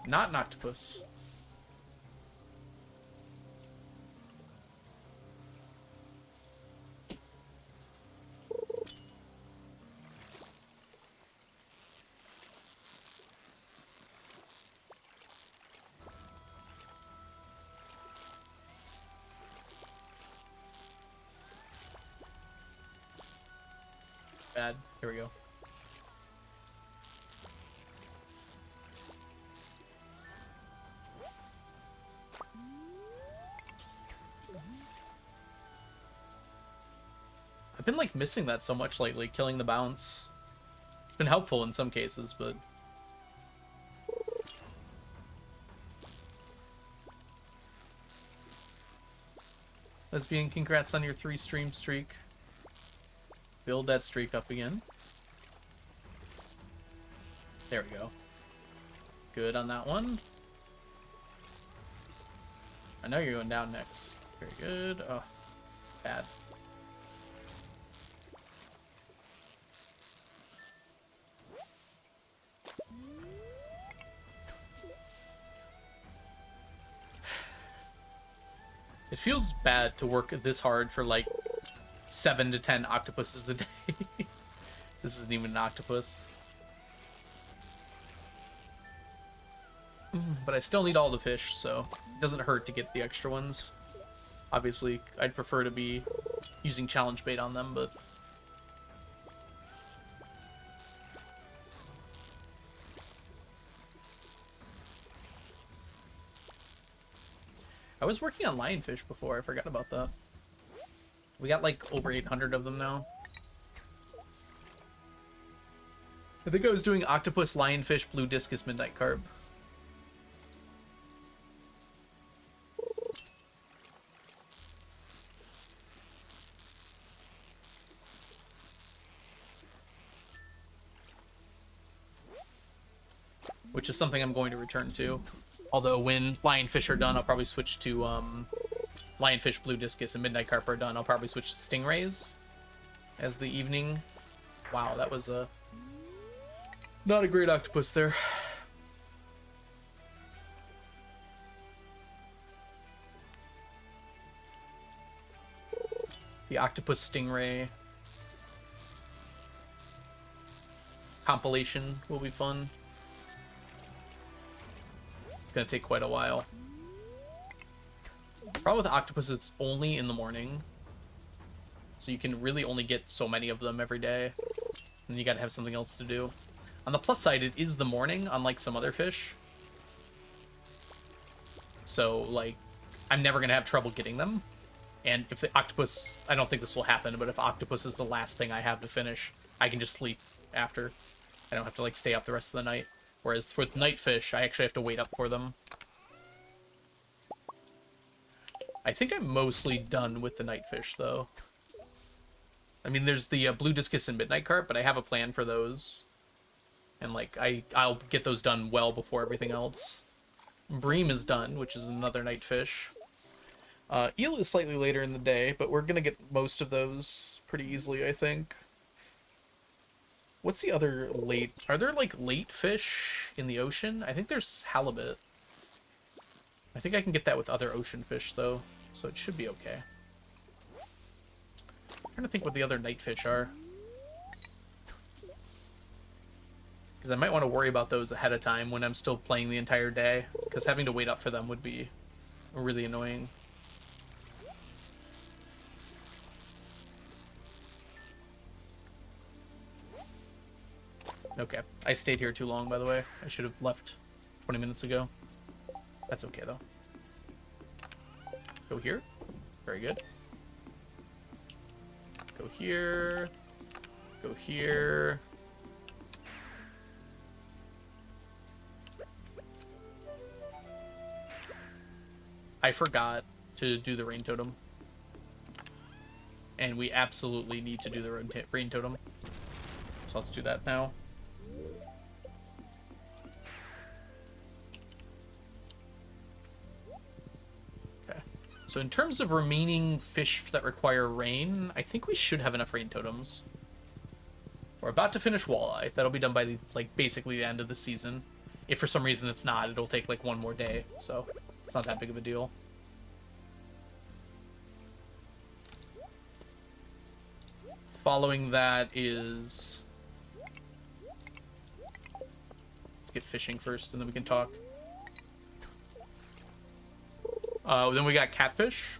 Not an octopus. Bad. Here we go. I've been like missing that so much lately, killing the bounce. It's been helpful in some cases, but Lesbian, congrats on your 3-stream streak. Build that streak up again. There we go. Good on that one. I know you're going down next. Very good. Oh, bad. It feels bad to work this hard for like 7 to 10 octopuses a day. This isn't even an octopus. But I still need all the fish, so it doesn't hurt to get the extra ones. Obviously, I'd prefer to be using challenge bait on them, but... I was working on lionfish before, I forgot about that. We got like over 800 of them now. I think I was doing octopus, lionfish, blue discus, midnight carp. which is something I'm going to return to. Although when lionfish are done, I'll probably switch to lionfish, blue discus, and midnight carp are done. I'll probably switch to stingrays as the evening. Wow, that was a not a great octopus there. The octopus stingray compilation will be fun. It's gonna take quite a while. Problem with octopus, it's only in the morning, so you can really only get so many of them every day, and you gotta have something else to do. On the plus side, it is the morning, unlike some other fish. So, like, I'm never gonna have trouble getting them. And if the octopus, I don't think this will happen, but if octopus is the last thing I have to finish, I can just sleep after. I don't have to, like, stay up the rest of the night. Whereas with night fish, I actually have to wait up for them. I think I'm mostly done with the night fish, though. I mean, there's the blue discus and midnight carp, but I have a plan for those. And, like, I'll get those done well before everything else. Bream is done, which is another night fish. Eel is slightly later in the day, but we're gonna get most of those pretty easily, I think. What's the other late... Are there, like, late fish in the ocean? I think there's halibut. I think I can get that with other ocean fish, though, so it should be okay. I'm trying to think what the other night fish are. Because I might want to worry about those ahead of time when I'm still playing the entire day, because having to wait up for them would be really annoying. Okay, I stayed here too long, by the way. I should have left 20 minutes ago. That's okay, though. Go here. Very good. Go here. Go here. I forgot to do the rain totem. And we absolutely need to do the rain totem. So let's do that now. Okay. So in terms of remaining fish that require rain, I think we should have enough rain totems. We're about to finish walleye. That'll be done by the, like, basically the end of the season. If for some reason it's not, it'll take like one more day. So it's not that big of a deal. Following that is... Let's get fishing first, and then we can talk. Then we got catfish.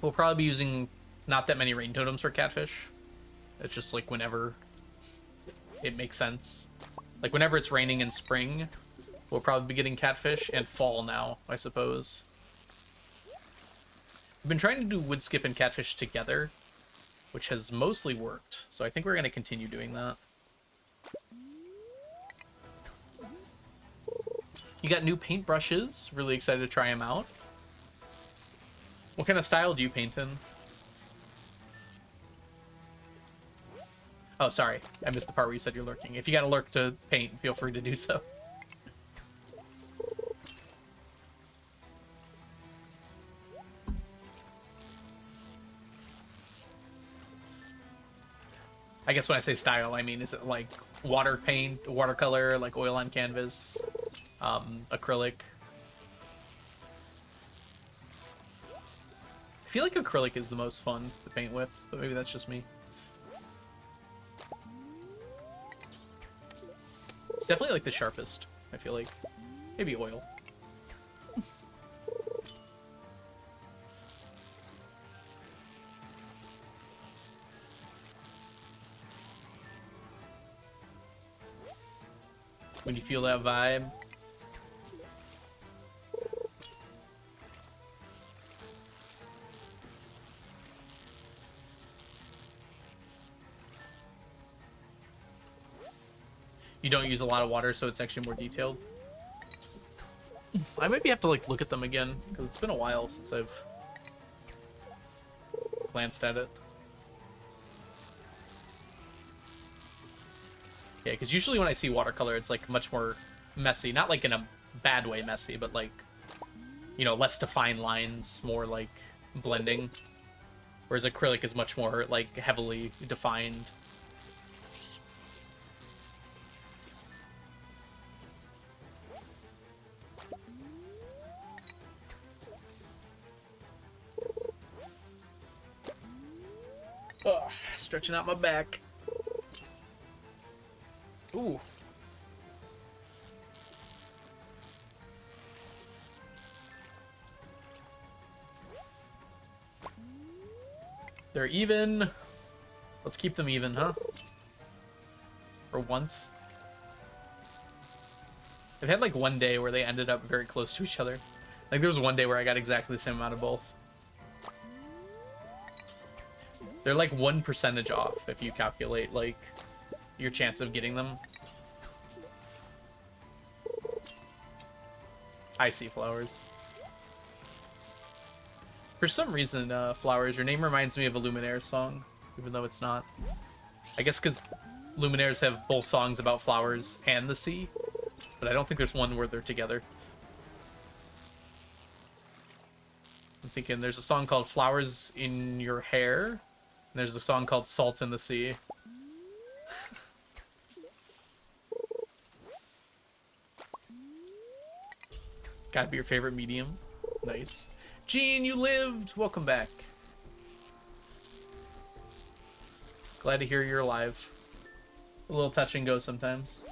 We'll probably be using not that many rain totems for catfish. It's just like whenever it makes sense. Like whenever it's raining in spring, we'll probably be getting catfish, and fall now, I suppose. We've been trying to do wood skip and catfish together, which has mostly worked. So I think we're going to continue doing that. You got new paintbrushes. Really excited to try them out. What kind of style do you paint in? Oh, sorry. I missed the part where you said you're lurking. If you got to lurk to paint, feel free to do so. I guess when I say style, I mean, is it like water paint, watercolor, like oil on canvas, acrylic? I feel like acrylic is the most fun to paint with, but maybe that's just me. It's definitely like the sharpest, I feel like. Maybe oil. When you feel that vibe. You don't use a lot of water, so it's actually more detailed. I maybe have to like look at them again, because it's been a while since I've glanced at it. Yeah, because usually when I see watercolor, it's like much more messy. Not like in a bad way messy, but like, you know, less defined lines, more like blending. Whereas acrylic is much more like heavily defined. Ugh, stretching out my back. Ooh. They're even. Let's keep them even, huh? For once. I've had like one day where they ended up very close to each other. Like there was one day where I got exactly the same amount of both. They're like 1% off if you calculate like your chance of getting them. I see flowers. For some reason, Flowers, your name reminds me of a Luminaires song, even though it's not. I guess because Luminaires have both songs about flowers and the sea, but I don't think there's one where they're together. I'm thinking there's a song called Flowers in Your Hair, and there's a song called Salt in the Sea. Gotta be your favorite medium. Nice. Gene, you lived! Welcome back. Glad to hear you're alive. A little touch and go sometimes.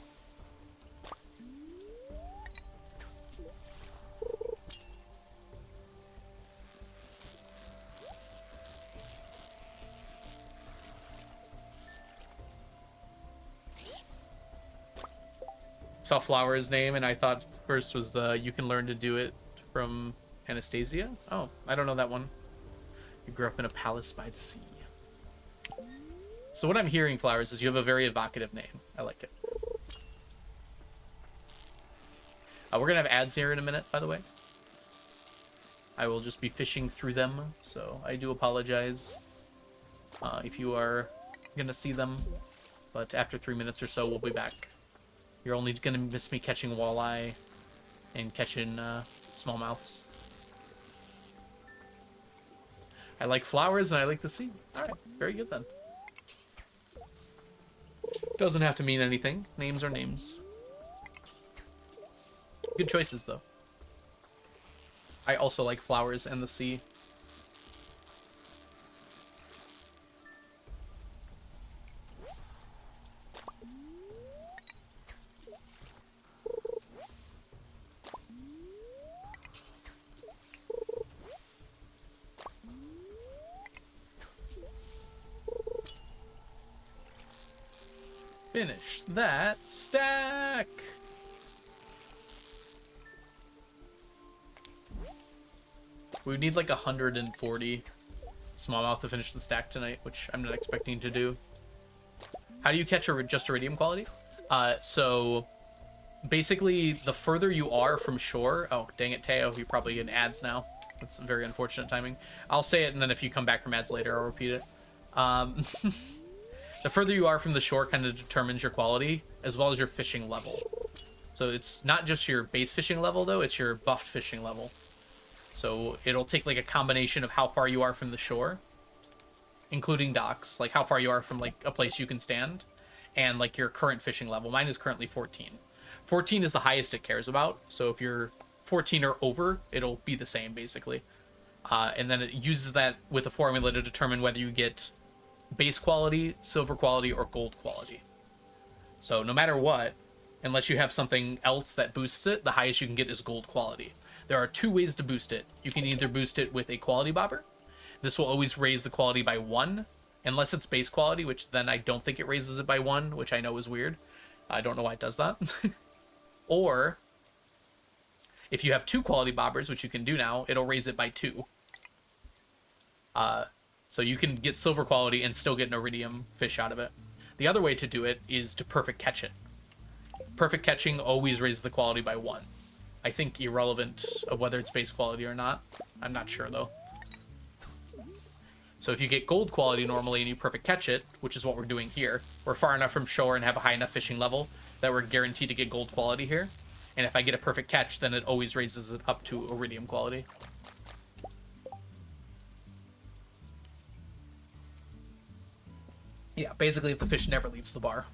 Saw Flower's name and I thought first was the You Can Learn to Do It from Anastasia? Oh, I don't know that one. You grew up in a palace by the sea. So what I'm hearing, Flowers, is you have a very evocative name. I like it. We're going to have ads here in a minute, by the way. I will just be fishing through them, so I do apologize if you are going to see them. But after 3 minutes or so, we'll be back. You're only going to miss me catching walleye and catching smallmouths. I like flowers and I like the sea. Alright, very good then. Doesn't have to mean anything. Names are names. Good choices, though. I also like flowers and the sea. Finish that stack. We need like 140 smallmouth to finish the stack tonight, which I'm not expecting to do. How do you catch just iridium quality? So basically, the further you are from shore... Oh, dang it, Teo, you're probably in ads now. That's very unfortunate timing. I'll say it, and then if you come back from ads later, I'll repeat it. The further you are from the shore kind of determines your quality, as well as your fishing level. So it's not just your base fishing level, though, it's your buffed fishing level. So it'll take like a combination of how far you are from the shore, including docks, like how far you are from like a place you can stand, and like your current fishing level. Mine is currently 14. 14 is the highest it cares about, so if you're 14 or over, it'll be the same, basically. And then it uses that with a formula to determine whether you get base quality, silver quality, or gold quality. So no matter what, unless you have something else that boosts it, the highest you can get is gold quality. There are two ways to boost it. You can either boost it with a quality bobber. This will always raise the quality by 1, unless it's base quality, which then I don't think it raises it by 1, which I know is weird. I don't know why it does that. Or if you have 2 quality bobbers, which you can do now, it'll raise it by 2. So you can get silver quality and still get an iridium fish out of it. The other way to do it is to perfect catch it. Perfect catching always raises the quality by 1. I think irrelevant of whether it's base quality or not. I'm not sure, though. So if you get gold quality normally and you perfect catch it, which is what we're doing here, we're far enough from shore and have a high enough fishing level that we're guaranteed to get gold quality here. And if I get a perfect catch, then it always raises it up to iridium quality. Yeah, basically if the fish never leaves the bar.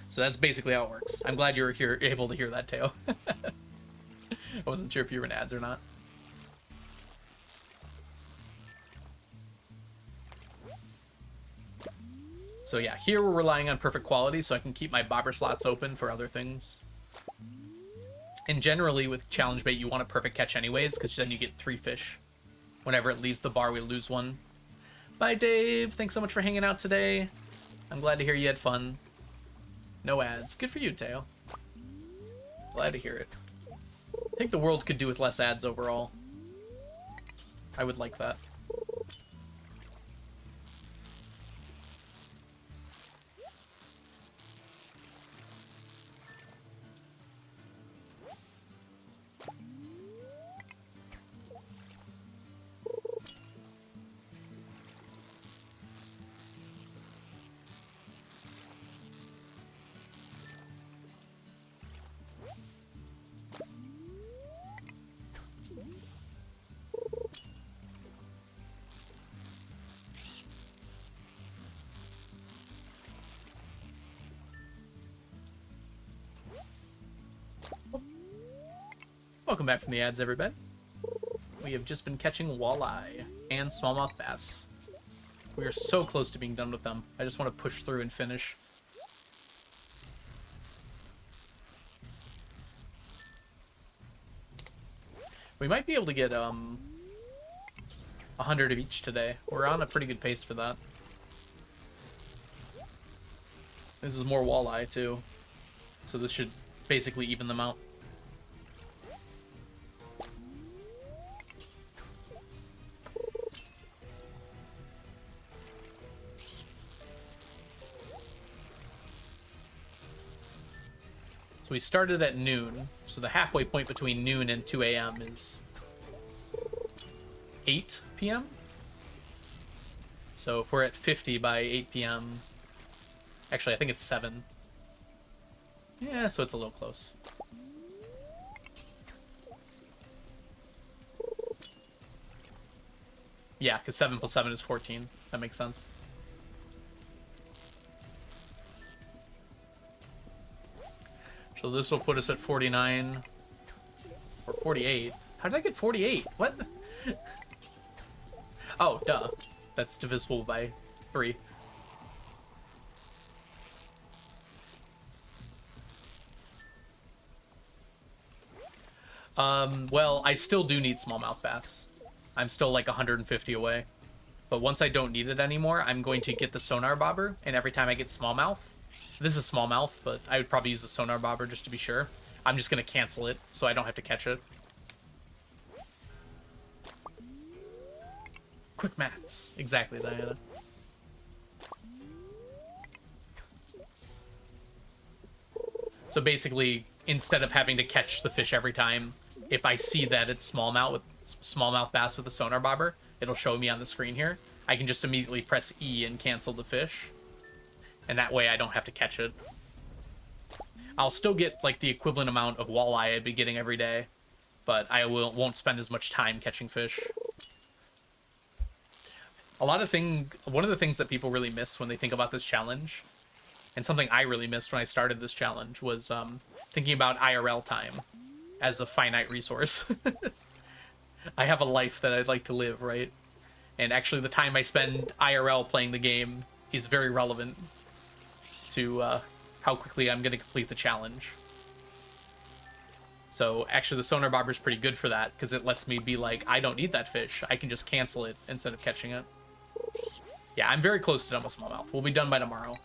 So that's basically how it works. I'm glad you were here, able to hear that, Teo. I wasn't sure if you were in ads or not. So yeah, here we're relying on perfect quality so I can keep my bobber slots open for other things. And generally with challenge bait, you want a perfect catch anyways, because then you get 3 fish. Whenever it leaves the bar, we lose 1. Bye, Dave. Thanks so much for hanging out today. I'm glad to hear you had fun. No ads. Good for you, Teo. Glad to hear it. I think the world could do with less ads overall. I would like that. Welcome back from the ads, everybody. We have just been catching walleye and smallmouth bass. We are so close to being done with them. I just want to push through and finish. We might be able to get 100 of each today. We're on a pretty good pace for that. This is more walleye too, so this should basically even them out. So we started at noon, so the halfway point between noon and 2 a.m. is 8 p.m. So if we're at 50 by 8 p.m., actually I think it's 7. Yeah, so it's a little close. Yeah, because 7 plus 7 is 14. That makes sense. So this will put us at 49 or 48. How did I get 48? What? Oh, duh. That's divisible by 3. Well, I still do need smallmouth bass. I'm still like 150 away. But once I don't need it anymore, I'm going to get the sonar bobber, and every time I get smallmouth, this is smallmouth, but I would probably use the sonar bobber just to be sure. I'm just going to cancel it, so I don't have to catch it. Quick maths. Exactly, Diana. So basically, instead of having to catch the fish every time, if I see that it's smallmouth bass with a sonar bobber, it'll show me on the screen here. I can just immediately press E and cancel the fish. And that way I don't have to catch it. I'll still get like the equivalent amount of walleye I'd be getting every day, but I won't spend as much time catching fish. One of the things that people really miss when they think about this challenge, and something I really missed when I started this challenge, was thinking about IRL time as a finite resource. I have a life that I'd like to live, right? And actually the time I spend IRL playing the game is very relevant to how quickly I'm going to complete the challenge. So actually the sonar bobber is pretty good for that, because it lets me be like, I don't need that fish. I can just cancel it instead of catching it. Yeah, I'm very close to done with smallmouth. We'll be done by tomorrow.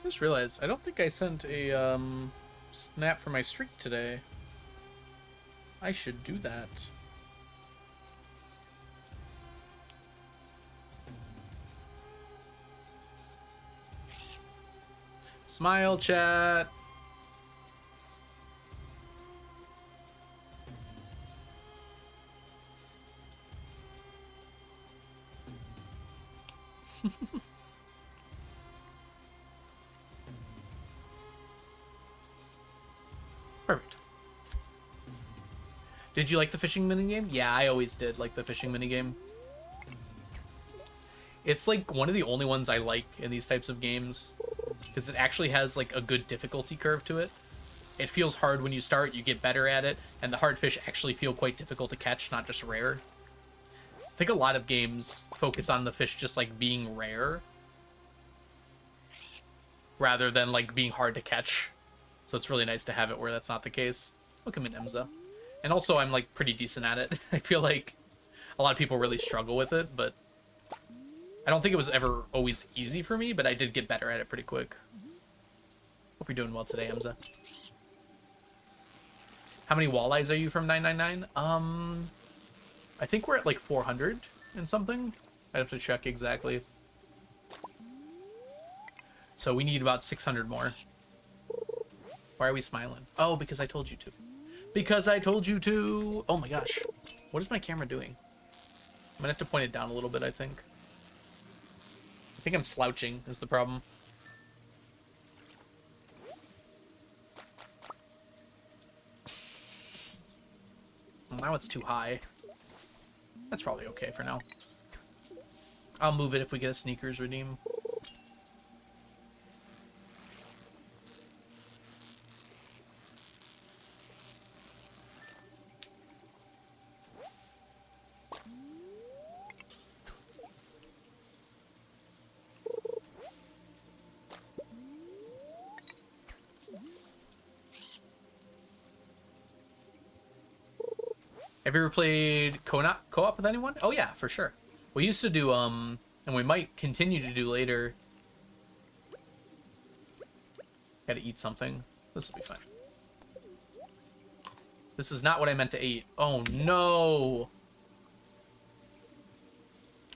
Just realized I don't think I sent a snap for my streak today. I should do that. Smile chat. Perfect. Did you like the fishing minigame? Yeah, I always did like the fishing minigame. It's like one of the only ones I like in these types of games because it actually has like a good difficulty curve to it. It feels hard when you start, you get better at it, and the hard fish actually feel quite difficult to catch, not just rare. I think a lot of games focus on the fish just like being rare rather than like being hard to catch. So it's really nice to have it where that's not the case. Look at Minemza. And also I'm like pretty decent at it. I feel like a lot of people really struggle with it, but I don't think it was ever always easy for me, but I did get better at it pretty quick. Hope you're doing well today, Emza. How many walleyes are you from 999? I think we're at like 400 and something. I'd have to check exactly. So we need about 600 more. Why are we smiling? Oh, because I told you to. Because I told you to. Oh my gosh. What is my camera doing? I'm gonna have to point it down a little bit, I think. I think I'm slouching is the problem. Well, now it's too high. That's probably okay for now. I'll move it if we get a sneakers redeem. Have you ever played co-op with anyone? Oh yeah, for sure. We used to do, and we might continue to do later. Gotta eat something. This will be fine. This is not what I meant to eat. Oh no!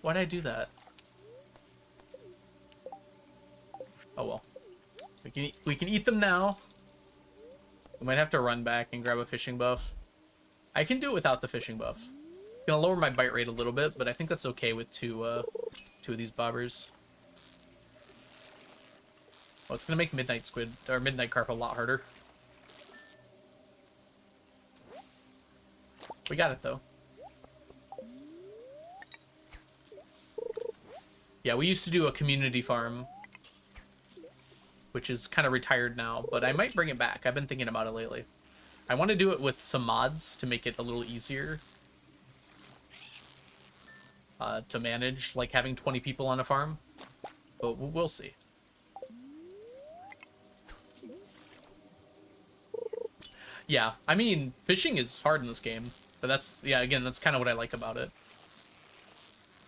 Why'd I do that? Oh well. We can eat them now. We might have to run back and grab a fishing buff. I can do it without the fishing buff. It's gonna lower my bite rate a little bit, but I think that's okay with two of these bobbers. Oh, it's gonna make midnight squid or midnight carp a lot harder. We got it though. Yeah, we used to do a community farm, which is kind of retired now, but I might bring it back. I've been thinking about it lately. I want to do it with some mods to make it a little easier to manage, like having 20 people on a farm, but we'll see. Yeah, I mean, fishing is hard in this game, but that's, yeah, again, that's kind of what I like about it.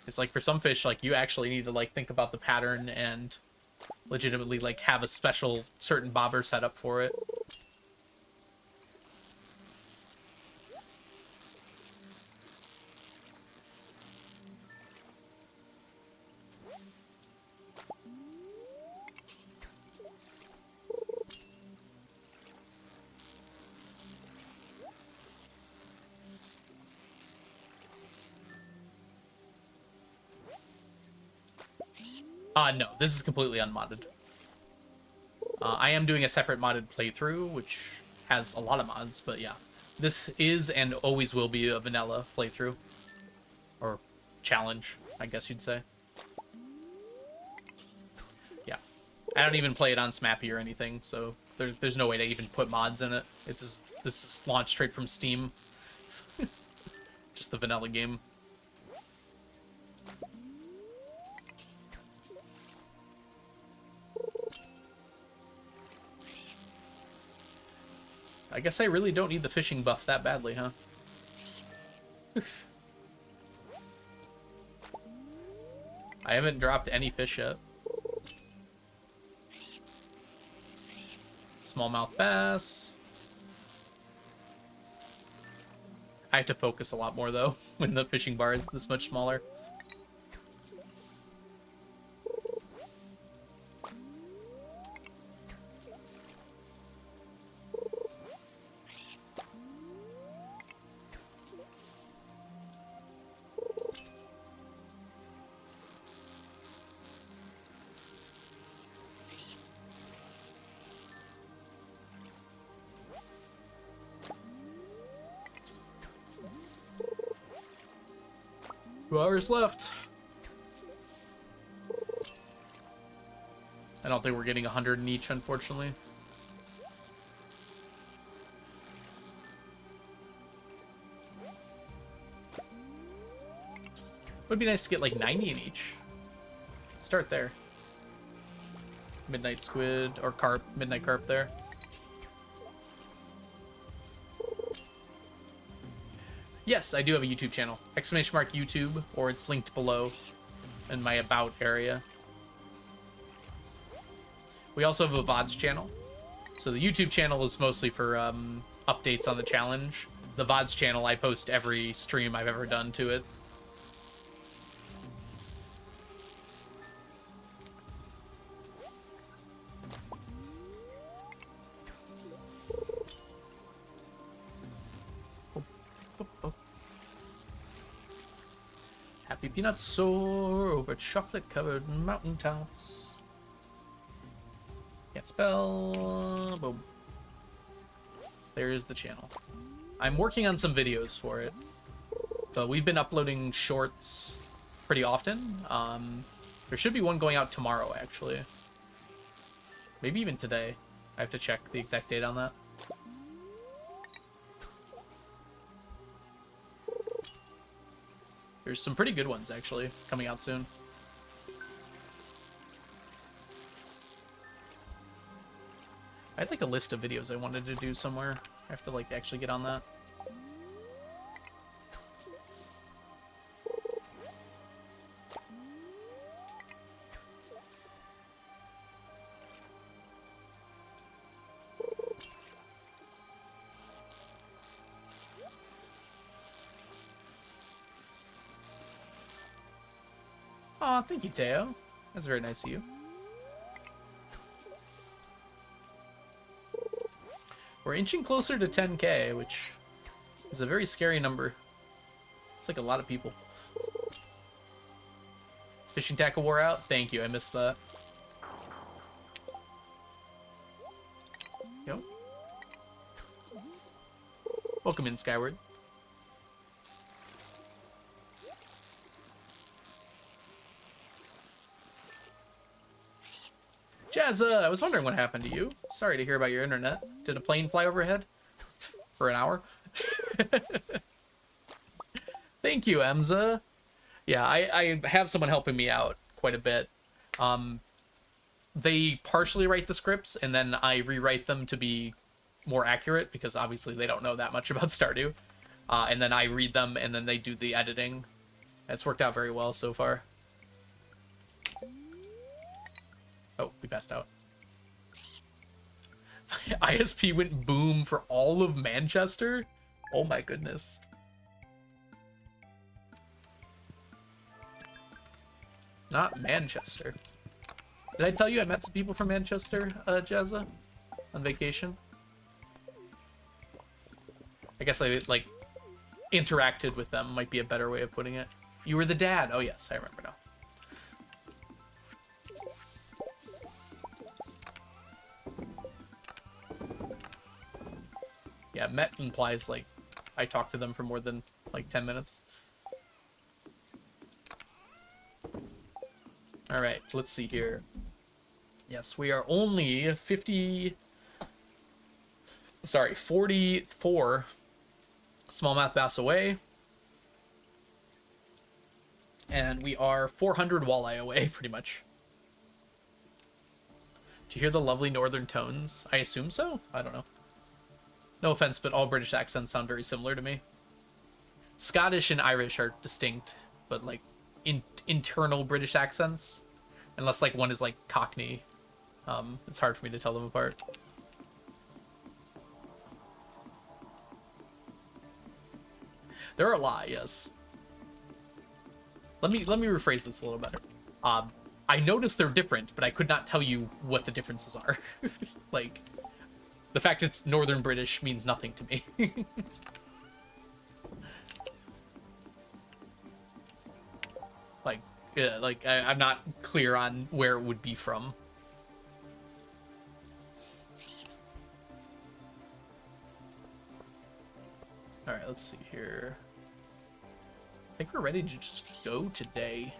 It's like for some fish, like you actually need to like think about the pattern and legitimately like have a special certain bobber set up for it. No, this is completely unmodded. I am doing a separate modded playthrough, which has a lot of mods, but yeah. This is and always will be a vanilla playthrough. Or challenge, I guess you'd say. Yeah. I don't even play it on Smappy or anything, so there's no way to even put mods in it. It's just, this is launched straight from Steam. Just the vanilla game. I guess I really don't need the fishing buff that badly, huh? I haven't dropped any fish yet. smallmouth bass. I have to focus a lot more though when the fishing bar is this much smaller. Hours left. I don't think we're getting 100 in each, unfortunately. Would be nice to get like 90 in each. Let's start there. Midnight squid or carp, midnight carp there. Yes, I do have a YouTube channel. !YouTube, or it's linked below in my about area. We also have a VODs channel. So the YouTube channel is mostly for updates on the challenge. The VODs channel, I post every stream I've ever done to it. Happy peanuts soar over chocolate-covered mountaintops. Can't spell. Boom. There's the channel. I'm working on some videos for it. But we've been uploading shorts pretty often. There should be one going out tomorrow, actually. Maybe even today. I have to check the exact date on that. There's some pretty good ones, actually, coming out soon. I had, like, a list of videos I wanted to do somewhere. I have to, like, actually get on that. Aw, thank you, Teo. That's very nice of you. We're inching closer to 10K, which is a very scary number. It's like a lot of people. Fishing tackle wore out? Thank you, I missed that. Yo. Welcome in, Skyward. Jazza, I was wondering what happened to you. Sorry to hear about your internet. Did a plane fly overhead? For an hour? Thank you, Emza. Yeah, I have someone helping me out quite a bit. They partially write the scripts, and then I rewrite them to be more accurate, because obviously they don't know that much about Stardew. And then I read them, and then they do the editing. It's worked out very well so far. Oh, we passed out. ISP went boom for all of Manchester? Oh my goodness. Not Manchester. Did I tell you I met some people from Manchester, Jazza? On vacation? I guess I, like, interacted with them, might be a better way of putting it. You were the dad. Oh yes, I remember now. Yeah, met implies, like, I talked to them for more than, like, 10 minutes. Alright, let's see here. Yes, we are only 44 smallmouth bass away. And we are 400 walleye away, pretty much. Did you hear the lovely northern tones? I assume so? I don't know. No offense, but all British accents sound very similar to me. Scottish and Irish are distinct, but like internal British accents. Unless like one is like Cockney. It's hard for me to tell them apart. They're a lot, yes. Let me rephrase this a little better. I noticed they're different, but I could not tell you what the differences are. Like, the fact it's Northern British means nothing to me. Like, yeah, like I'm not clear on where it would be from. All right, let's see here. I think we're ready to just go today.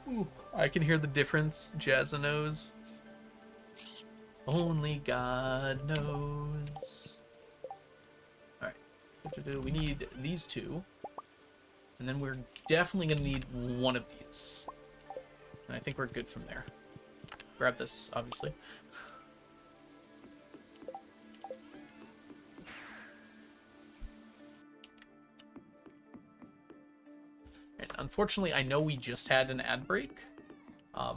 Ooh, I can hear the difference, Jazza knows. Only God knows. Alright. We need these two. And then we're definitely going to need one of these. And I think we're good from there. Grab this, obviously. And unfortunately, I know we just had an ad break.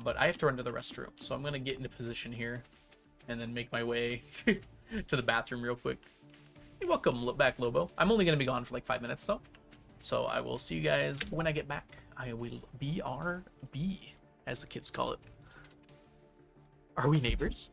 But I have to run to the restroom. So I'm going to get into position here. And then make my way to the bathroom real quick. Hey, welcome back, Lobo. I'm only going to be gone for like 5 minutes, though. So I will see you guys when I get back. I will BRB, as the kids call it. Are we neighbors?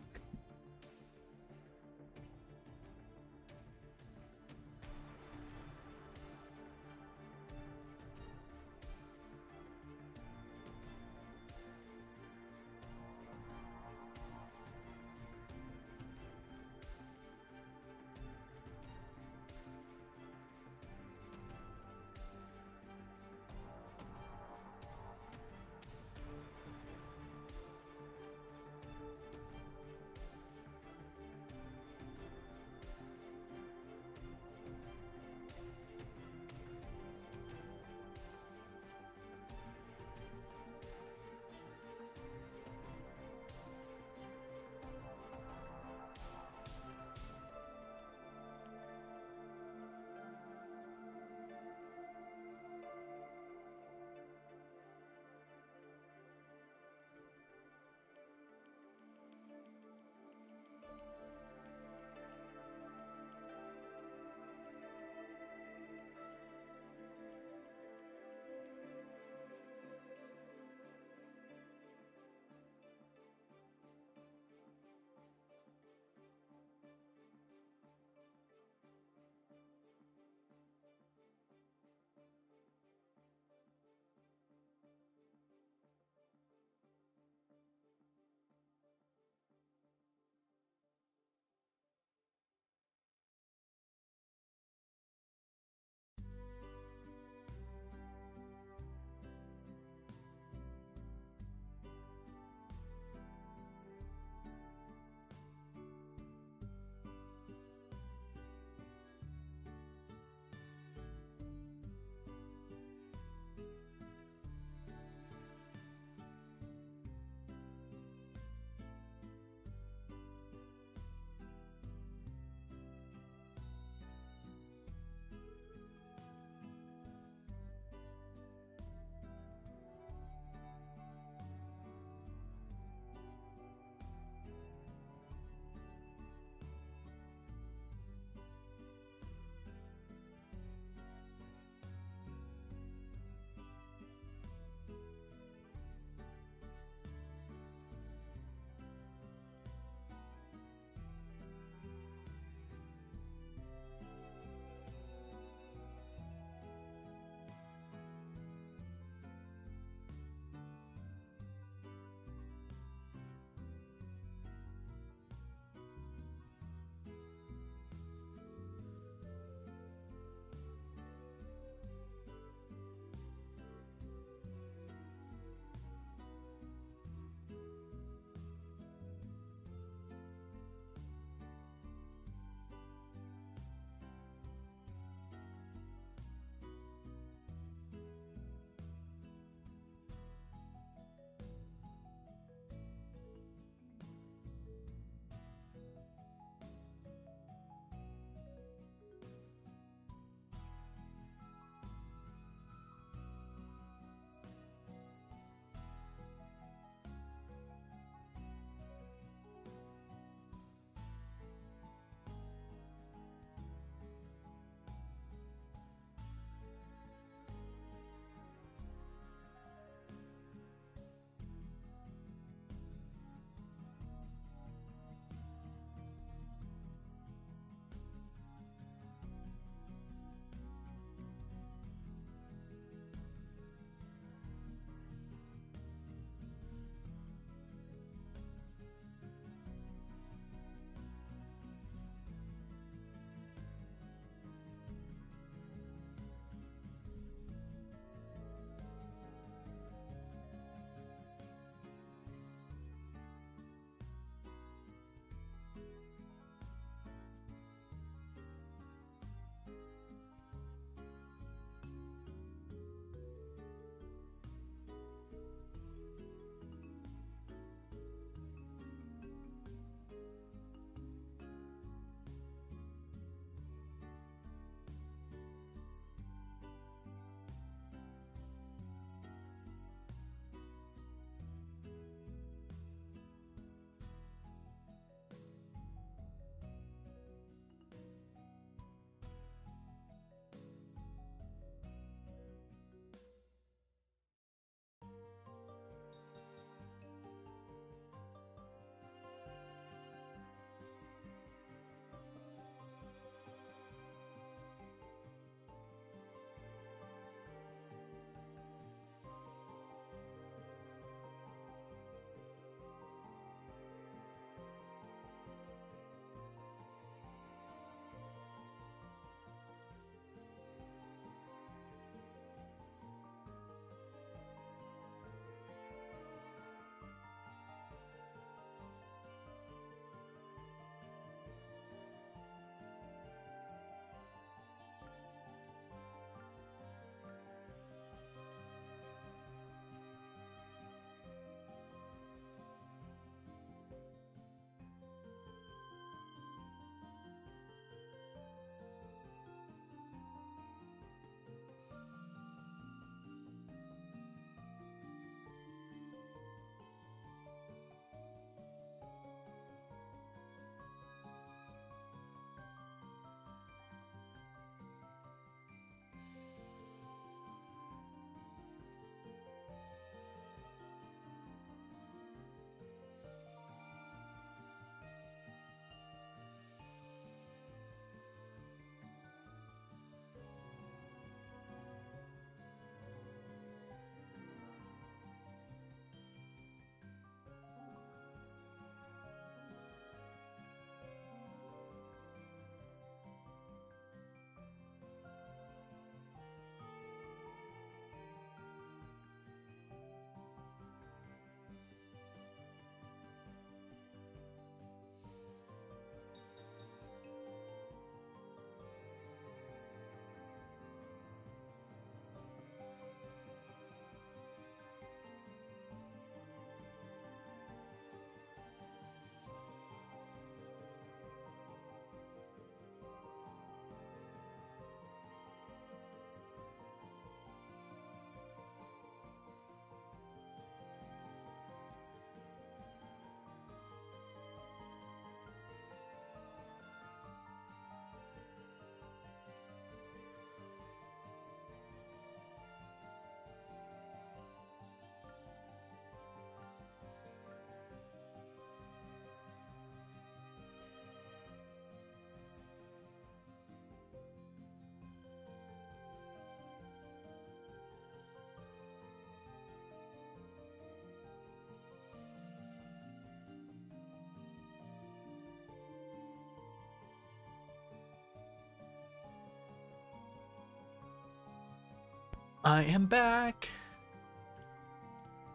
I am back.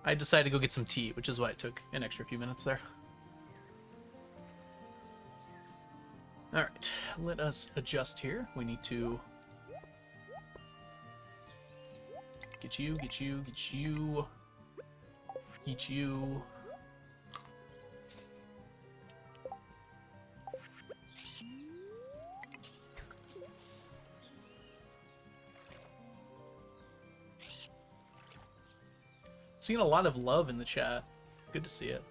I decided to go get some tea, which is why it took an extra few minutes there. All right, let us adjust here. We need to get you, get you, get you, eat you. Seeing a lot of love in the chat. Good to see it.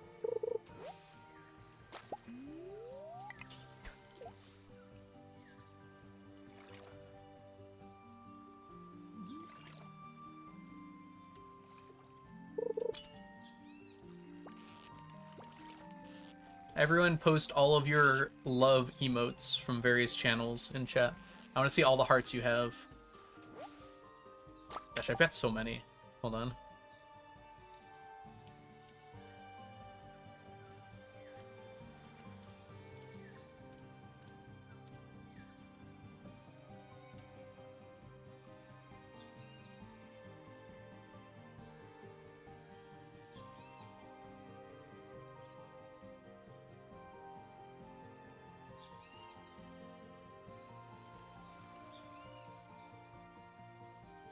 Everyone post all of your love emotes from various channels in chat. I want to see all the hearts you have. Gosh, I've got so many. Hold on.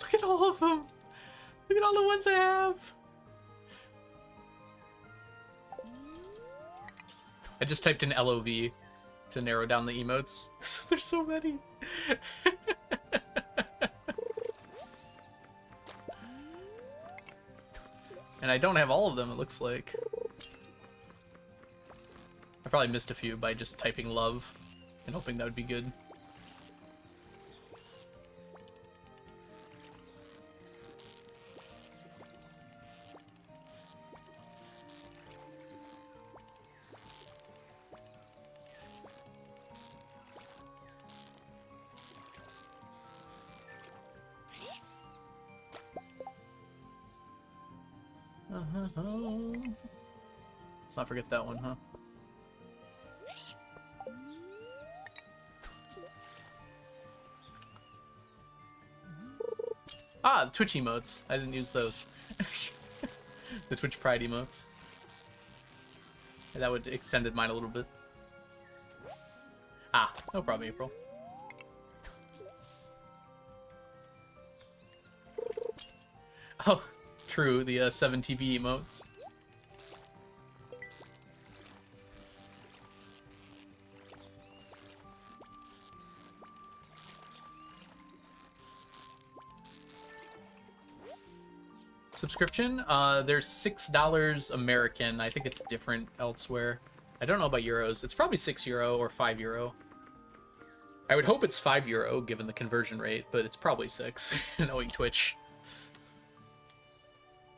Look at all of them. Look at all the ones I have. I just typed in LOV to narrow down the emotes. There's so many. And I don't have all of them, it looks like. I probably missed a few by just typing love and hoping that would be good. Let's not forget that one, huh? Ah, Twitch emotes. I didn't use those. The Twitch Pride emotes. That would extended mine a little bit. Ah, no problem, April. Oh, true, the 7 TV emotes. Subscription? There's $6 American. I think it's different elsewhere. I don't know about euros. It's probably €6 or €5. I would hope it's €5 given the conversion rate, but it's probably 6, knowing Twitch.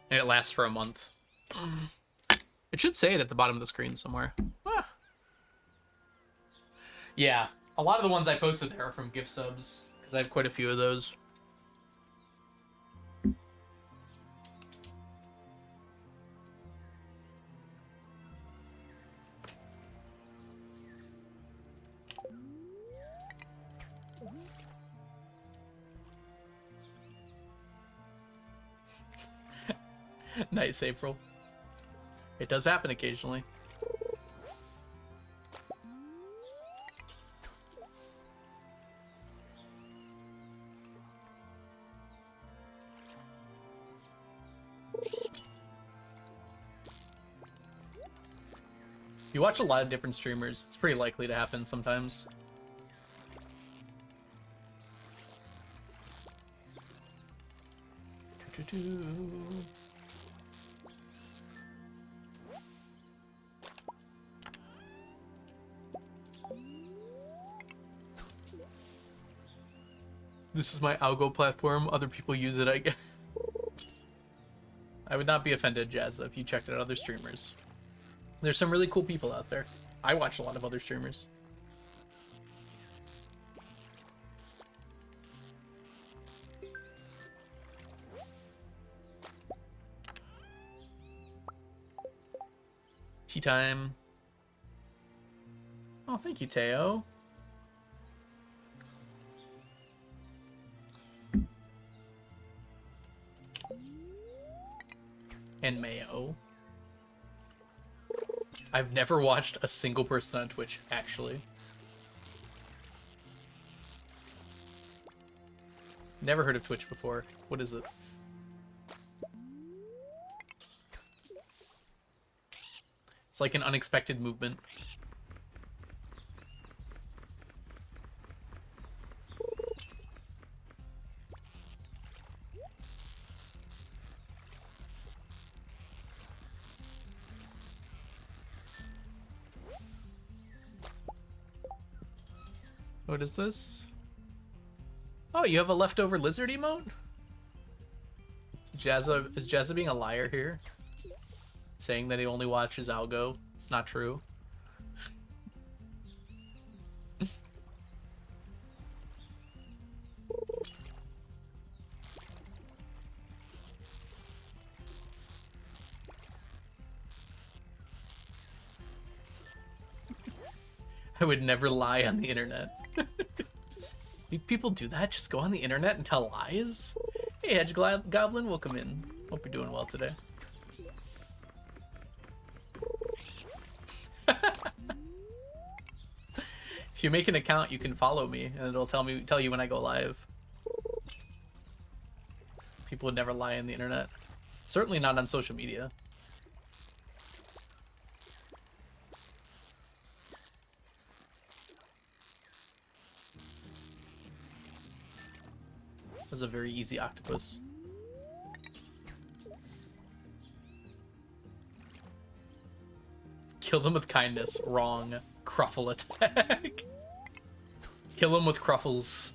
And it lasts for a month. It should say it at the bottom of the screen somewhere. Ah. Yeah, a lot of the ones I posted there are from gift subs, because I have quite a few of those. Nice, April. It does happen occasionally. If you watch a lot of different streamers, it's pretty likely to happen sometimes. This is my algo platform. Other people use it, I guess. I would not be offended, Jazza, if you checked out other streamers. There's some really cool people out there. I watch a lot of other streamers. Tea time. Oh, thank you, Teo. and mayo. I've never watched a single person on Twitch, actually. Never heard of Twitch before. What is it? It's like an unexpected movement. What is this? Oh, you have a leftover lizard emote? Jazza, is Jazza being a liar here? Saying that he only watches Algo? It's not true. I would never lie on the internet. People do that? Just go on the internet and tell lies? Hey, Hedge Goblin, welcome in. Hope you're doing well today. If you make an account, you can follow me, and it'll tell you when I go live. People would never lie on the internet. Certainly not on social media. That's a very easy octopus. Kill them with kindness. Wrong. Cruffle attack. Kill them with cruffles.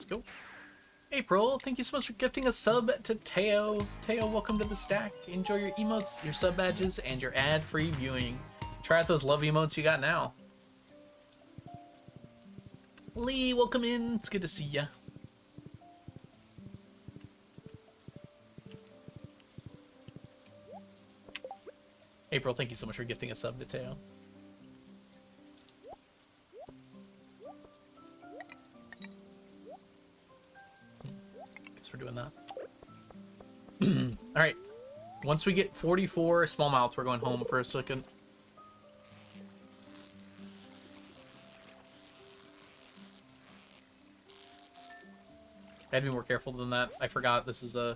Go. April, thank you so much for gifting a sub to Teo. Teo, welcome to the stack. Enjoy your emotes, your sub badges, and your ad-free viewing. Try out those love emotes you got now. Lee, welcome in. It's good to see ya. April, thank you so much for gifting a sub to Teo. We're doing that. All right. Once we get 44 smallmouth, we're going home for a second. I had to be more careful than that. I forgot this is a...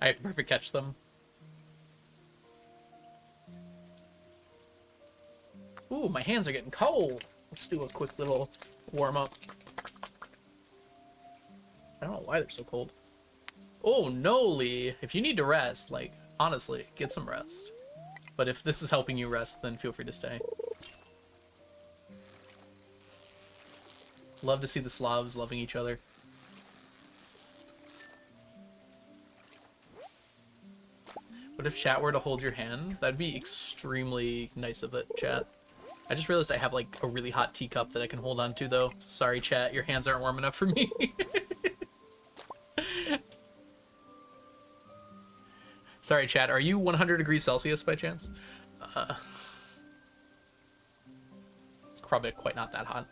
I have to perfect catch them. Ooh, my hands are getting cold. Let's do a quick little warm up. I don't know why they're so cold. Oh, no, Lee. If you need to rest, like, honestly, get some rest. But if this is helping you rest, then feel free to stay. Love to see the Slavs loving each other. What if chat were to hold your hand? That'd be extremely nice of it, chat. I just realized I have, like, a really hot teacup that I can hold on to, though. Sorry, chat. Your hands aren't warm enough for me. Sorry, chat. Are you 100 degrees Celsius by chance? It's probably quite not that hot.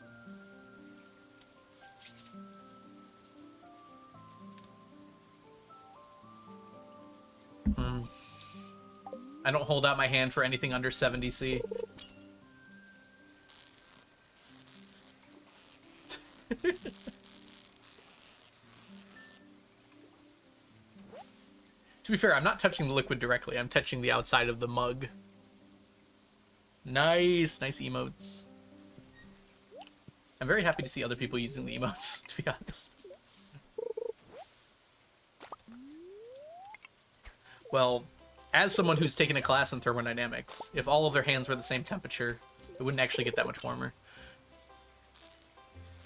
I don't hold out my hand for anything under 70°C. To be fair, I'm not touching the liquid directly. I'm touching the outside of the mug. Nice. Nice emotes. I'm very happy to see other people using the emotes, to be honest. Well, as someone who's taken a class in thermodynamics, if all of their hands were the same temperature, it wouldn't actually get that much warmer.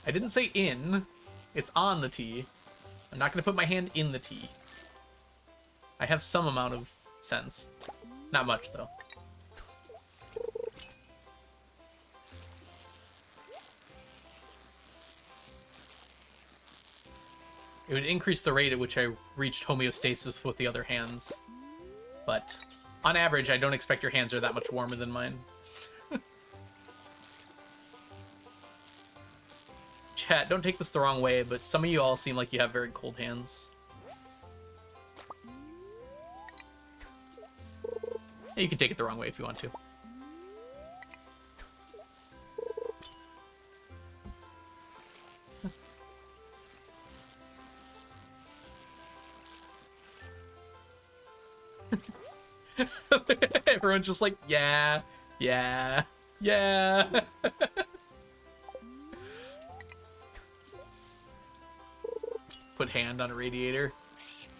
I didn't say in. It's on the tea. I'm not going to put my hand in the tea. I have some amount of sense. Not much, though. It would increase the rate at which I reached homeostasis with the other hands. But on average, I don't expect your hands are that much warmer than mine. Chat, don't take this the wrong way, but some of you all seem like you have very cold hands. Yeah, you can take it the wrong way if you want to. Everyone's just like, yeah, yeah, yeah. Put hand on a radiator.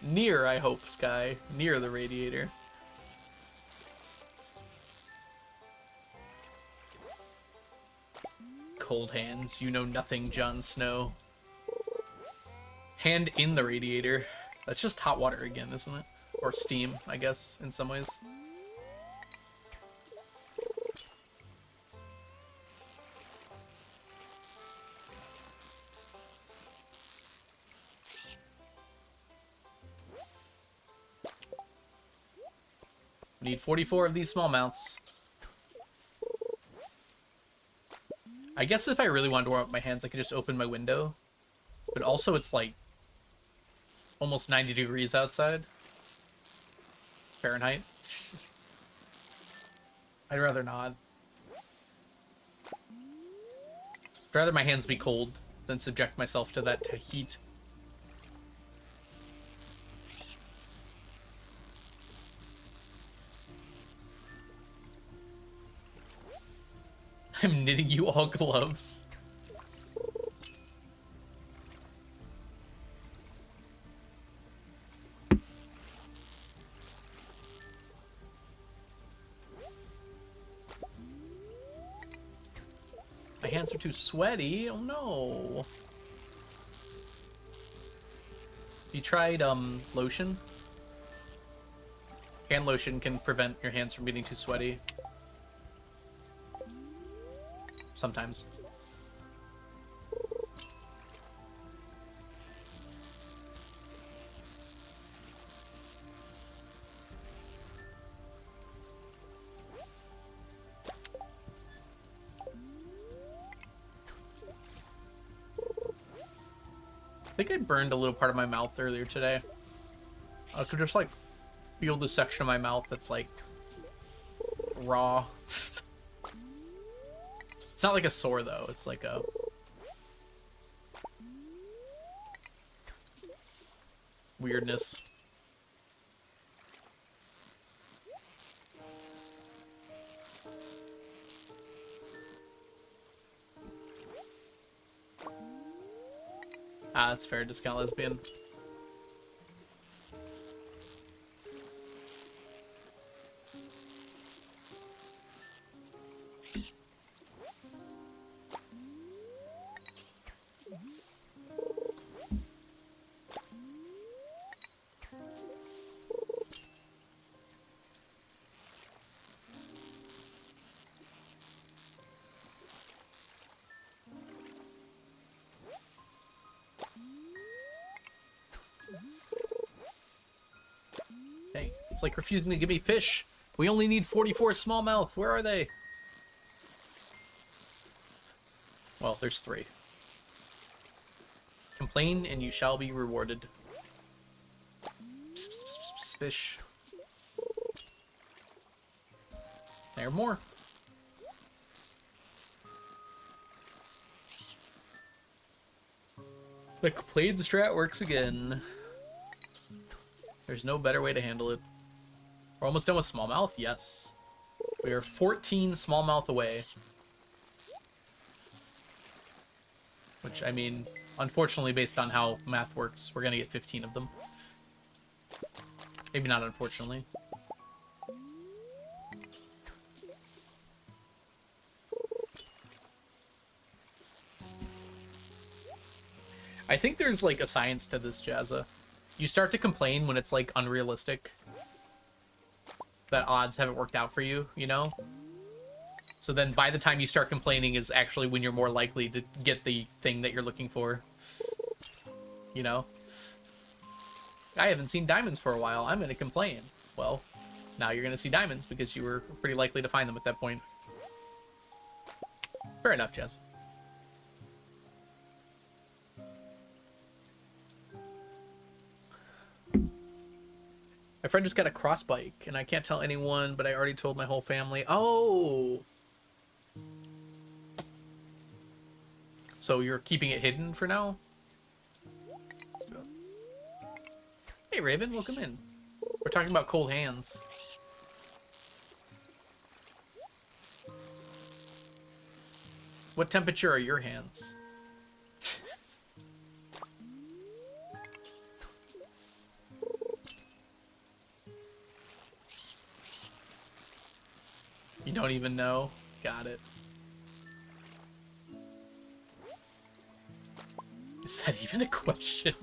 Near, I hope, Sky. Near the radiator. Cold hands. You know nothing, Jon Snow. Hand in the radiator. That's just hot water again, isn't it? Or steam, I guess, in some ways. We need 44 of these smallmouths. I guess if I really wanted to warm up my hands, I could just open my window. But also, it's like almost 90 degrees outside. Fahrenheit. I'd rather not. I'd rather my hands be cold than subject myself to that heat. I'm knitting you all gloves. My hands are too sweaty. Oh no. You tried lotion? Hand lotion can prevent your hands from getting too sweaty. Sometimes. I think I burned a little part of my mouth earlier today. I could just like feel the section of my mouth that's like raw. It's not like a sore though, it's like a weirdness. Ah, that's fair, discount lesbian. Dang, it's like refusing to give me fish. We only need 44 smallmouth. Where are they? Well, there's 3. Complain and you shall be rewarded. Psst, psst, psst, psst, fish. There are more. The Played strat works again. There's no better way to handle it. We're almost done with smallmouth? Yes. We are 14 smallmouth away. Which, I mean, unfortunately, based on how math works, we're gonna get 15 of them. Maybe not unfortunately. I think there's, like, a science to this, Jazza. You start to complain when it's, like, unrealistic. That odds haven't worked out for you, you know? So then by the time you start complaining is actually when you're more likely to get the thing that you're looking for. You know? I haven't seen diamonds for a while. I'm gonna complain. Well, now you're gonna see diamonds because you were pretty likely to find them at that point. Fair enough, Jazz. My friend just got a cross bike, and I can't tell anyone, but I already told my whole family. Oh! So you're keeping it hidden for now? Let's go. Hey, Raven, welcome in. We're talking about cold hands. What temperature are your hands? You don't even know? Got it. Is that even a question?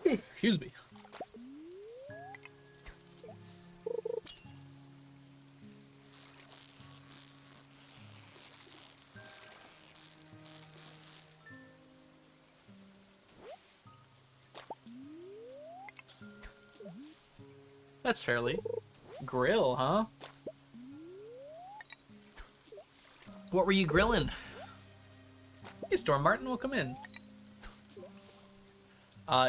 Excuse me. That's fairly. Grill, huh? What were you grilling? Hey, Storm Martin, welcome in.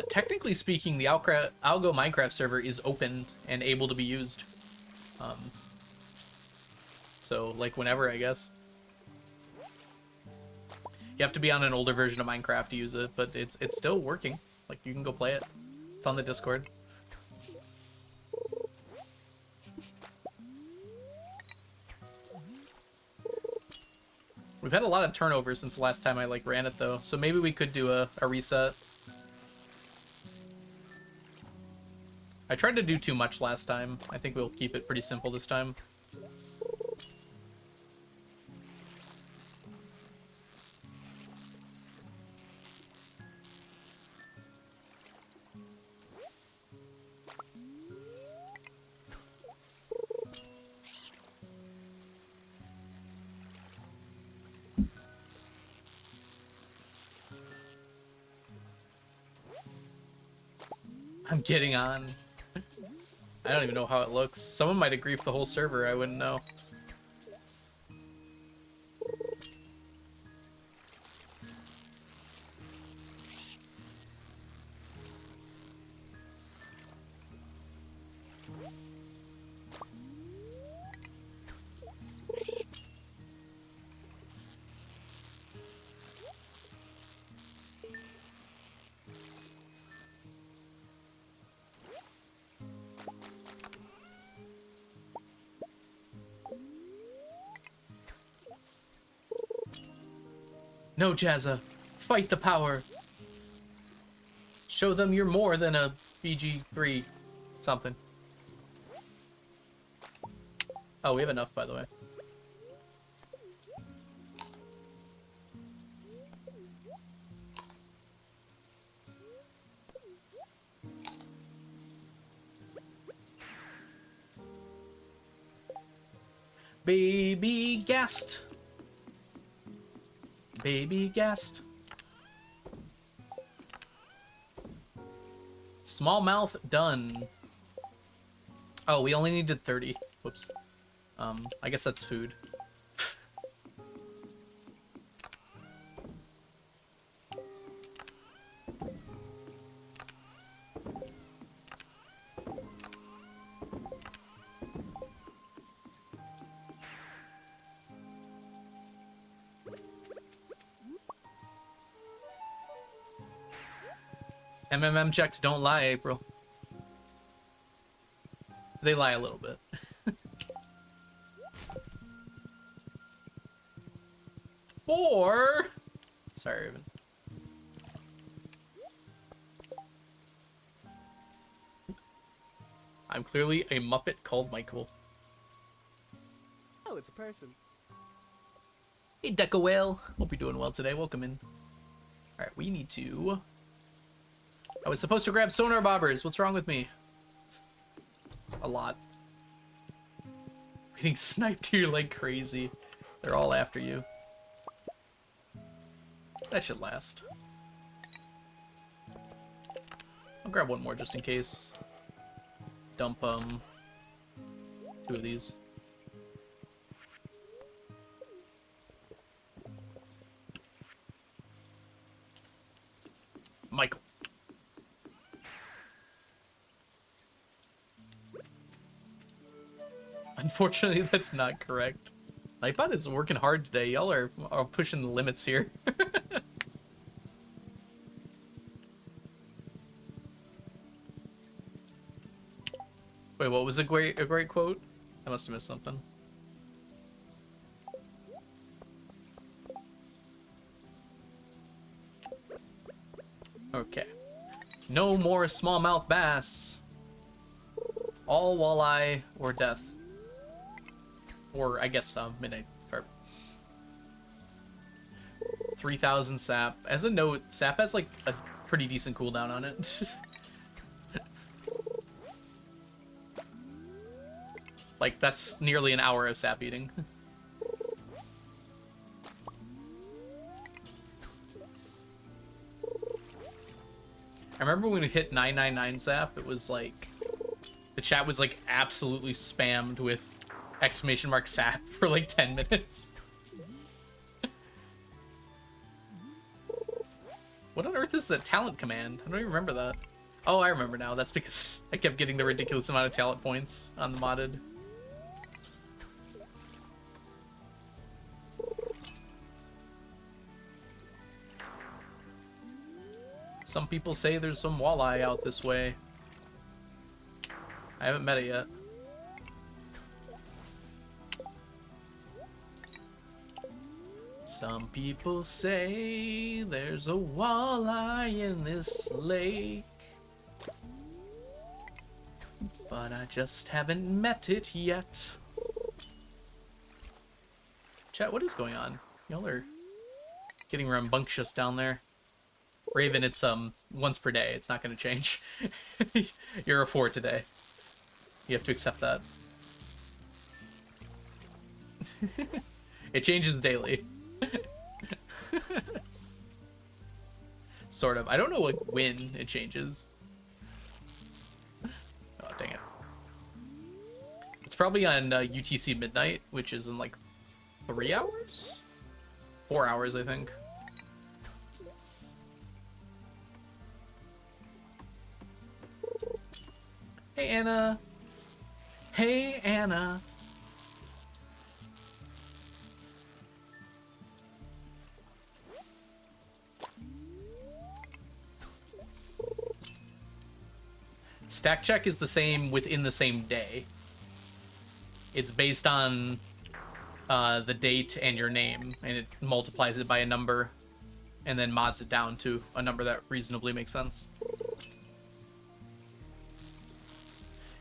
Technically speaking, the Algo Minecraft server is open and able to be used. So, like, whenever, I guess. You have to be on an older version of Minecraft to use it, but it's still working. Like, you can go play it. It's on the Discord. We've had a lot of turnover since the last time I, like, ran it, though. So maybe we could do a reset. I tried to do too much last time. I think we'll keep it pretty simple this time. I'm getting on. I don't even know how it looks. Someone might have griefed the whole server, I wouldn't know. No, Jazza. Fight the power. Show them you're more than a BG3 something. Oh, we have enough, by the way. Baby guest. Baby guest. Smallmouth done. Oh, we only needed 30. Whoops. I guess that's food. MMM checks don't lie, April. They lie a little bit. Four. Sorry, Raven. I'm clearly a Muppet called Michael. Oh, it's a person. Hey, Deca Whale. Hope you're doing well today. Welcome in. Alright, we need to... I was supposed to grab sonar bobbers. What's wrong with me? A lot. Getting sniped here like crazy. They're all after you. That should last. I'll grab one more just in case. Dump, 2 of these. Michael. Unfortunately, that's not correct. Nightbot is working hard today. Y'all are pushing the limits here. Wait, what was a great quote? I must have missed something. Okay. No more smallmouth bass. All walleye or death. Or, I guess, midnight carp. 3,000 sap. As a note, sap has, like, a pretty decent cooldown on it. Like, that's nearly an hour of sap eating. I remember when we hit 999 sap, it was like... The chat was, like, absolutely spammed with exclamation mark sap for, like, 10 minutes. What on earth is the talent command? I don't even remember that. Oh, I remember now. That's because I kept getting the ridiculous amount of talent points on the modded. Some people say there's some walleye out this way. I haven't met it yet. Some people say there's a walleye in this lake, but I just haven't met it yet. Chat, what is going on? Y'all are getting rambunctious down there. Raven, it's once per day. It's not going to change. You're a 4 today. You have to accept that. It changes daily. Sort of. I don't know like when it changes. Oh, dang it. It's probably on UTC midnight, which is in like 3 hours? 4 hours, I think. Hey, Anna. Hey, Anna. Stack check is the same within the same day. It's based on the date and your name, and it multiplies it by a number, and then mods it down to a number that reasonably makes sense.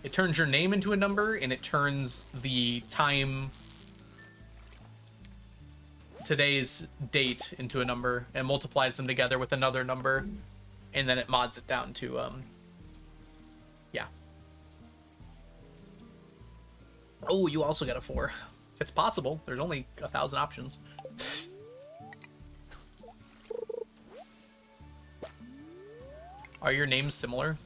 It turns your name into a number, and it turns the time, today's date, into a number, and multiplies them together with another number, and then it mods it down to, yeah. Oh, you also got a 4. It's possible. There's only 1,000 options. Are your names similar?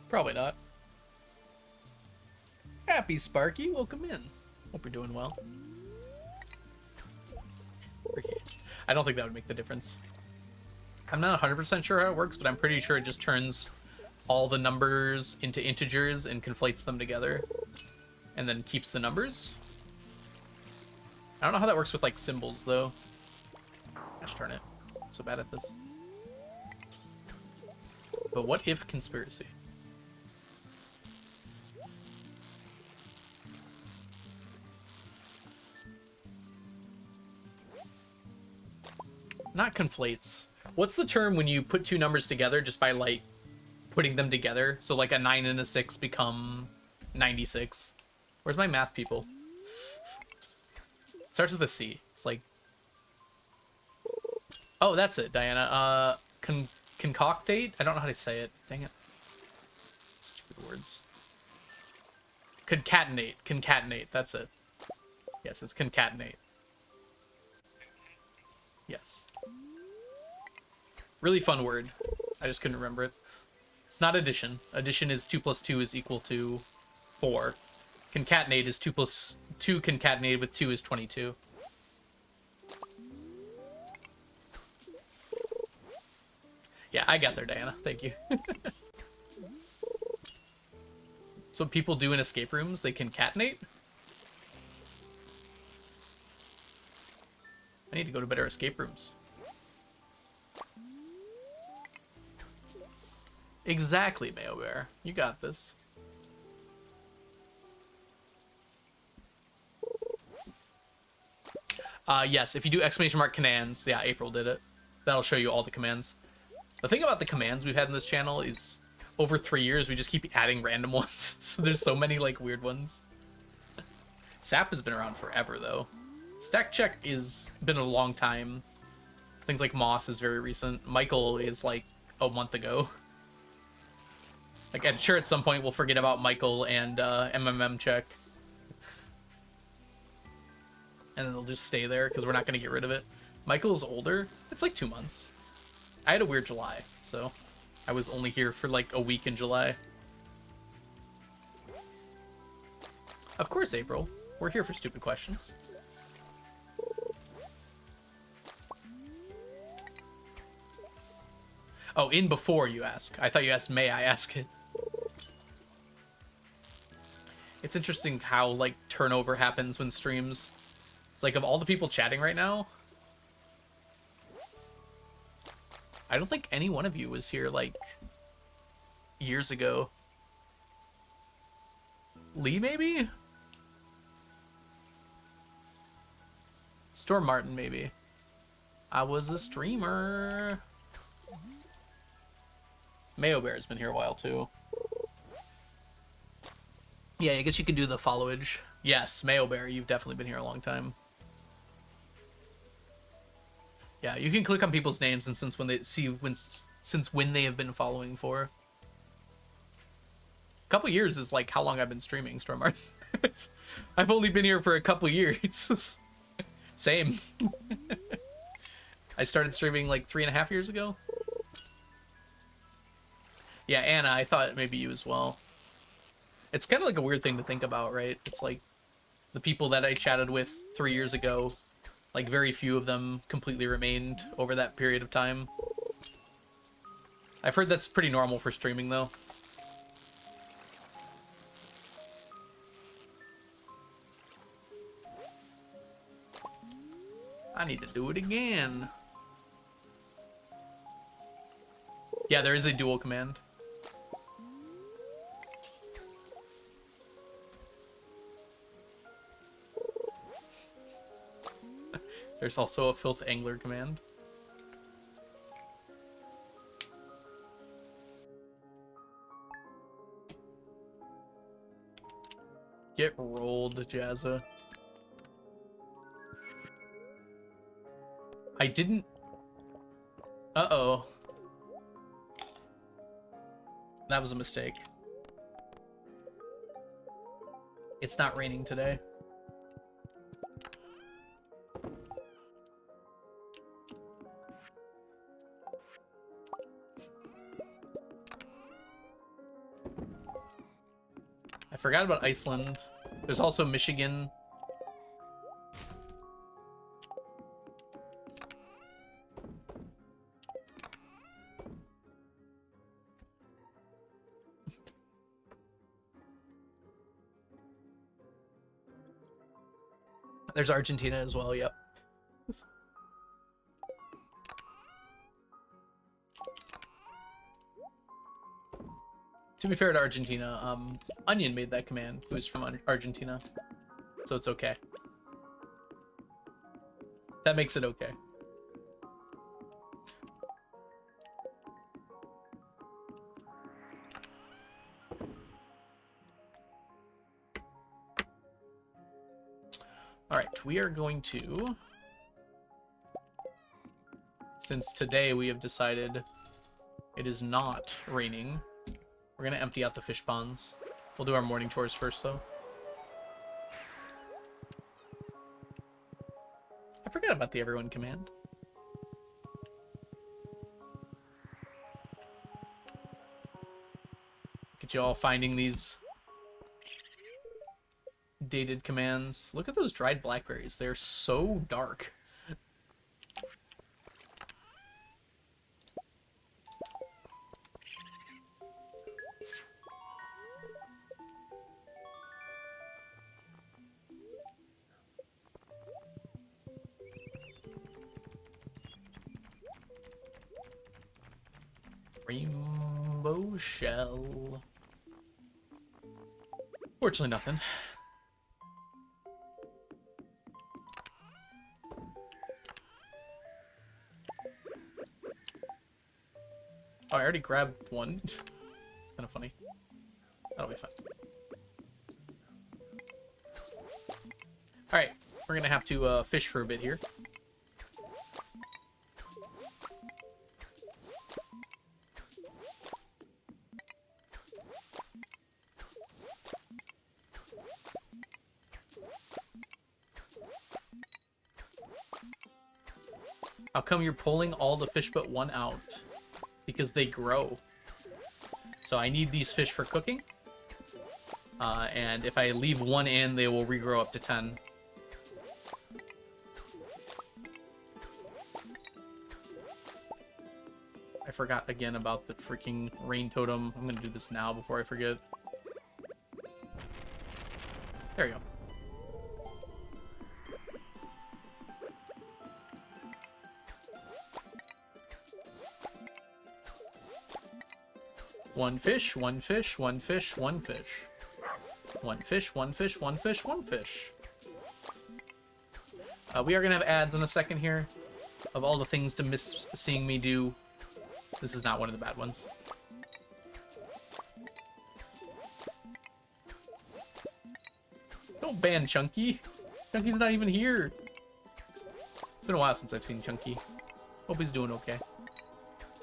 Probably not. Happy Sparky, welcome in. Hope you're doing well. I don't think that would make the difference. I'm not 100% sure how it works, but I'm pretty sure it just turns all the numbers into integers and conflates them together. and then keeps the numbers. I don't know how that works with like symbols though. Gosh darn it. I'm so bad at this. But what if conspiracy? Not conflates. What's the term when you put two numbers together just by like putting them together? So like a 9 and a 6 become 96. Where's my math people? It starts with a C. It's like... Oh, that's it, Diana. Concoctate? I don't know how to say it. Dang it. Stupid words. Concatenate. Concatenate. That's it. Yes, it's concatenate. Yes. Really fun word. I just couldn't remember it. It's not addition. Addition is 2 plus 2 is equal to 4. Concatenate is 2 plus 2 concatenated with 2 is 22. Yeah, I got there, Diana. Thank you. That's what people do in escape rooms. They concatenate. I need to go to better escape rooms. Exactly, Mayo Bear. You got this. Yes, if you do exclamation mark commands, yeah, April did it. That'll show you all the commands. The thing about the commands we've had in this channel is over 3 years, we just keep adding random ones. So there's so many, like, weird ones. SAP has been around forever, though. Stack check is been a long time. Things like Moss is very recent. Michael is, like, a month ago. Like, I'm sure at some point we'll forget about Michael and MMM check. And then they'll just stay there, because we're not going to get rid of it. Michael's older. It's like 2 months. I had a weird July, so I was only here for like a week in July. Of course, April. We're here for stupid questions. Oh, in before you ask. I thought you asked, may I ask it? It's interesting how, like, turnover happens when streams. It's like, of all the people chatting right now, I don't think any one of you was here, like, years ago. Lee, maybe? Storm Martin, maybe. I was a streamer. Mayo Bear's been here a while, too. Yeah, I guess you can do the followage. Yes, Mayo Bear, you've definitely been here a long time. Yeah, you can click on people's names and since when they have been following for. A couple years is like how long I've been streaming, Stormart. I've only been here for a couple years. Same. I started streaming like 3.5 years ago. Yeah, Anna, I thought maybe you as well. It's kind of like a weird thing to think about, right? It's like the people that I chatted with 3 years ago, like very few of them completely remained over that period of time. I've heard that's pretty normal for streaming though. I need to do it again. Yeah, there is a dual command. There's also a filth angler command. Get rolled, Jazza. I didn't... Uh-oh. That was a mistake. It's not raining today. I forgot about Iceland. There's also Michigan. There's Argentina as well, yep. To be fair to Argentina, Onion made that command, who's from Argentina. So it's okay. That makes it okay. Alright, we are going to... Since today we have decided it is not raining, we're going to empty out the fish ponds. We'll do our morning chores first, though. I forgot about the everyone command. Get you all finding these dated commands. Look at those dried blackberries. They're so dark. Rainbow shell. Fortunately, nothing. Oh, I already grabbed one. It's kind of funny. That'll be fun. Alright, we're gonna have to fish for a bit here. How come you're pulling all the fish but one out? Because they grow. So I need these fish for cooking. And if I leave one in, they will regrow up to 10. I forgot again about the freaking rain totem. I'm gonna do this now before I forget. There we go. One fish, one fish, one fish, one fish. One fish, one fish, one fish, one fish. We are gonna have ads in a second here of all the things to miss seeing me do. This is not one of the bad ones. Don't ban Chunky. Chunky's not even here. It's been a while since I've seen Chunky. Hope he's doing okay.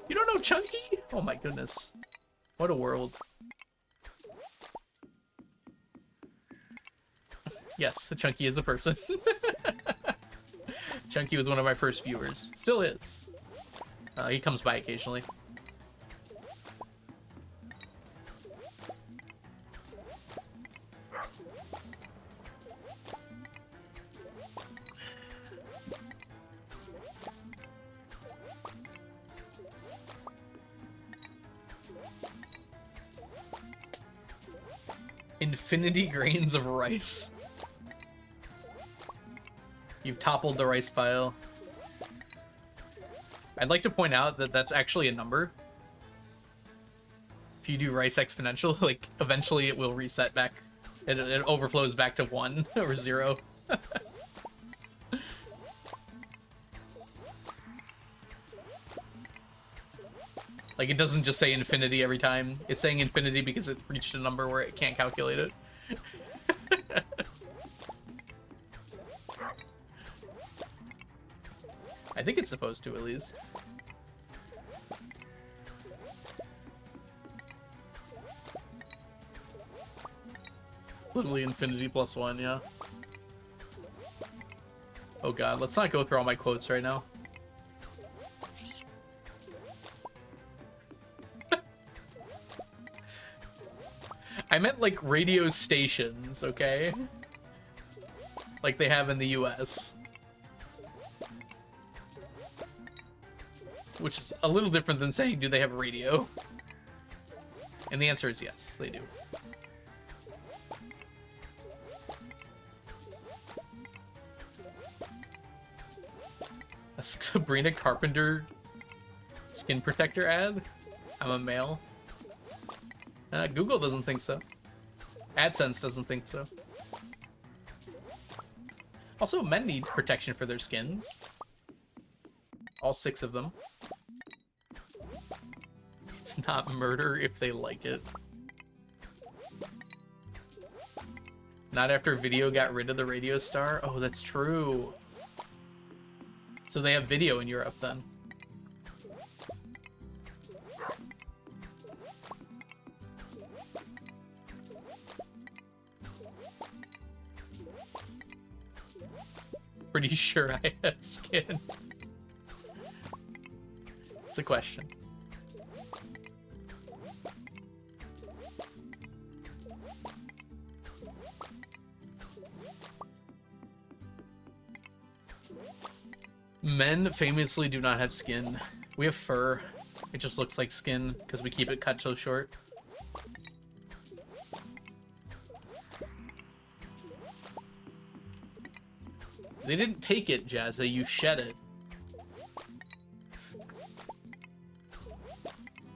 You don't know Chunky? Oh my goodness. What a world. Yes, Chunky is a person. Chunky was one of my first viewers. Still is. He comes by occasionally. Infinity grains of rice. You've toppled the rice pile. I'd like to point out that that's actually a number. If you do rice exponential, like, eventually it will reset back. It overflows back to 1 or 0. Like, it doesn't just say infinity every time. It's saying infinity because it reached a number where it can't calculate it. I think it's supposed to, at least. Literally infinity plus 1, yeah. Oh god, let's not go through all my quotes right now. I meant, like, radio stations, okay? Like they have in the US. Which is a little different than saying, do they have radio? And the answer is yes, they do. Sabrina Carpenter skin protector ad? I'm a male. Google doesn't think so. AdSense doesn't think so. Also, men need protection for their skins. All 6 of them. It's not murder if they like it. Not after video got rid of the radio star? Oh, that's true. So they have video in Europe then. Pretty sure I have skin. It's a question. Men famously do not have skin. We have fur. It just looks like skin because we keep it cut so short. They didn't take it, Jazza. You shed it.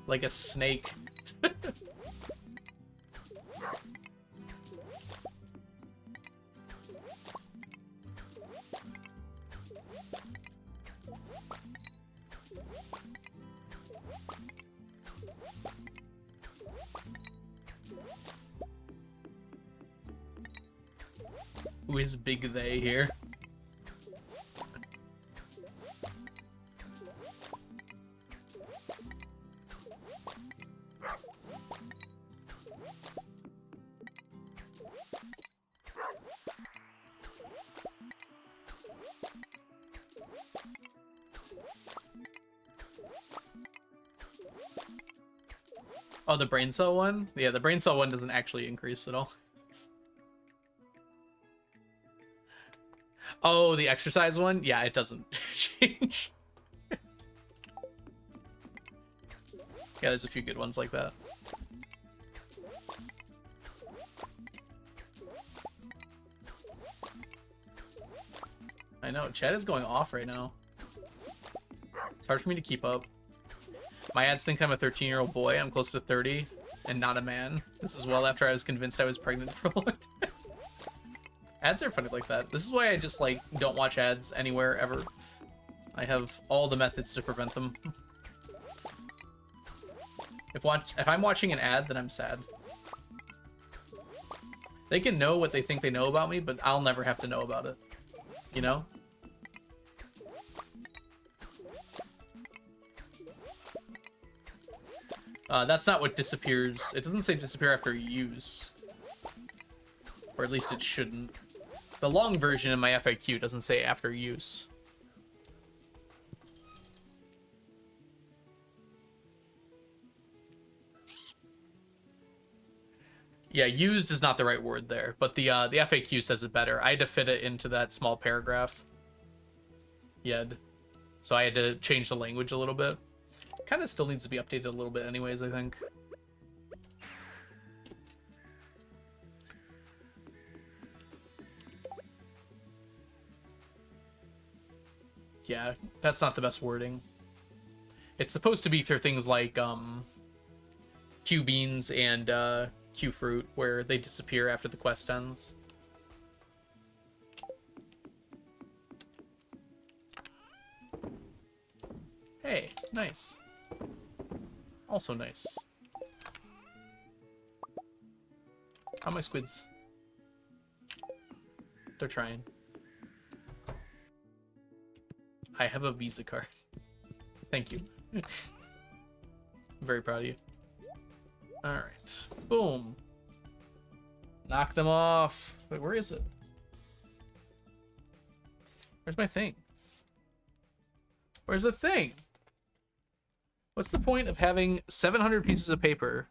Like a snake. Who is big they here? Oh, the brain cell one? Yeah, the brain cell one doesn't actually increase at all. Oh, the exercise one? Yeah, it doesn't change. Yeah, there's a few good ones like that. I know, chat is going off right now. It's hard for me to keep up. My ads think I'm a 13-year-old boy. I'm close to 30 and not a man. This is well after I was convinced I was pregnant for a long time. Ads are funny like that. This is why I just, like, don't watch ads anywhere ever. I have all the methods to prevent them. If I'm watching an ad, then I'm sad. They can know what they think they know about me, but I'll never have to know about it. You know? That's not what disappears. It doesn't say disappear after use. Or at least it shouldn't. The long version in my FAQ doesn't say after use. Yeah, used is not the right word there, but the FAQ says it better. I had to fit it into that small paragraph. Yed. So I had to change the language a little bit. Kind of still needs to be updated a little bit anyways, I think. Yeah, that's not the best wording. It's supposed to be for things like Q beans and Q fruit, where they disappear after the quest ends. Hey, nice. Also nice. How are my squids? They're trying. I have a Visa card. Thank you. I'm very proud of you. Alright. Boom. Knock them off. Wait, where is it? Where's my thing? Where's the thing? What's the point of having 700 pieces of paper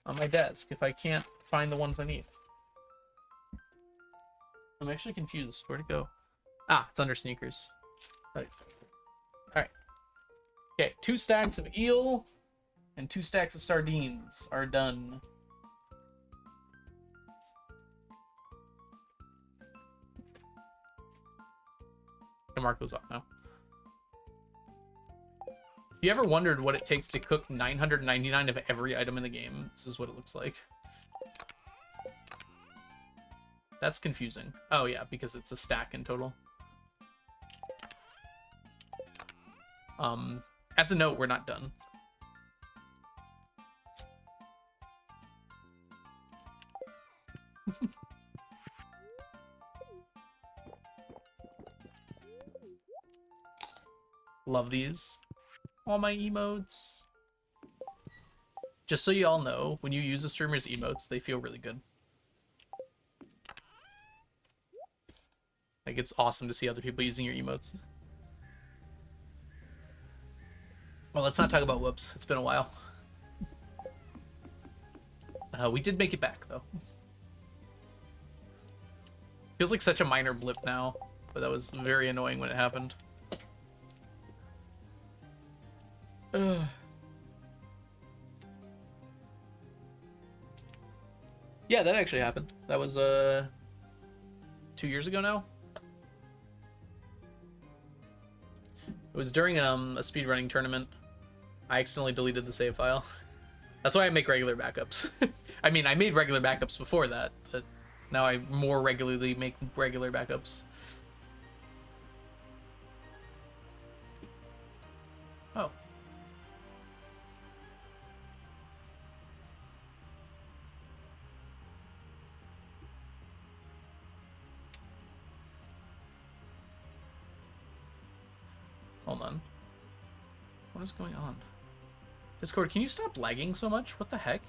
on my desk if I can't find the ones I need? I'm actually confused. Where'd it go? Ah, it's under sneakers. Right. Alright. Okay, 2 stacks of eel and 2 stacks of sardines are done. Can mark those off now. If you ever wondered what it takes to cook 999 of every item in the game, this is what it looks like. That's confusing. Oh yeah, because it's a stack in total. As a note, we're not done. Love these. All my emotes. Just so you all know, when you use a streamer's emotes, they feel really good. Like, it's awesome to see other people using your emotes. Well, let's not talk about whoops. It's been a while. We did make it back, though. Feels like such a minor blip now, but that was very annoying when it happened. Ugh. Yeah, that actually happened. That was 2 years ago now. It was during a speedrunning tournament. I accidentally deleted the save file. That's why I make regular backups. I mean, I made regular backups before that, but now I more regularly make regular backups. Oh. Hold on. What is going on? Discord, can you stop lagging so much? What the heck?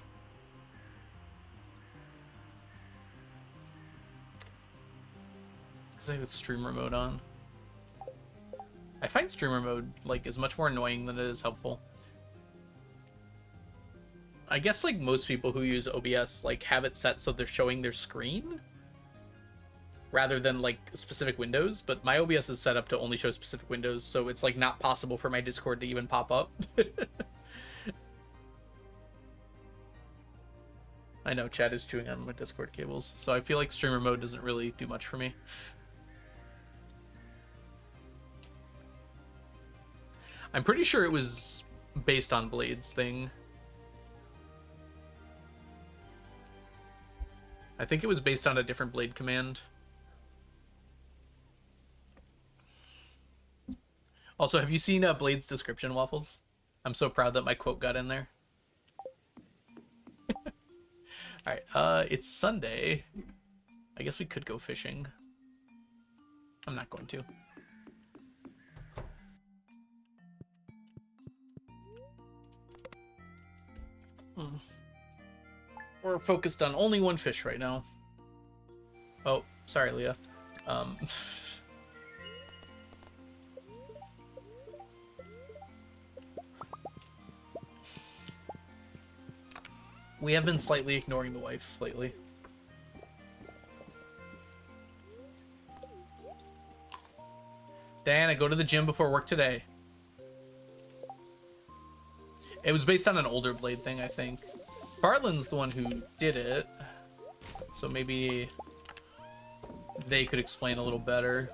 Because I have streamer mode on. I find streamer mode, like, is much more annoying than it is helpful. I guess, like, most people who use OBS, like, have it set so they're showing their screen rather than, like, specific windows, but my OBS is set up to only show specific windows, so it's, like, not possible for my Discord to even pop up. I know, chat is chewing on my Discord cables, so I feel like streamer mode doesn't really do much for me. I'm pretty sure it was based on Blade's thing. I think it was based on a different Blade command. Also, have you seen Blade's description, Waffles? I'm so proud that my quote got in there. Alright, it's Sunday. I guess we could go fishing. I'm not going to. We're focused on only one fish right now. Oh, sorry, Leah. We have been slightly ignoring the wife lately. Diana, go to the gym before work today. It was based on an older Blade thing, I think. Bartland's the one who did it, so maybe they could explain a little better.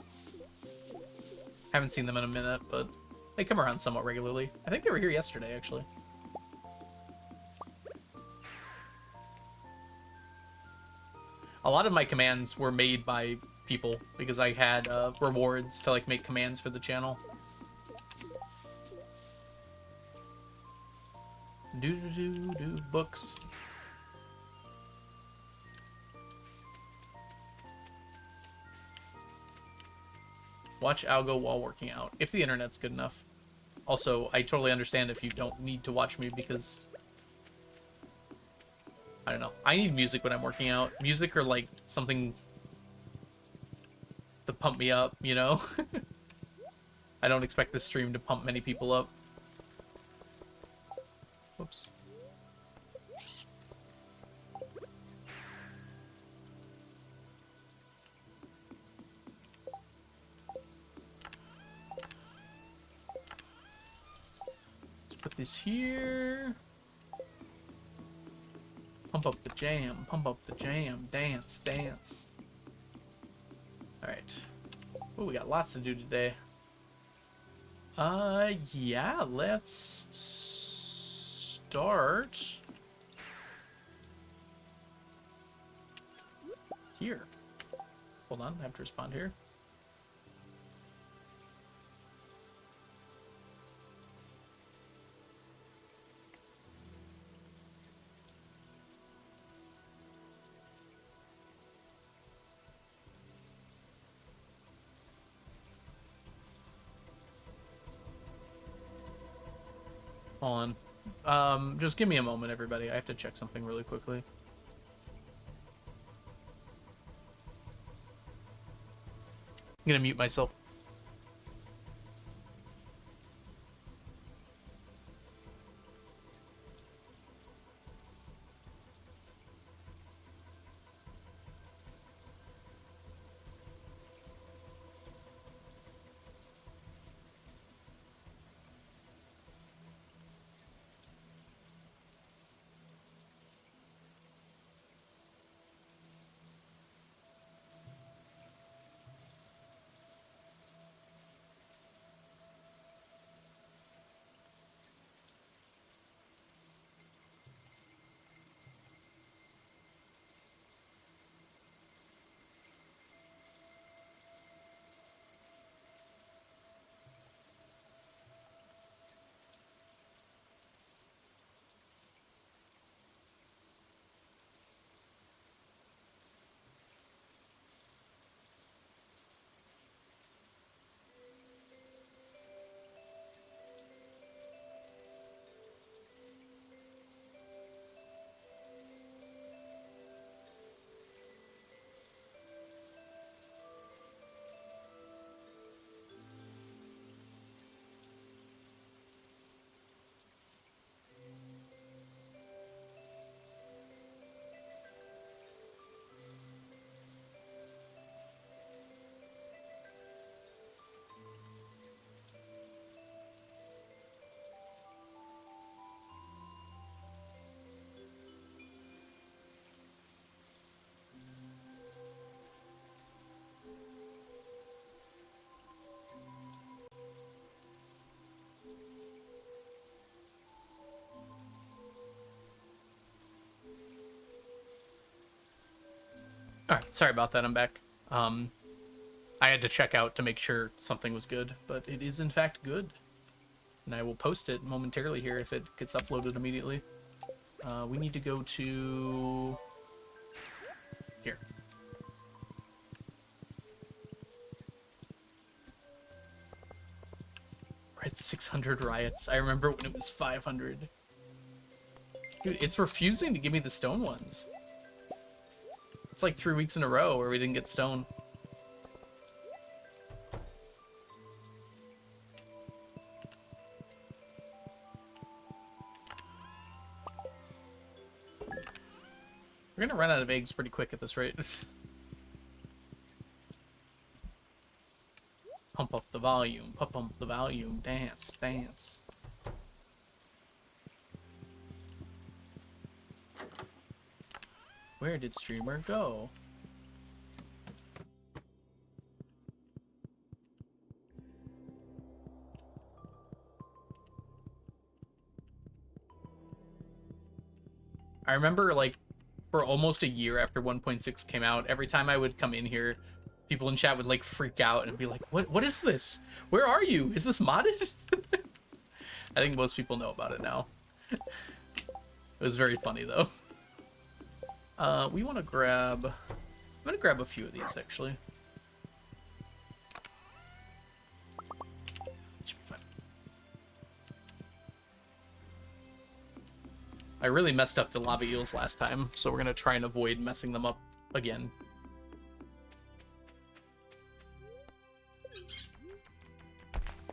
Haven't seen them in a minute, but they come around somewhat regularly. I think they were here yesterday, actually. A lot of my commands were made by people because I had rewards to like make commands for the channel. Do books. Watch Algo while working out if the internet's good enough. Also, I totally understand if you don't need to watch me because I don't know. I need music when I'm working out. Music or like something to pump me up, you know? I don't expect this stream to pump many people up. Whoops. Let's put this here. Pump up the jam, pump up the jam, dance, dance. Alright. Oh, we got lots to do today. Yeah, let's start here. Hold on, I have to respond here. Hold on. Just give me a moment, everybody. I have to check something really quickly. I'm gonna mute myself. All right, sorry about that. I'm back. I had to check out to make sure something was good, but it is in fact good. And I will post it momentarily here if it gets uploaded immediately. We need to go to here. We're at 600 riots. I remember when it was 500. Dude, it's refusing to give me the stone ones. It's like 3 weeks in a row where we didn't get stone. We're gonna run out of eggs pretty quick at this rate. Pump up the volume, pump up the volume, dance, dance. Where did streamer go? I remember, like, for almost a year after 1.6 came out, every time I would come in here, people in chat would, like, freak out and be like, what is this? Where are you? Is this modded? I think most people know about it now. It was very funny, though. We want to grab... I'm going to grab a few of these, actually. Should be fun. I really messed up the lava eels last time, so we're going to try and avoid messing them up again.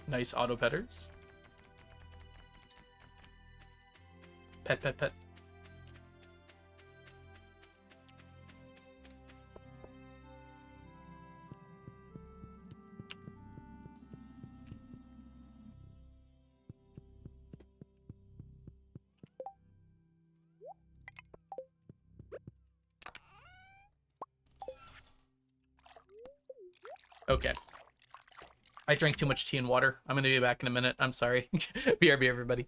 Nice auto petters. Pet, pet, pet. Okay. I drank too much tea and water. I'm gonna be back in a minute. I'm sorry. BRB, everybody.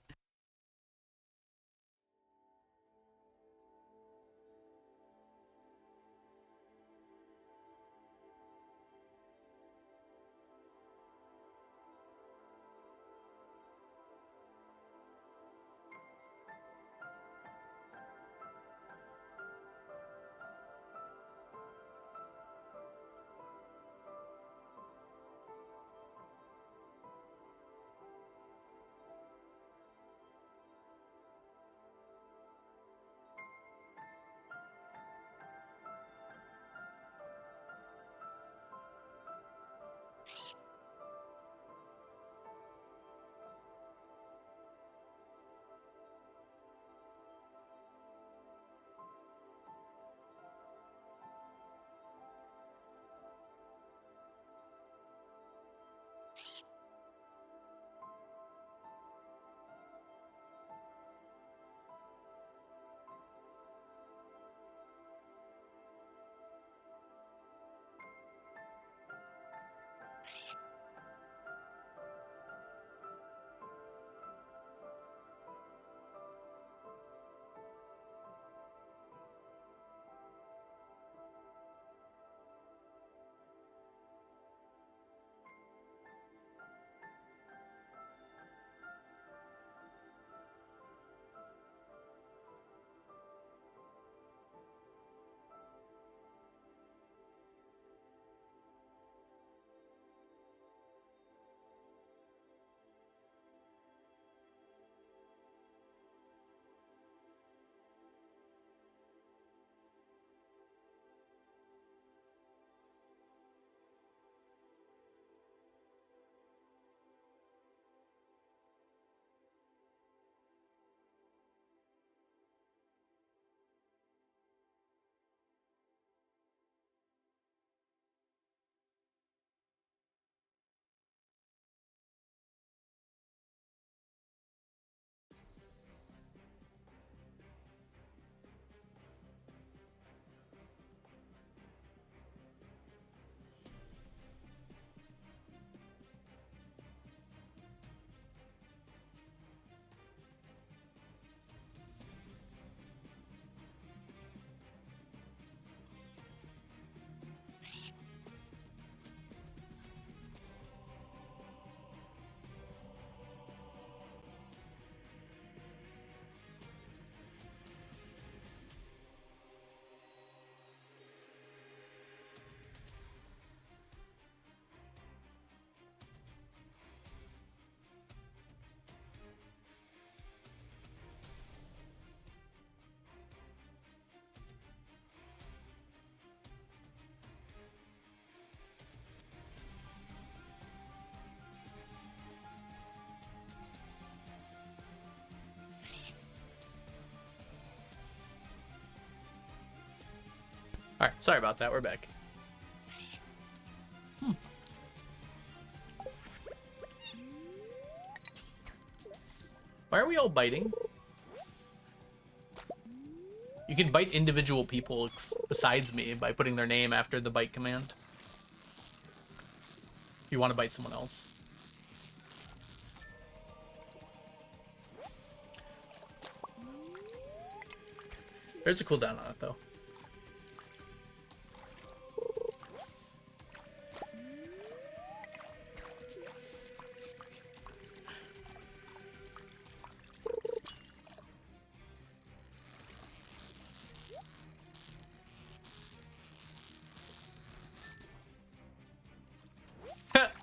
All right, sorry about that. We're back. Why are we all biting? You can bite individual people besides me by putting their name after the bite command. If you want to bite someone else. There's a cooldown on it, though.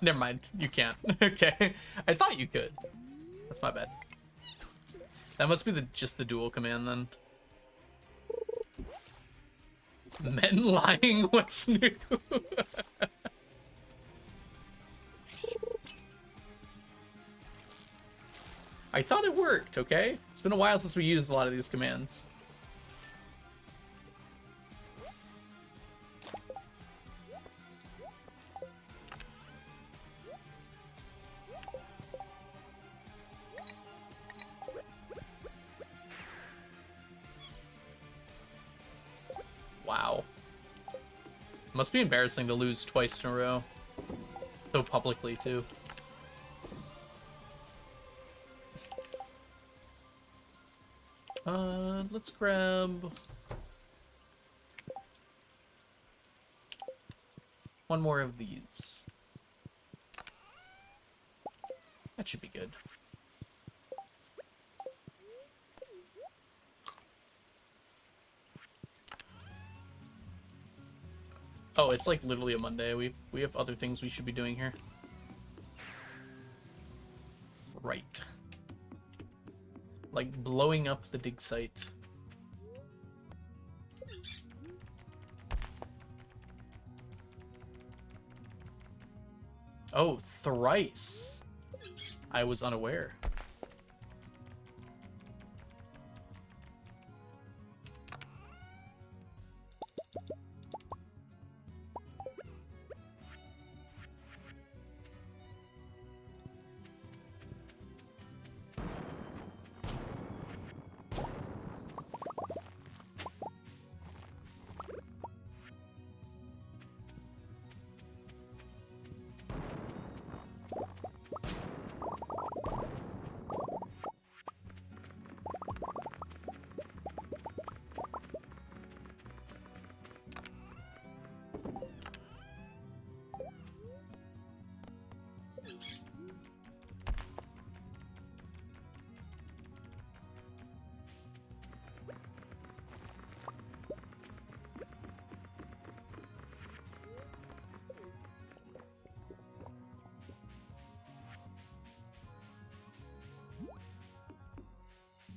Never mind. You can't. Okay. I thought you could. That's my bad. That must be just the dual command, then. Men lying? What's new? I thought it worked, okay? It's been a while since we used a lot of these commands. Wow. Must be embarrassing to lose twice in a row. So publicly, too. Let's grab one more of these. That should be good. Oh, it's like literally a Monday. We have other things we should be doing here. Right. Like blowing up the dig site. Oh, thrice. I was unaware.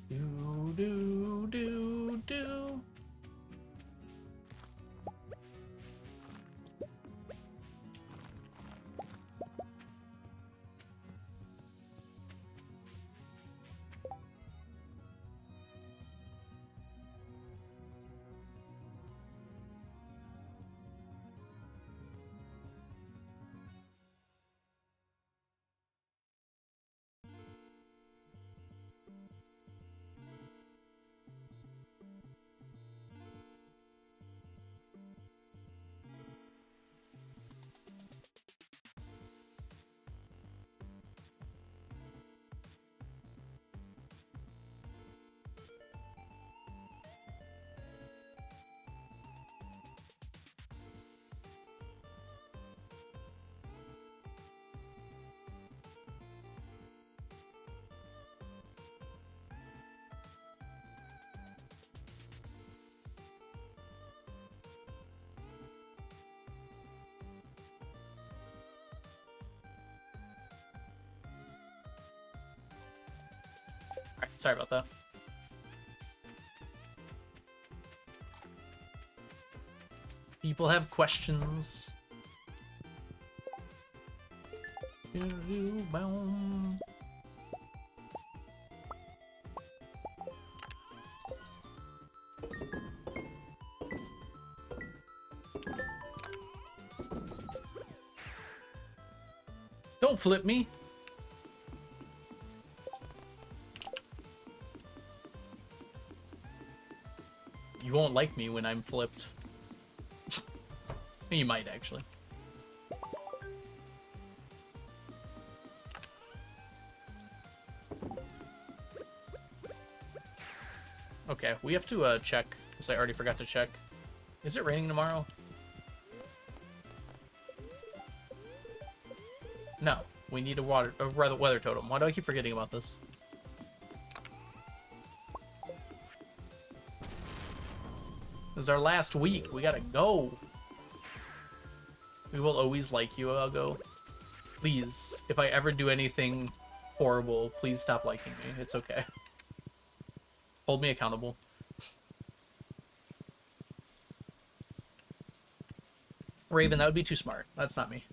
Do, do, do, do. Alright, sorry about that. People have questions. Don't flip me. You won't like me when I'm flipped. You might, actually. Okay, we have to check, because I already forgot to check. Is it raining tomorrow? No, we need a weather totem. Why do I keep forgetting about this? This is our last week. We gotta go. We will always like you, Algo. Please, if I ever do anything horrible, please stop liking me. It's okay. Hold me accountable. Raven, that would be too smart. That's not me.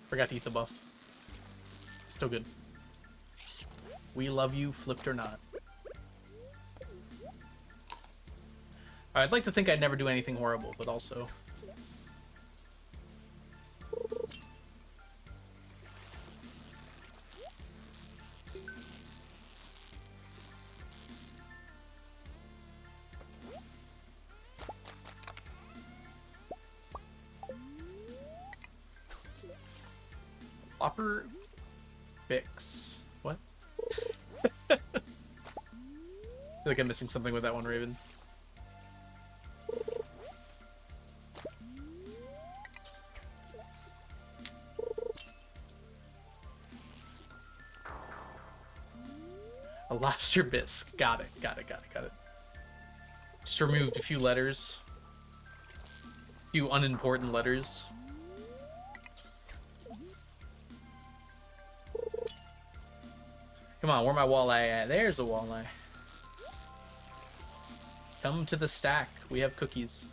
Forgot to eat the buff. Still good. We love you, flipped or not. I'd like to think I'd never do anything horrible, but also... Flopper Bix. What? I feel like I'm missing something with that one, Raven. A lobster bisque. Got it. Just removed a few letters. A few unimportant letters. Come on, where my walleye at? There's a walleye. Come to the stack. We have cookies.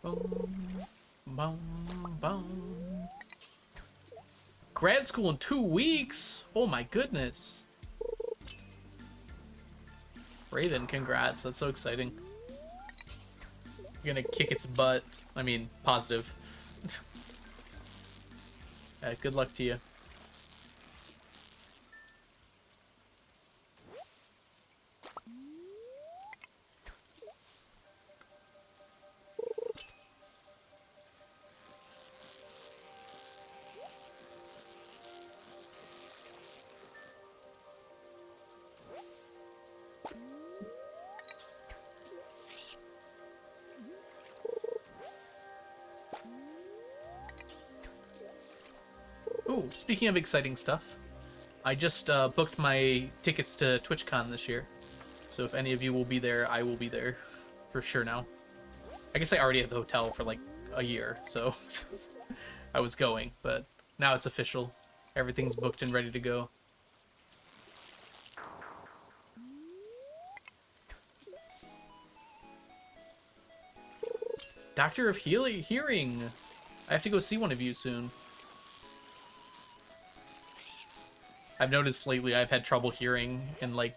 Boom, boom, boom. Grad school in 2 weeks? Oh my goodness. Raven, congrats. That's so exciting. You're gonna kick its butt. I mean, positive. Good luck to you. Ooh, speaking of exciting stuff, I just booked my tickets to TwitchCon this year. So if any of you will be there, I will be there for sure now. I guess I already had the hotel for like a year, so I was going, but now it's official. Everything's booked and ready to go. Doctor of Hearing. I have to go see one of you soon. I've noticed lately I've had trouble hearing in like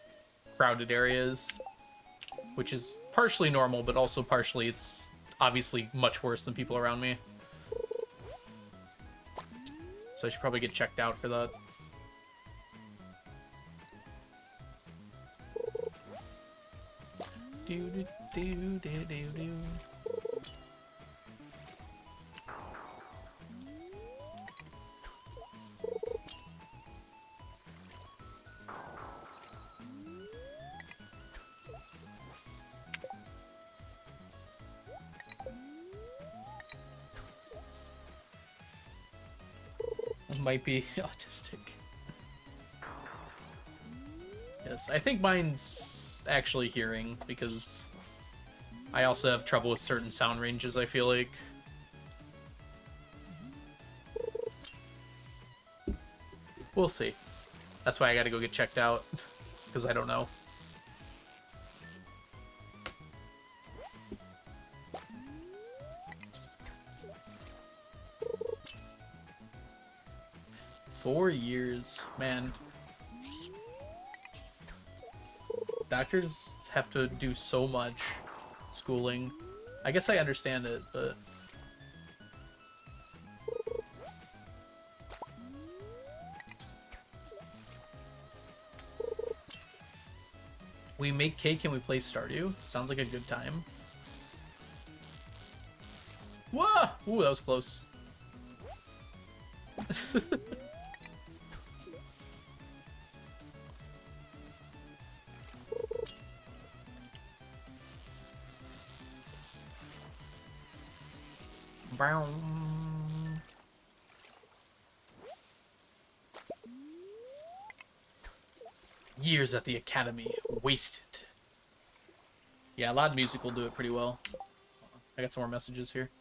crowded areas, which is partially normal, but also partially it's obviously much worse than people around me. So I should probably get checked out for that. Do do do do do do. Might be autistic. Yes, I think mine's actually hearing because I also have trouble with certain sound ranges, I feel like. We'll see. That's why I gotta go get checked out, because I don't know. Four years, man. Doctors have to do so much schooling. I guess I understand it, but we make cake and we play Stardew. Sounds like a good time. Whoa! Ooh, that was close. Years at the academy wasted. Yeah, loud music will do it pretty well. I got some more messages here.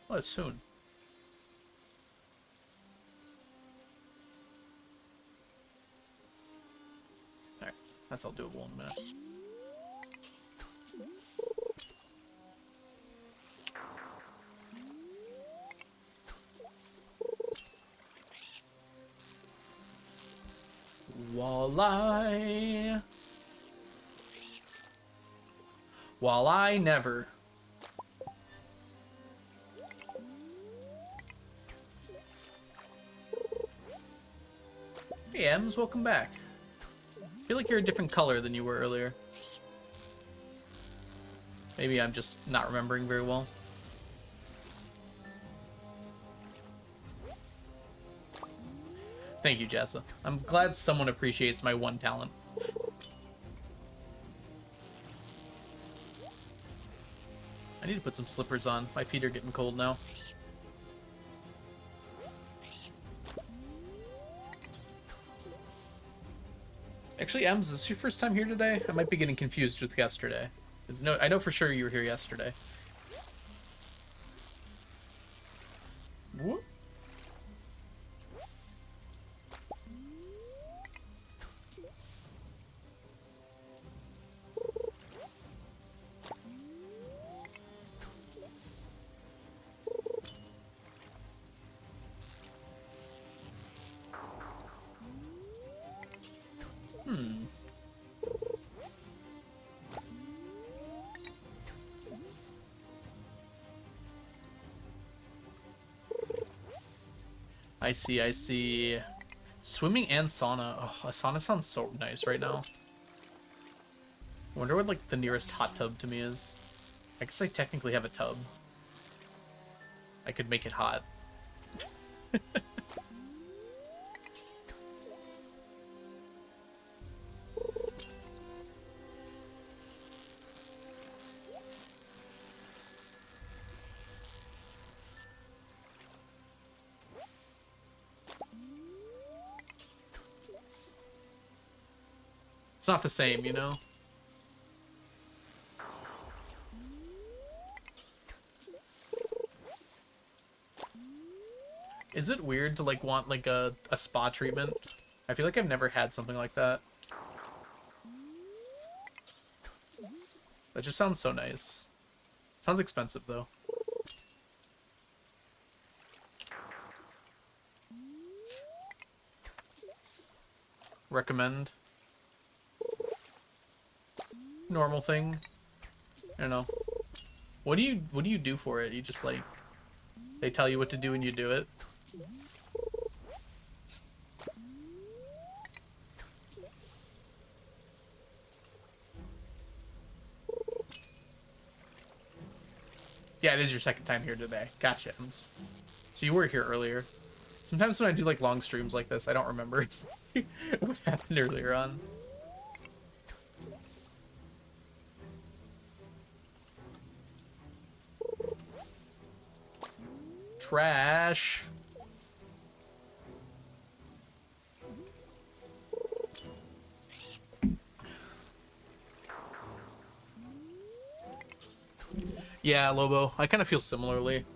Oh, it's soon. Alright, that's all doable in a minute. Walleye. Walleye never. Hey, Ems, welcome back. I feel like you're a different color than you were earlier. Maybe I'm just not remembering very well. Thank you, Jessa. I'm glad someone appreciates my one talent. I need to put some slippers on. My feet are getting cold now. Actually, Ems, is this your first time here today? I might be getting confused with yesterday. No, I know for sure you were here yesterday. Whoop. I see, I see. Swimming and sauna. Oh, a sauna sounds so nice right now. I wonder what, like, the nearest hot tub to me is. I guess I technically have a tub. I could make it hot. It's not the same, you know? Is it weird to, like, want, like, a spa treatment? I feel like I've never had something like that. That just sounds so nice. Sounds expensive, though. Recommend. Normal thing. I don't know. What do you do for it? You just, like, they tell you what to do and you do it? Yeah, it is your second time here today. Gotcha. So you were here earlier. Sometimes when I do, like, long streams like this, I don't remember what happened earlier on. Trash. Yeah, Lobo. I kind of feel similarly.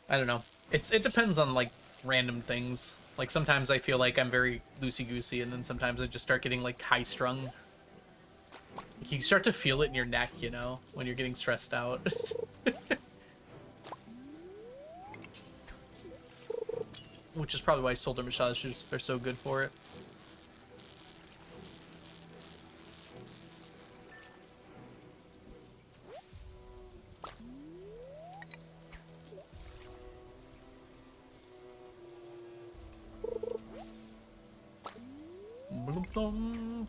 I don't know. It depends on, like, random things. Like, sometimes I feel like I'm very loosey-goosey, and then sometimes I just start getting, like, high-strung. Like, you start to feel it in your neck, you know, when you're getting stressed out. Which is probably why shoulder massages are so good for it. Bloop, bloop.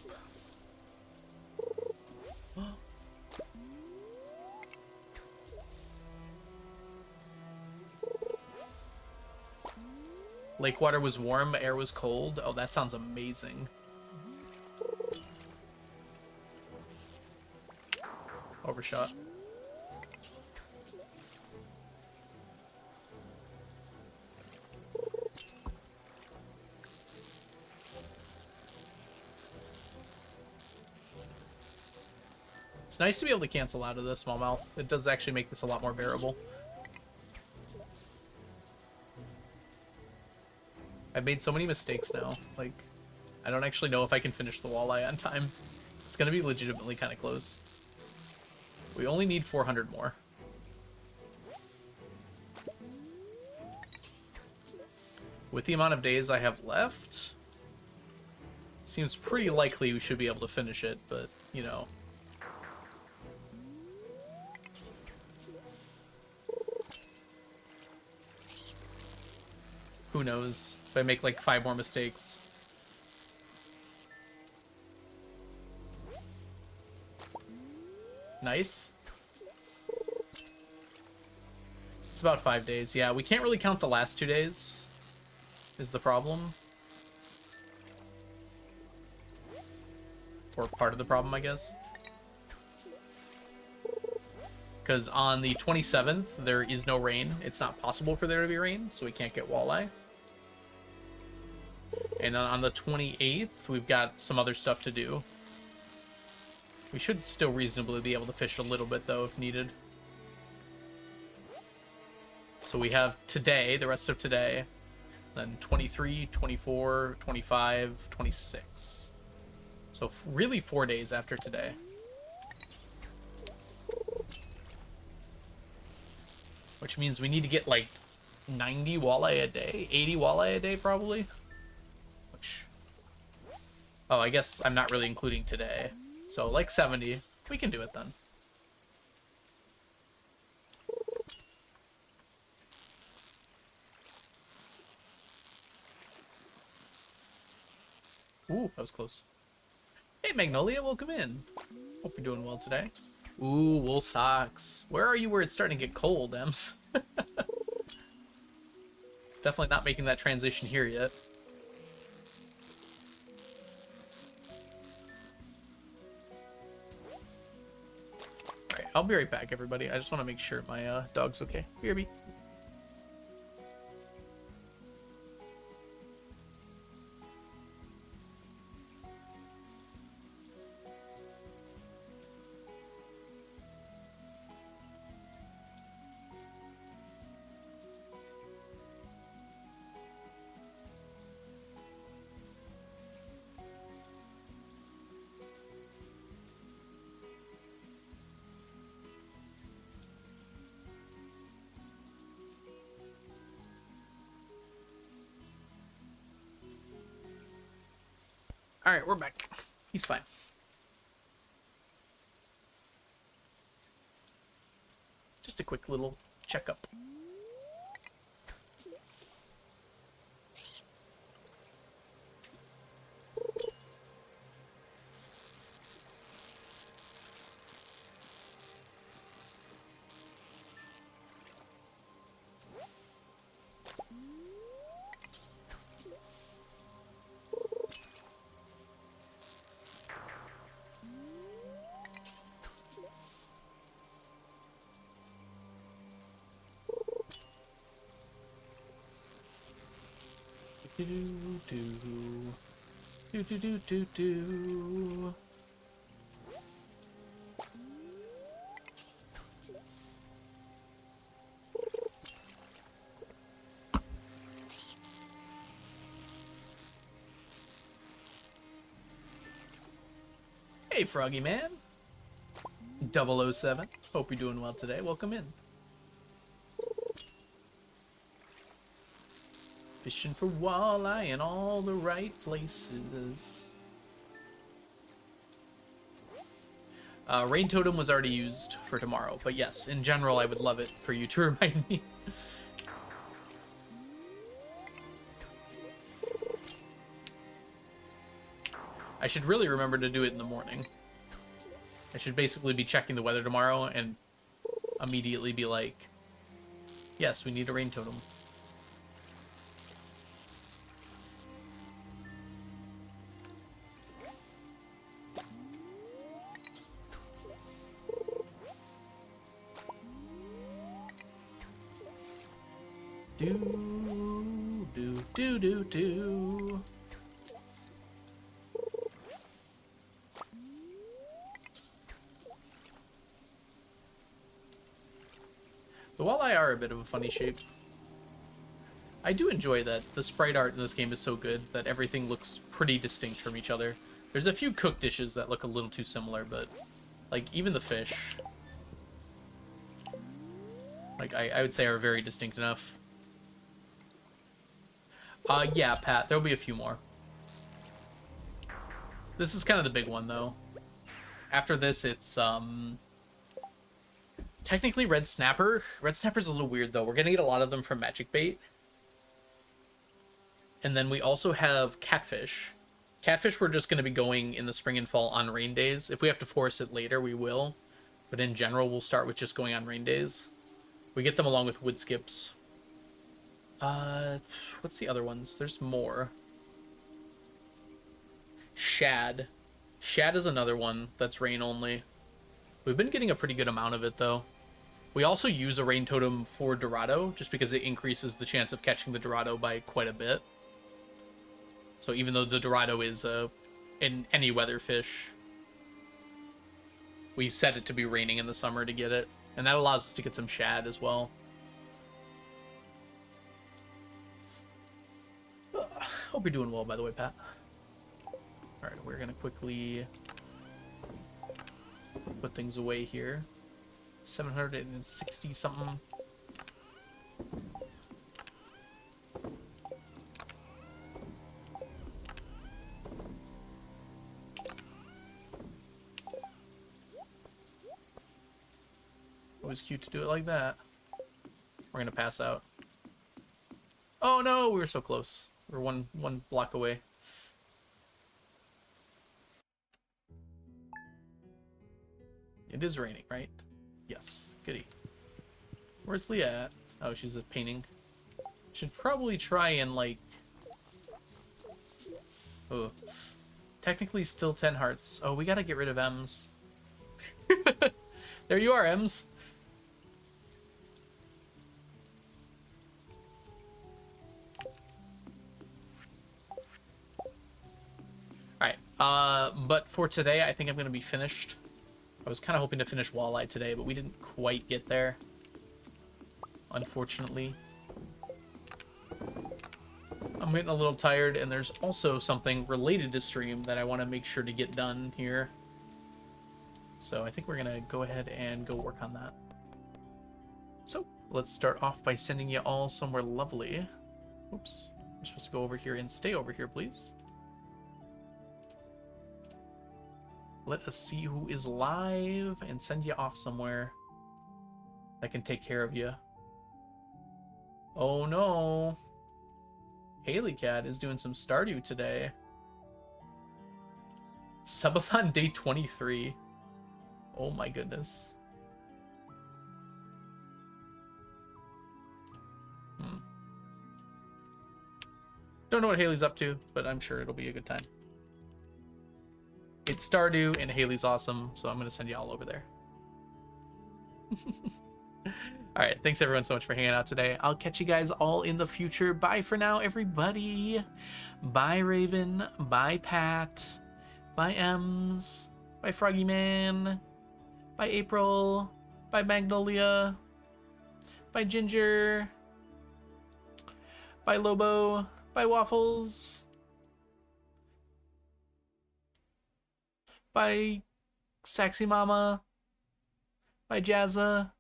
Lake water was warm, air was cold. Oh, that sounds amazing. Overshot. It's nice to be able to cancel out of the smallmouth. It does actually make this a lot more bearable. I've made so many mistakes now. Like, I don't actually know if I can finish the walleye on time. It's gonna be legitimately kind of close. We only need 400 more. With the amount of days I have left, seems pretty likely we should be able to finish it, but, you know. Who knows? If I make like 5 more mistakes. Nice. It's about 5 days. Yeah, we can't really count the last 2 days, is the problem. Or part of the problem, I guess. Because on the 27th, there is no rain. It's not possible for there to be rain, so we can't get walleye. And then on the 28th, we've got some other stuff to do. We should still reasonably be able to fish a little bit, though, if needed. So we have today, the rest of today, then 23, 24, 25, 26. So really 4 days after today. Which means we need to get like 90 walleye a day, 80 walleye a day probably. Which, oh, I guess I'm not really including today. So like 70, we can do it then. Ooh, that was close. Hey Magnolia, welcome in. Hope you're doing well today. Ooh, wool socks. Where are you where it's starting to get cold, Ems? It's definitely not making that transition here yet. Alright, I'll be right back, everybody. I just want to make sure my dog's okay. BRB. Alright, we're back. He's fine. Just a quick little checkup. Do. Hey, Froggy Man. 007. Hope you're doing well today. Welcome in. Fishing for walleye in all the right places. Rain totem was already used for tomorrow, but yes, in general, I would love it for you to remind me. I should really remember to do it in the morning. I should basically be checking the weather tomorrow and immediately be like, yes, we need a rain totem. Do. walleye are a bit of a funny shape. I do enjoy that the sprite art in this game is so good that everything looks pretty distinct from each other. There's a few cooked dishes that look a little too similar, but like even the fish, like I would say are very distinct enough. Yeah, Pat, there'll be a few more. This is kind of the big one though. After this, it's technically red snapper. Red snapper's a little weird though. We're gonna get a lot of them from magic bait. And then we also have catfish. Catfish we're just going to be going in the spring and fall on rain days. If we have to force it later, we will. But in general, we'll start with just going on rain days. We get them along with wood skips. What's the other ones? There's more. Shad. Shad is another one that's rain only. We've been getting a pretty good amount of it, though. We also use a rain totem for Dorado, just because it increases the chance of catching the Dorado by quite a bit. So even though the Dorado is in any weather fish, we set it to be raining in the summer to get it. And that allows us to get some shad as well. Hope you're doing well, by the way, Pat. Alright, we're going to quickly put things away here. 760 something. Always cute to do it like that. We're gonna pass out. Oh no, we were so close. We're one block away. It is raining, right? Yes. Goody. Where's Leah at? Oh, she's at painting. Should probably try and like... Oh. Technically still 10 hearts. Oh, we gotta get rid of M's. There you are, M's. But for today, I think I'm going to be finished. I was kind of hoping to finish Walleye today, but we didn't quite get there, unfortunately. I'm getting a little tired, and there's also something related to stream that I want to make sure to get done here. So I think we're going to go ahead and go work on that. So let's start off by sending you all somewhere lovely. Oops. We're supposed to go over here and stay over here, please. Let us see who is live and send you off somewhere that can take care of you. Oh no. Haley Cat is doing some Stardew today. Subathon day 23. Oh my goodness. Don't know what Haley's up to, but I'm sure it'll be a good time. It's Stardew, and Haley's awesome, so I'm going to send you all over there. Alright, thanks everyone so much for hanging out today. I'll catch you guys all in the future. Bye for now, everybody. Bye, Raven. Bye, Pat. Bye, Ems. Bye, Froggy Man. Bye, April. Bye, Magnolia. Bye, Ginger. Bye, Lobo. Bye, Waffles. Bye, Sexy Mama. Bye, Jazza.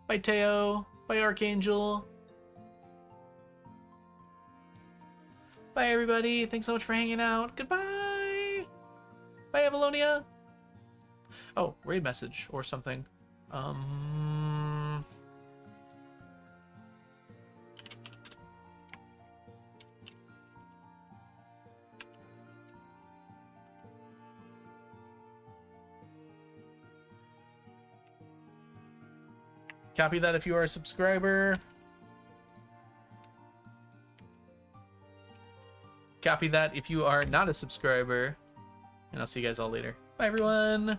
Bye, Teo. Bye, Archangel. Bye, everybody. Thanks so much for hanging out. Goodbye. Bye, Avalonia. Oh, raid message or something. Copy that if you are a subscriber. Copy that if you are not a subscriber. And I'll see you guys all later. Bye, everyone.